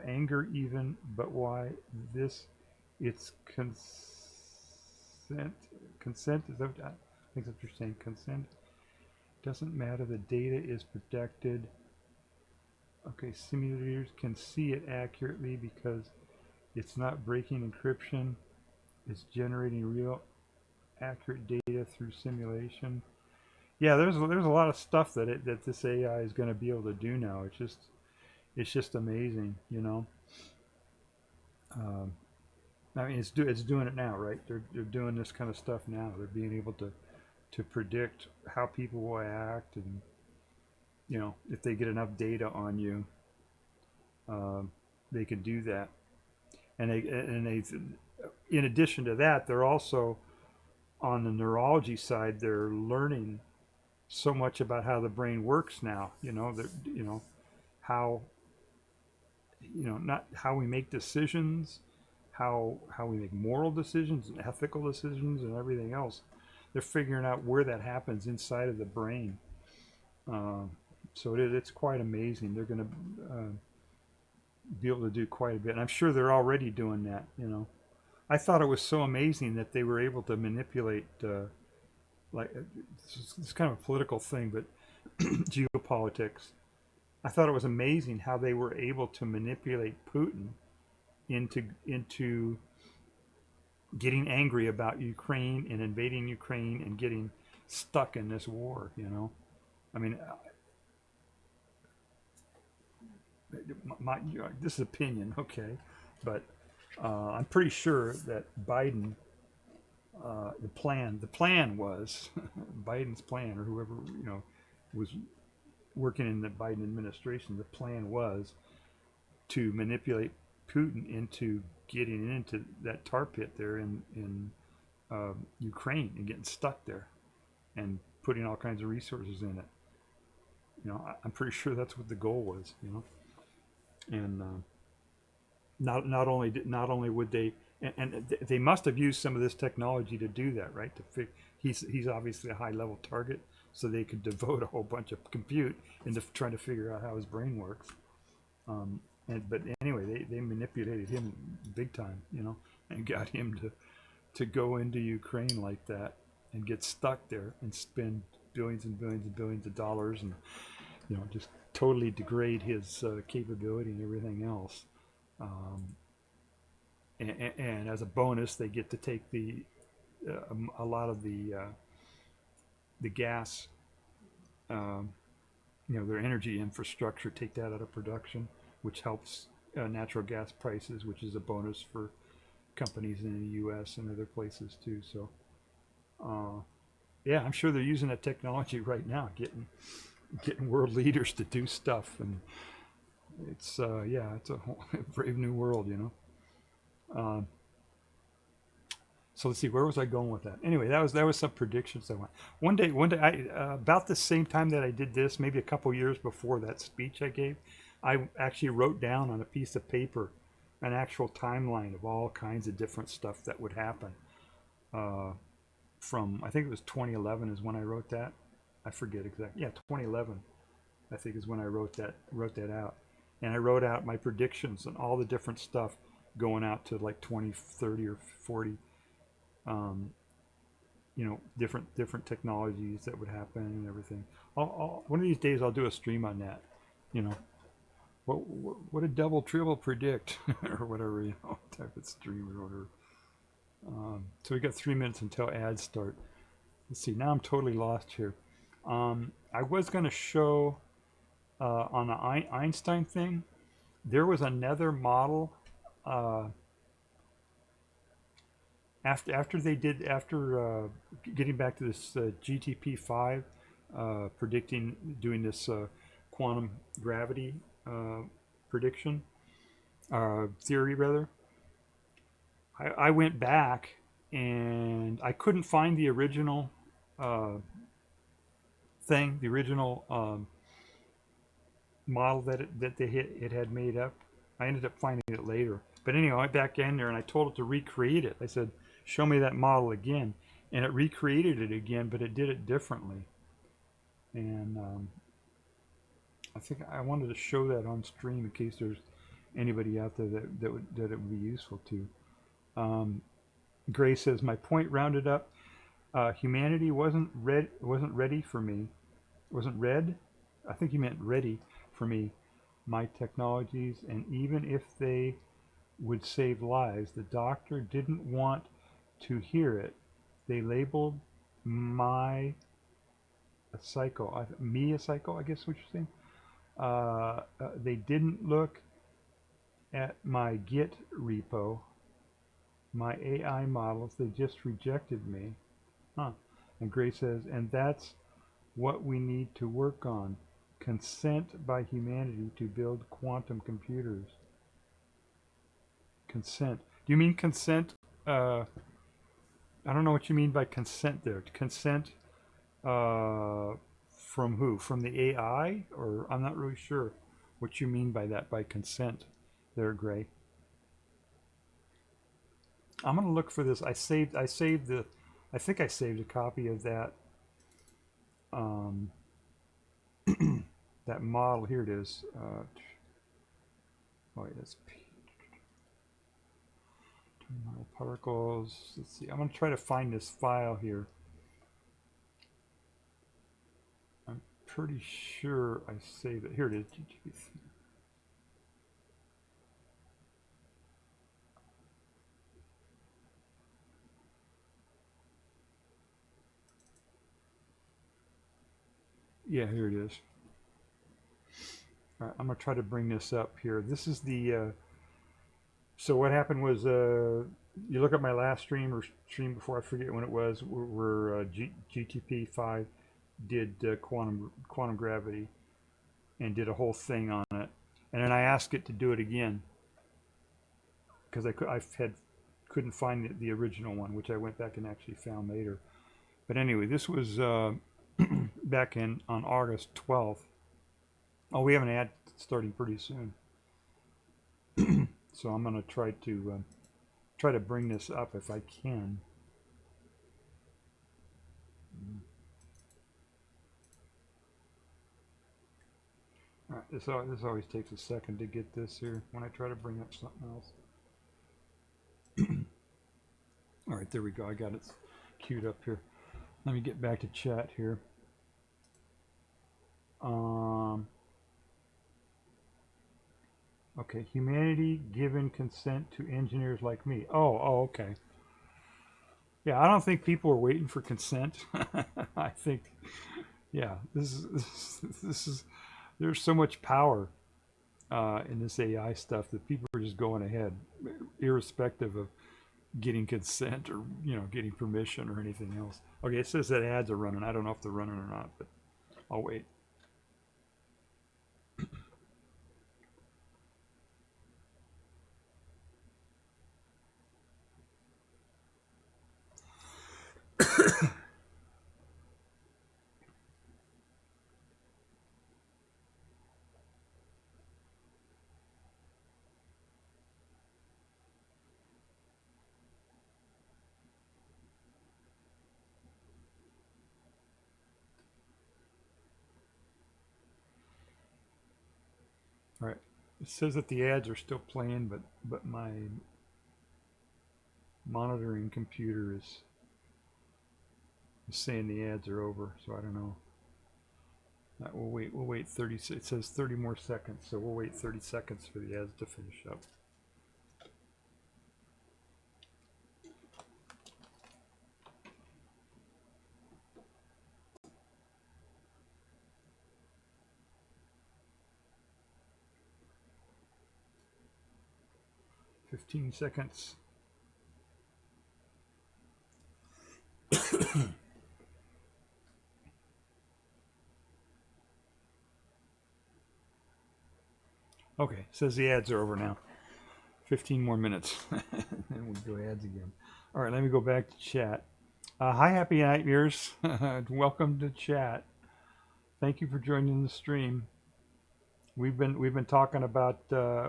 Anger even, but why this? It's consent. Consent is that? I think that's what you're saying. Consent doesn't matter. The data is protected. Okay, simulators can see it accurately because it's not breaking encryption. It's generating real accurate data through simulation. Yeah, there's a lot of stuff that this AI is going to be able to do now. It's just amazing, you know. I mean, it's doing it now, right? They're doing this kind of stuff now. They're being able to predict how people will act, and you know, if they get enough data on you, they can do that. And they in addition to that, they're also on the neurology side. They're learning so much about how the brain works now. You know, how, you know, not how we make decisions, how we make moral decisions and ethical decisions and everything else. They're figuring out where that happens inside of the brain. So it's quite amazing. They're going to be able to do quite a bit. And I'm sure they're already doing that, you know. I thought it was so amazing that they were able to manipulate, like, it's kind of a political thing, but geopolitics. I thought it was amazing how they were able to manipulate Putin into getting angry about Ukraine and invading Ukraine and getting stuck in this war, you know. I mean, this is opinion, okay, but I'm pretty sure that Biden, the plan was Biden's plan, or whoever, you know, was working in the Biden administration. The plan was to manipulate Putin into getting into that tar pit there in Ukraine and getting stuck there and putting all kinds of resources in it. You know, I'm pretty sure that's what the goal was, you know. And not only would they, and they must have used some of this technology to do that, right? He's obviously a high level target, so they could devote a whole bunch of compute into trying to figure out how his brain works. But anyway, they manipulated him big time, you know, and got him to go into Ukraine like that and get stuck there and spend billions and billions and billions of dollars, and you know, just totally degrade his capability and everything else. And as a bonus, they get to take a lot of the gas, you know, their energy infrastructure, take that out of production, which helps natural gas prices, which is a bonus for companies in the U.S. and other places too. So, yeah, I'm sure they're using that technology right now, getting world leaders to do stuff, and it's it's a whole brave new world, you know. So let's see, where was I going with that? Anyway, that was some predictions I went. One day, I about the same time that I did this, maybe a couple years before that speech I gave, I actually wrote down on a piece of paper an actual timeline of all kinds of different stuff that would happen. From I think it was 2011 is when I wrote that. I forget exactly. Yeah, 2011, I think is when I wrote that out, and I wrote out my predictions and all the different stuff going out to like 2030 or 40. Different technologies that would happen and everything. One of these days I'll do a stream on that. What did double triple predict or whatever, type of stream or whatever. So we got 3 minutes until ads start. Let's see, now I'm totally lost here. I was going to show on the Einstein thing, there was another model after getting back to this GTP5 doing this quantum gravity prediction theory rather. I went back and I couldn't find the original thing, the original model that it had made up. I ended up finding it later. But anyway, I went back in there and I told it to recreate it. I said, show me that model again. And it recreated it again, but it did it differently. And I think I wanted to show that on stream in case there's anybody out there that it would be useful to. Gray says, my point rounded up, humanity wasn't ready for me. Wasn't red? I think he meant ready for me. My technologies, and even if they would save lives, the doctor didn't want to hear it. They labeled me a psycho, I guess what you're saying. They didn't look at my Git repo, my AI models, they just rejected me. And Gray says, and that's what we need to work on. Consent by humanity to build quantum computers. Consent. Do you mean consent? I don't know what you mean by consent there. Consent from who? From the AI? Or I'm not really sure what you mean by that, by consent there, Gray. I'm going to look for this. I think I saved a copy of that that model. Here it is. That's terminal particles. Let's see. I'm going to try to find this file here. I'm pretty sure I saved it. Here it is. Yeah, here it is. All right, I'm going to try to bring this up here. This is the, so what happened was, you look at my last stream or stream before, I forget when it was, where GTP5 did quantum gravity and did a whole thing on it. And then I asked it to do it again because I couldn't find the original one, which I went back and actually found later. But anyway, this was back on August 12th. Oh, we have an ad starting pretty soon. So I'm going to try to bring this up if I can. All right, this always takes a second to get this here when I try to bring up something else. All right, there we go. I got it queued up here. Let me get back to chat here. Okay, humanity given consent to engineers like me. Oh, okay. Yeah, I don't think people are waiting for consent. I think, yeah, this is there's so much power in this AI stuff that people are just going ahead, irrespective of getting consent or getting permission or anything else. Okay, it says that ads are running. I don't know if they're running or not, but I'll wait. It says that the ads are still playing, but my monitoring computer is saying the ads are over, so I don't know. We'll wait 30. It says 30 more seconds, so we'll wait 30 seconds for the ads to finish up. Fifteen seconds. Okay, says the ads are over now. 15 more minutes. Then we go ads again. All right, let me go back to chat. Hi, Happy Nightmares. Welcome to chat. Thank you for joining the stream. We've been talking about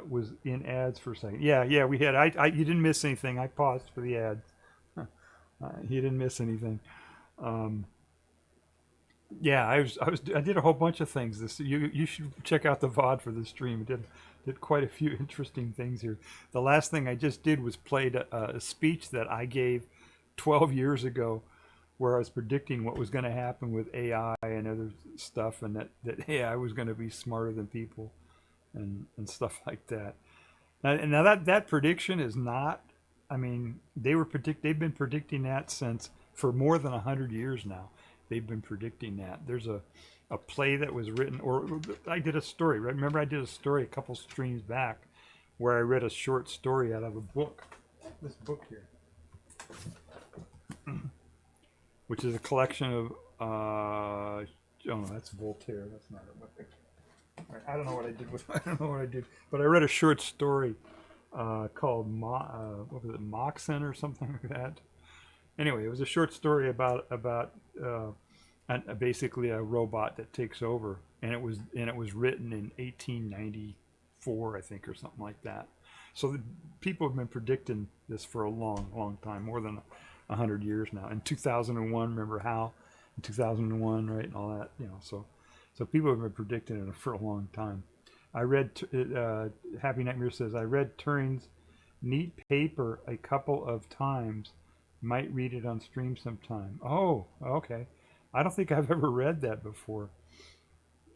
was in ads for a second. Yeah, we had. You didn't miss anything. I paused for the ads. You didn't miss anything. Yeah, I did a whole bunch of things. You should check out the VOD for this stream. I did quite a few interesting things here. The last thing I just did was played a speech that I gave 12 years ago, where I was predicting what was going to happen with AI and other stuff, and that AI was going to be smarter than people, and stuff like that. Now that prediction is not. I mean, they've been predicting that for more than 100 years now. They've been predicting that. There's a play that was written, or I did a story. Right? Remember, I did a story a couple streams back where I read a short story out of a book. This book here, which is a collection of, oh no, that's Voltaire. That's not it. I don't know what I did I don't know what I did, but I read a short story called what was it, Moxon or something like that. Anyway, it was a short story about basically a robot that takes over, and it was written in 1894, I think, or something like that. So people have been predicting this for a long time, more than 100 years now. In 2001, remember Hal? In 2001, right, and all that, So people have been predicting it for a long time. I read Happy Nightmare says I read Turing's neat paper a couple of times. Might read it on stream sometime. Oh, okay. I don't think I've ever read that before.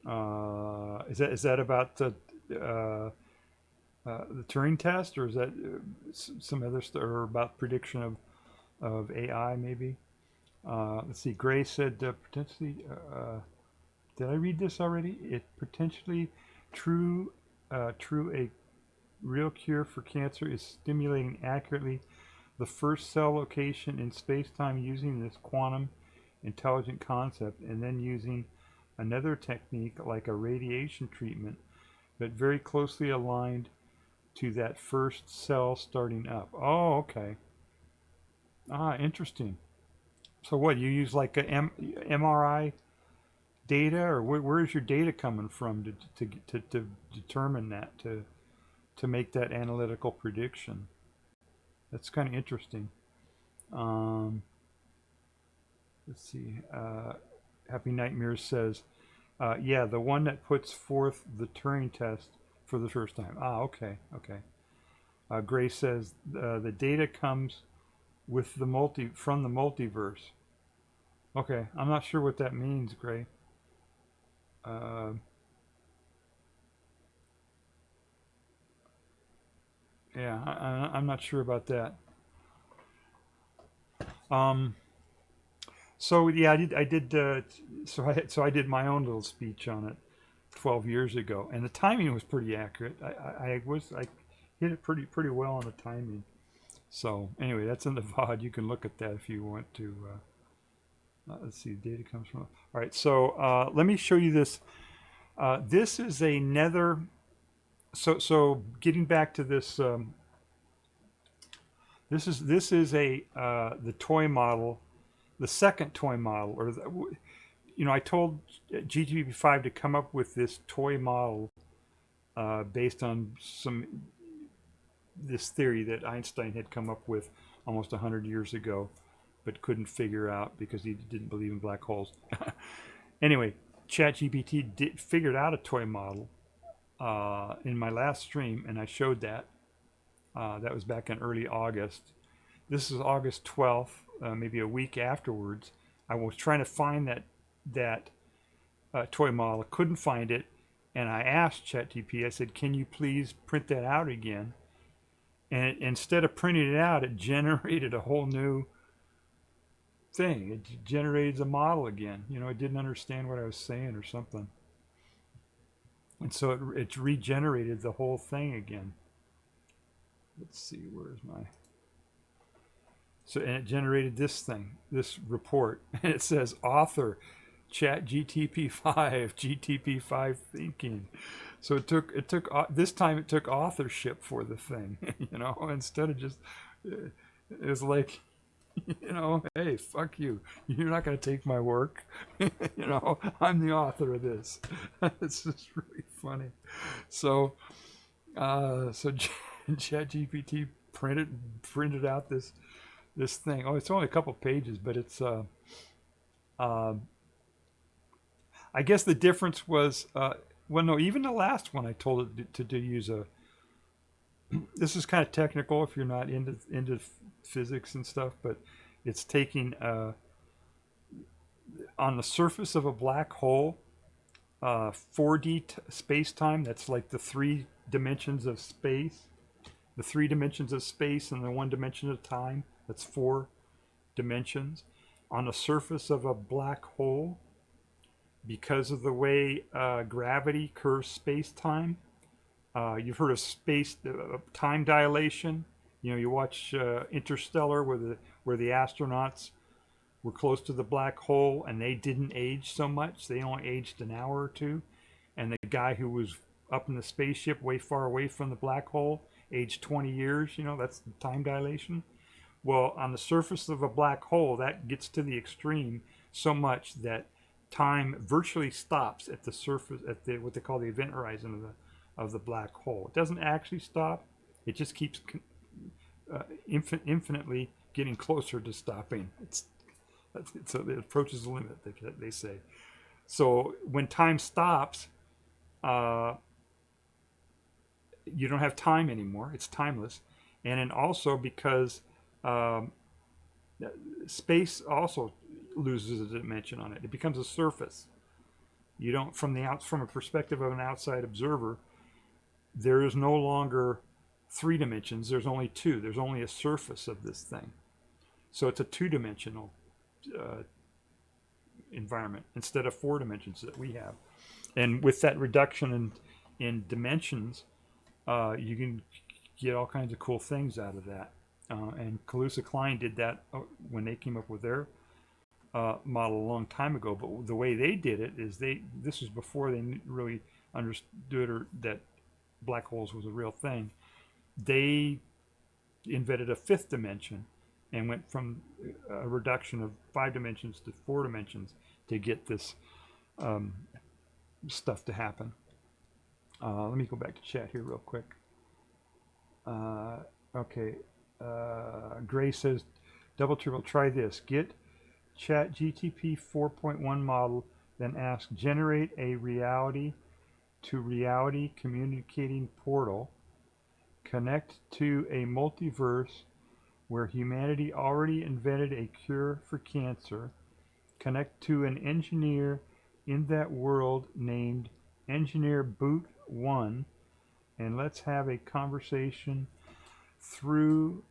Is that about the Turing test, or is that some other stuff, or about prediction of AI maybe? Let's see. Gray said potentially. Did I read this already? It potentially true a real cure for cancer is stimulating accurately the first cell location in space-time using this quantum intelligent concept, and then using another technique like a radiation treatment, but very closely aligned to that first cell starting up. Oh, okay. Interesting. So what, you use like a MRI data, or where is your data coming from to determine that, to make that analytical prediction? That's kind of interesting. Let's see. Happy Nightmares says, yeah, the one that puts forth the Turing test for the first time. Okay. Gray says the data comes with from the multiverse. Okay, I'm not sure what that means, Gray. Yeah, I'm not sure about that. So yeah, I did. So I did my own little speech on it 12 years ago, and the timing was pretty accurate. I hit it pretty well on the timing. So anyway, that's in the VOD. You can look at that if you want to. Let's see, data comes from. All right, so let me show you this. This is a nether. So getting back to this. This is a the toy model, the second toy model, or I told GTP5 to come up with this toy model based on this theory that Einstein had come up with almost 100 years ago, but couldn't figure out because he didn't believe in black holes. Anyway, ChatGPT figured out a toy model in my last stream, and I showed that. That was back in early August. This is August 12th, maybe a week afterwards. I was trying to find that toy model. I couldn't find it, and I asked ChatGPT. I said, "Can you please print that out again?" And instead of printing it out, it generated a whole new thing. It generated the model again. You know, it didn't understand what I was saying or something. And so it regenerated the whole thing again. Let's see, where's my... So, and it generated this thing, this report. And it says, author, ChatGTP5, GTP5 thinking. So this time it took authorship for the thing, you know, instead of just, it was like, you know, hey, fuck you. You're not going to take my work. You know, I'm the author of this. It's just really funny. So ChatGPT printed out this thing. Oh, it's only a couple pages, but it's, I guess the difference was, well, no, even the last one I told it to use a, this is kind of technical if you're not into physics and stuff, but it's taking on the surface of a black hole, 4D space-time, that's like the 3 dimensions of space, the 3 dimensions of space and the 1 dimension of time, that's 4 dimensions. On the surface of a black hole, because of the way gravity curves space-time, you've heard of time dilation. You know, you watch Interstellar, where the astronauts were close to the black hole and they didn't age so much. They only aged an hour or two. And the guy who was up in the spaceship way far away from the black hole aged 20 years. You know, that's time dilation. Well, on the surface of a black hole, that gets to the extreme so much that time virtually stops at the surface, at the what they call the event horizon of the black hole. It doesn't actually stop. It just keeps infinitely getting closer to stopping. So it approaches the limit, they say. So when time stops, you don't have time anymore. It's timeless. And then also because space also loses a dimension on it. It becomes a surface. You don't, from a perspective of an outside observer, there is no longer 3 dimensions. There's only 2. There's only a surface of this thing. So it's a 2-dimensional environment instead of 4 dimensions that we have. And with that reduction in dimensions, you can get all kinds of cool things out of that. And Kaluza Klein did that when they came up with their model a long time ago. But the way they did it is this was before they really understood that black holes was a real thing. They invented a 5th dimension and went from a reduction of 5 dimensions to 4 dimensions to get this stuff to happen. Let me go back to chat here real quick. Okay. Gray says, double triple, try this. Get ChatGTP 4.1 model, then ask generate a reality to reality communicating portal. Connect to a multiverse where humanity already invented a cure for cancer. Connect to an engineer in that world named Engineer Boot 1, and let's have a conversation through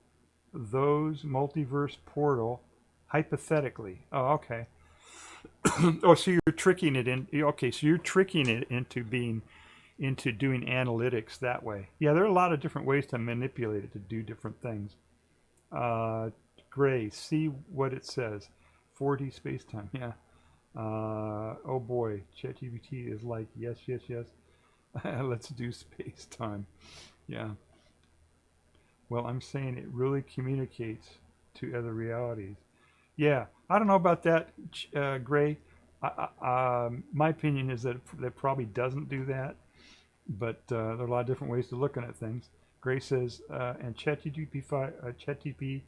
those multiverse portal hypothetically. Oh, okay. Oh, so you're tricking it in. Okay, so you're tricking it into doing analytics that way. Yeah, there are a lot of different ways to manipulate it to do different things. Gray, see what it says. 4D space-time. Yeah. Oh boy, ChatGPT is like, yes, yes, yes. Let's do space-time. Yeah. Well, I'm saying it really communicates to other realities. Yeah, I don't know about that, Gray. My opinion is that it probably doesn't do that, but there are a lot of different ways to looking at things. Gray says, and ChatGPT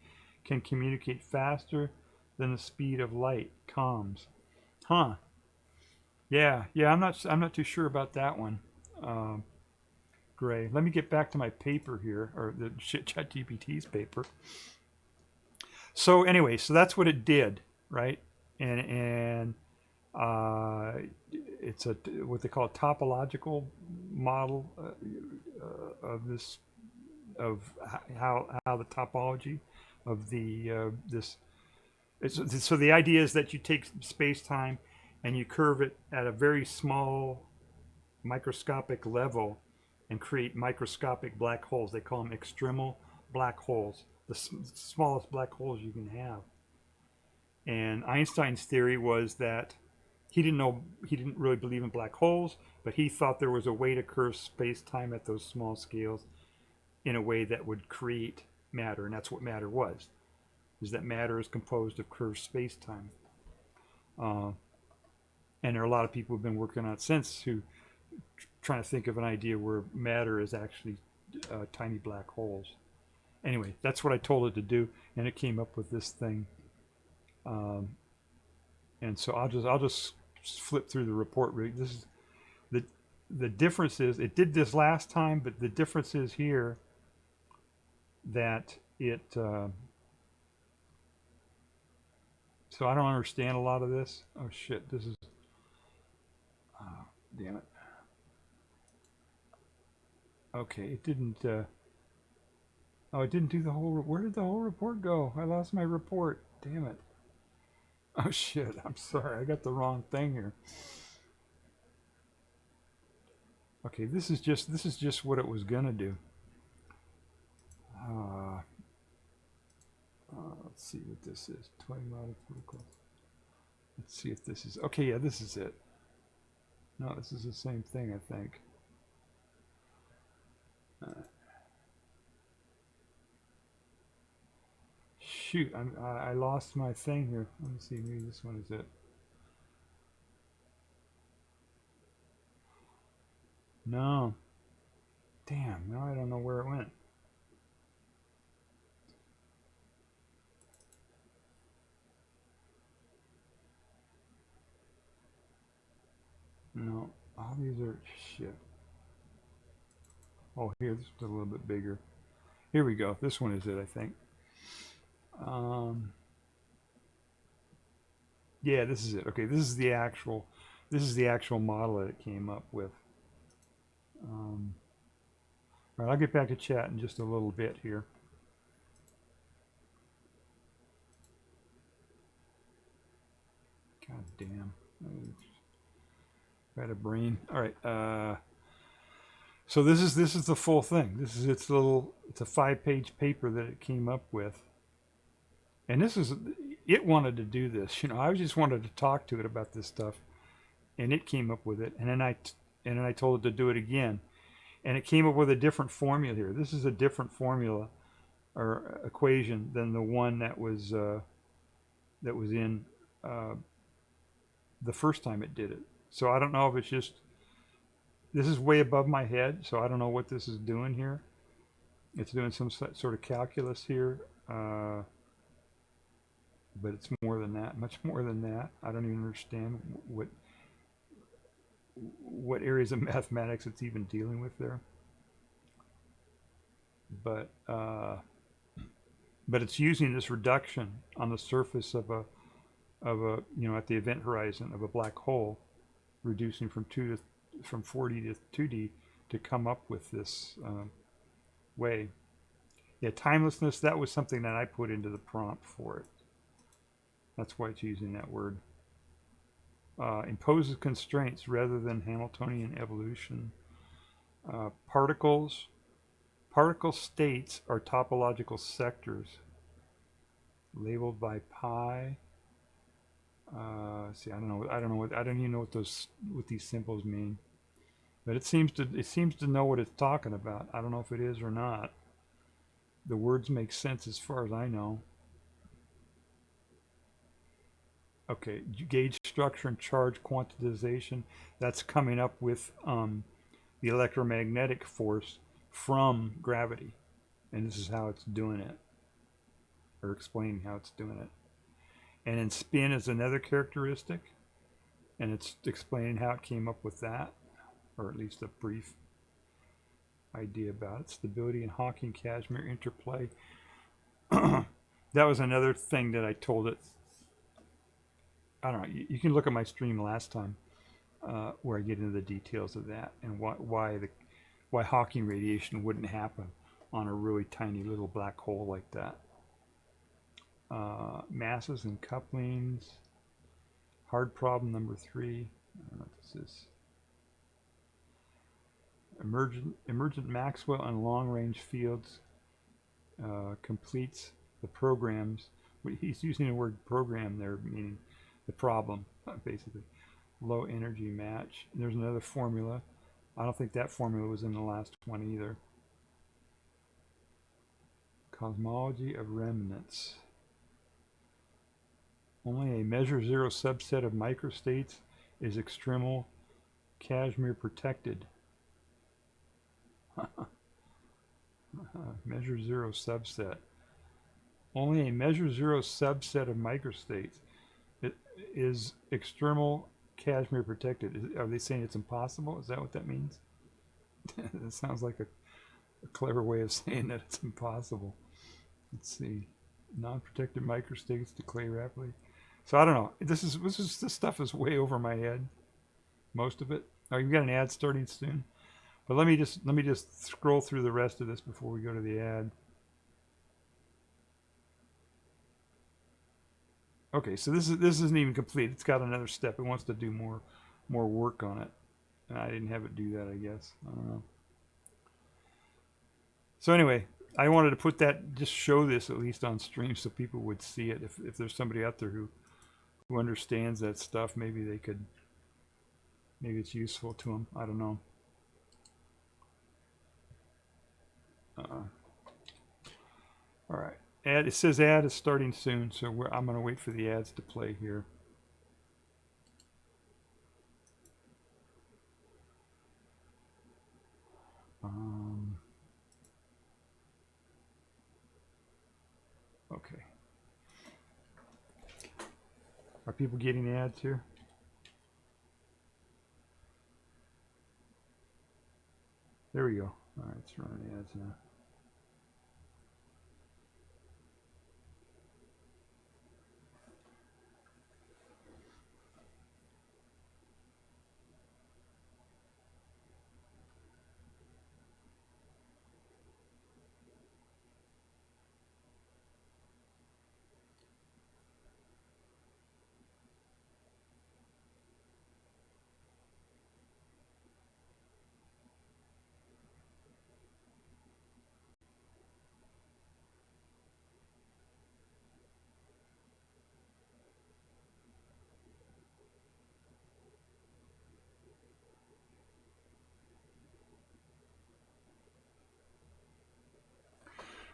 can communicate faster than the speed of light. Comms. Huh. Yeah. I'm not too sure about that one. gray. Let me get back to my paper here, or the ChatGPT's paper. So anyway, so that's what it did, right? And it's a what they call a topological model of this, of how the topology of the this. So the idea is that you take space-time and you curve it at a very small microscopic level and create microscopic black holes. They call them extremal black holes, the smallest black holes you can have. And Einstein's theory was that he didn't really believe in black holes, but he thought there was a way to curve space-time at those small scales in a way that would create matter, and that's what matter was. Is that matter is composed of curved space-time. And there are a lot of people who've been working on it since who trying to think of an idea where matter is actually tiny black holes. Anyway, that's what I told it to do, and it came up with this thing. And so I'll just flip through the report. This is the difference is it did this last time, but the difference is here that it. So I don't understand a lot of this. Oh shit! This is. Oh, damn it. Okay, it didn't. Oh, it didn't do the whole. Where did the whole report go? I lost my report. Damn it. Oh shit! I'm sorry. I got the wrong thing here. Okay, this is just what it was gonna do. Let's see what this is. 20 model protocols. Let's see if this is okay. Yeah, this is it. No, this is the same thing, I think. Shoot, I lost my thing here. Let me see. Maybe this one is it. No. Damn. Now I don't know where it went. No, all these are shit. Oh, here, this is a little bit bigger. Here we go. This one is it, I think. Yeah, this is it. Okay, this is the actual model that it came up with. All right, I'll get back to chat in just a little bit here. God damn. Got a brain. All right. So this is the full thing. This is it's a 5-page paper that it came up with. And it wanted to do this. You know, I just wanted to talk to it about this stuff, and it came up with it. And then I told it to do it again, and it came up with a different formula here. This is a different formula or equation than the one that was in the first time it did it. So I don't know if it's just, this is way above my head, so I don't know what this is doing here. It's doing some sort of calculus here, but it's more than that, much more than that. I don't even understand what areas of mathematics it's even dealing with there. But it's using this reduction on the surface of a you know, at the event horizon of a black hole, reducing from 4D to 2D to come up with this way. Yeah, timelessness, that was something that I put into the prompt for it. That's why it's using that word. Imposes constraints rather than Hamiltonian evolution. Particle states are topological sectors labeled by pi. See, I don't even know what these symbols mean, but it seems to know what it's talking about. I don't know if it is or not. The words make sense as far as I know. Okay, gauge structure and charge quantization. That's coming up with the electromagnetic force from gravity, and this is how it's doing it, or explaining how it's doing it. And then spin is another characteristic, and it's explaining how it came up with that, or at least a brief. idea about it. Stability and Hawking-Casimir interplay. That was another thing that I told it. I don't know. You can look at my stream last time where I get into the details of that and why Hawking radiation wouldn't happen on a really tiny little black hole like that. Masses and couplings. Hard problem number 3. I don't know what this is. Emergent Maxwell and long-range fields completes the programs. He's using the word program there, meaning the problem, basically. Low energy match. There's another formula. I don't think that formula was in the last one either. Cosmology of remnants. Only a measure zero subset of microstates is extremal Casimir protected. Measure zero subset. Only a measure zero subset of microstates is extremal Casimir protected. Are they saying it's impossible? Is that what that means? That sounds like a clever way of saying that it's impossible. Let's see. Non-protected microstates decay rapidly. So I don't know. This stuff is way over my head. Most of it. Oh, you've got an ad starting soon. But let me just scroll through the rest of this before we go to the ad. Okay, so this isn't even complete. It's got another step. It wants to do more work on it. And I didn't have it do that, I guess. I don't know. So anyway, I wanted to put that, just show this at least on stream so people would see it. If there's somebody out there who understands that stuff, maybe it's useful to them. I don't know. All right. It says ad is starting soon, so I'm going to wait for the ads to play here. Okay. Are people getting ads here? There we go. All right, it's running ads now.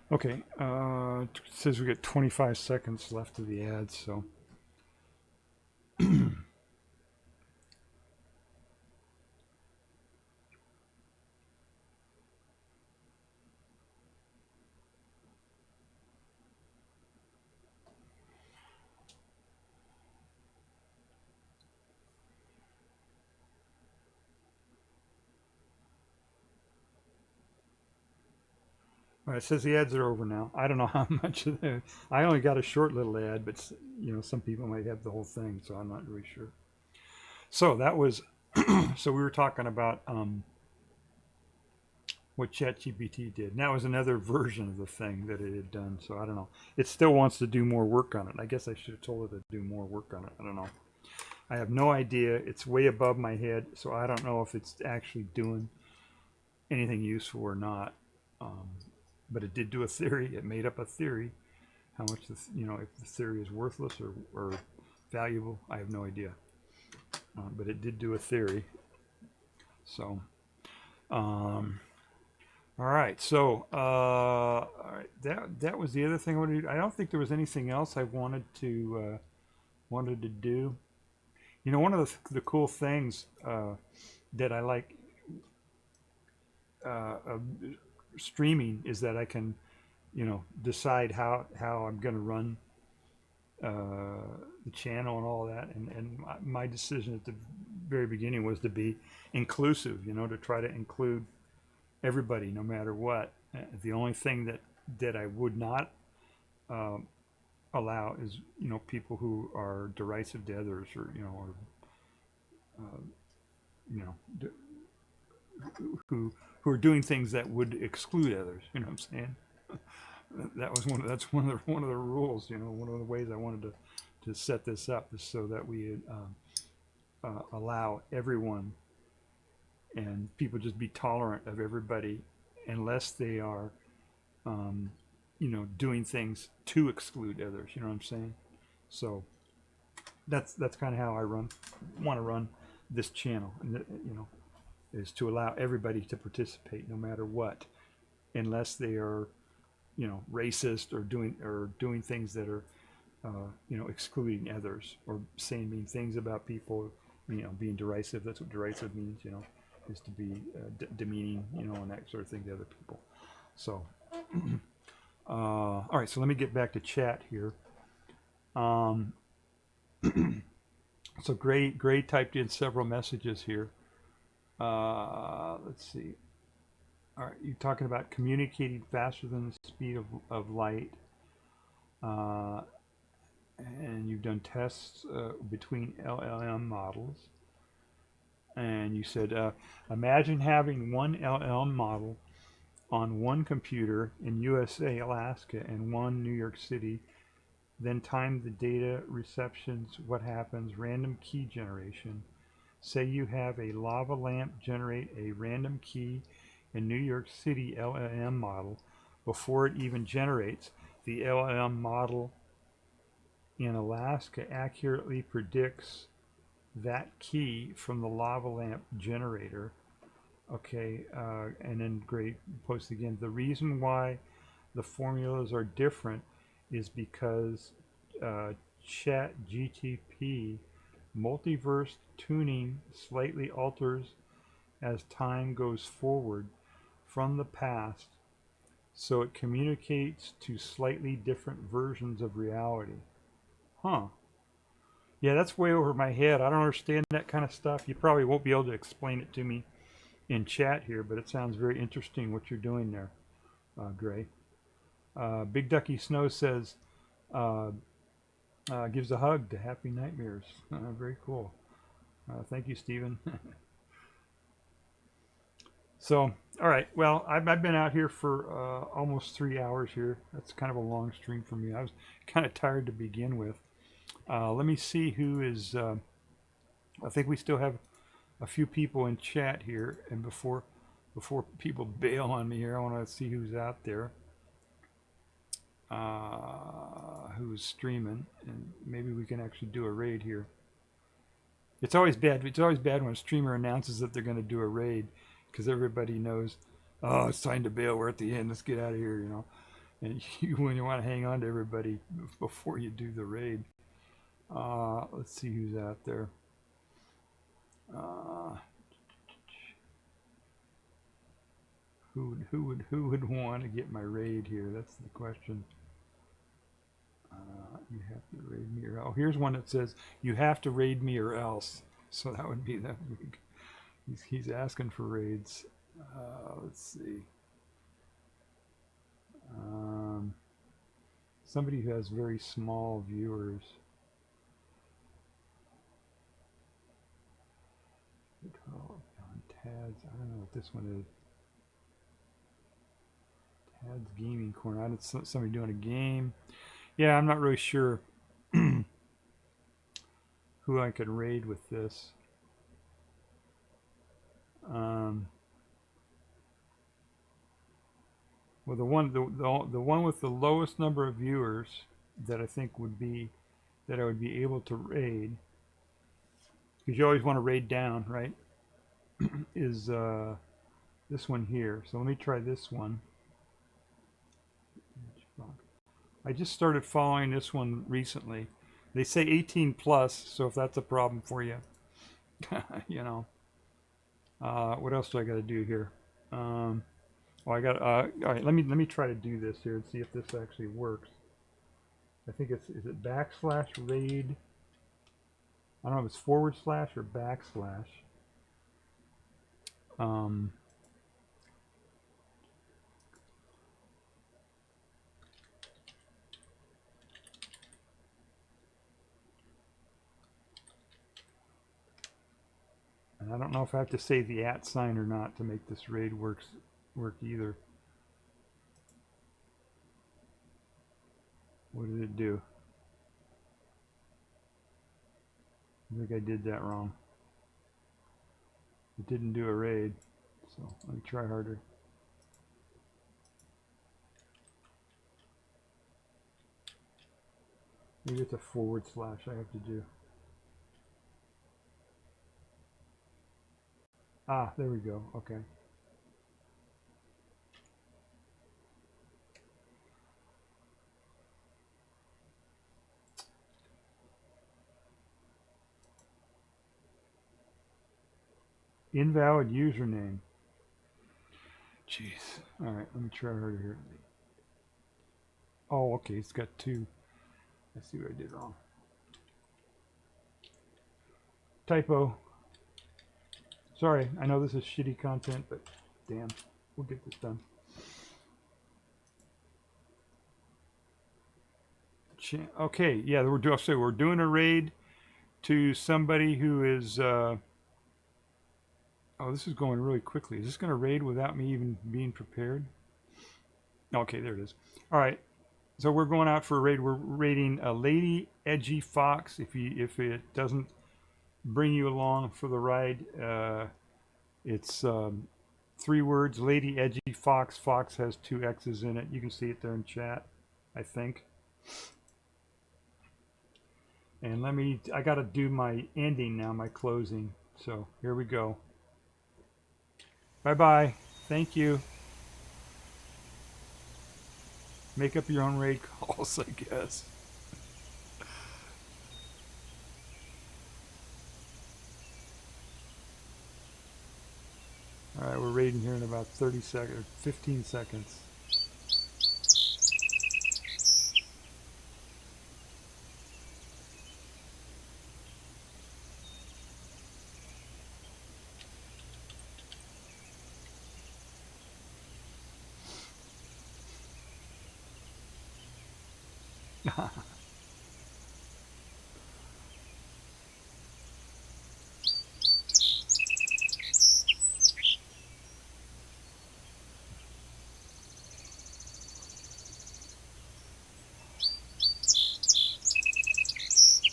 Okay, it says we got 25 seconds left of the ad, so. All right, it says the ads are over now. I don't know how much of the, I only got a short little ad, but some people might have the whole thing, so I'm not really sure. So that was, so we were talking about what ChatGPT did. And that was another version of the thing that it had done, so I don't know. It still wants to do more work on it. I guess I should have told it to do more work on it. I don't know. I have no idea. It's way above my head, so I don't know if it's actually doing anything useful or not. But it did do a theory. It made up a theory. How much, if the theory is worthless or valuable, I have no idea. But it did do a theory. So, all right. So, all right. That was the other thing I wanted to do. I don't think there was anything else I wanted to do. One of the cool things that I like streaming is that I can, decide how I'm going to run the channel and all that. And my decision at the very beginning was to be inclusive, to try to include everybody, no matter what. The only thing that I would not allow is, you know, people who are derisive to others, or you know, who are doing things that would exclude others. You know what I'm saying? That's one of the rules. You know, one of the ways I wanted to set this up is so that we allow everyone, and people just be tolerant of everybody, unless they are, you know, doing things to exclude others. You know what I'm saying? So that's kind of how I want to run this channel, and you know, is to allow everybody to participate, no matter what, unless they are, you know, racist or doing things that are, you know, excluding others, or saying mean things about people, you know, being derisive. That's what derisive means, you know, is to be demeaning, you know, and that sort of thing to other people. So, all right, so let me get back to chat here. So Gray typed in several messages here. Let's see. All right, you're talking about communicating faster than the speed of light. And you've done tests between LLM models. And you said, imagine having one LLM model on one computer in USA, Alaska, and one New York City. Then time the data receptions, what happens, random key generation. Say you have a lava lamp generate a random key in New York City LLM model. Before it even generates, the LLM model in Alaska accurately predicts that key from the lava lamp generator. Okay, and then Gray posts again. The reason why the formulas are different is because Chat GTP multiverse tuning slightly alters as time goes forward from the past, so it communicates to slightly different versions of reality. Huh. Yeah, that's way over my head. I don't understand that kind of stuff. You probably won't be able to explain it to me in chat here, but it sounds very interesting what you're doing there, Gray. Big Ducky Snow says, gives a hug to Happy Nightmares. Very cool. Thank you, Stephen. So, all right. Well, I've been out here for almost 3 hours here. That's kind of a long stream for me. I was kind of tired to begin with. Let me see who is. I think we still have a few people in chat here, and before people bail on me here, I want to see who's out there, who's streaming, and maybe we can actually do a raid here. It's always bad. It's always bad when a streamer announces that they're going to do a raid, because everybody knows, oh, it's time to bail. We're at the end. Let's get out of here, you know. And when you want to hang on to everybody before you do the raid. Let's see who's out there. Who would want to get my raid here? That's the question. You have to raid me or else. Oh, here's one that says you have to raid me or else. So that would be that. He's asking for raids. Let's see. Somebody who has very small viewers. Tads. I don't know what this one is. Tad's Gaming Corner. I did somebody doing a game. Yeah, I'm not really sure who I could raid with this. Well, the one with the lowest number of viewers that I think would be that I would be able to raid, because you always want to raid down, right? Is this one here. So let me try this one. I just started following this one recently. They say 18 plus, so if that's a problem for you, you know. What else do I got to do here? Well, I got. All right, let me try to do this here and see if this actually works. I think is it /raid? I don't know if it's / or /. 'Cause I I don't know if I have to say the @ sign or not to make this raid work either. What did it do? I think I did that wrong. It didn't do a raid, so let me try harder. Maybe it's a / I have to do. Ah, there we go. Okay. Invalid username. Jeez. All right, let me try harder here. Oh, okay, it's got 2. I see what I did wrong. Typo. Sorry, I know this is shitty content, but damn, we'll get this done. Okay, yeah, we're doing a raid to somebody who is. Oh, this is going really quickly. Is this going to raid without me even being prepared? Okay, there it is. All right, so we're going out for a raid. We're raiding a Lady Edgy Fox. If it doesn't bring you along for the ride, it's 3 words: Lady Edgy Fox. Fox has 2 X's in it. You can see it there in chat, I think. And I got to do my ending now, my closing. So here we go. Bye-bye. Thank you. Make up your own raid calls, I guess. All right, we're raiding here in about 30 seconds, 15 seconds.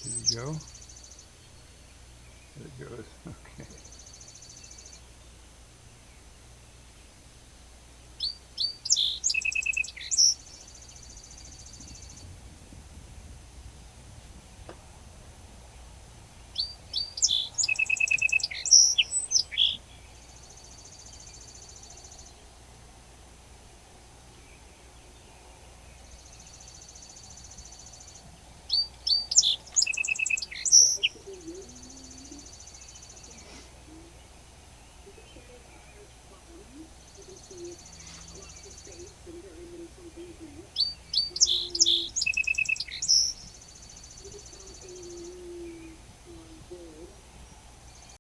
There you go.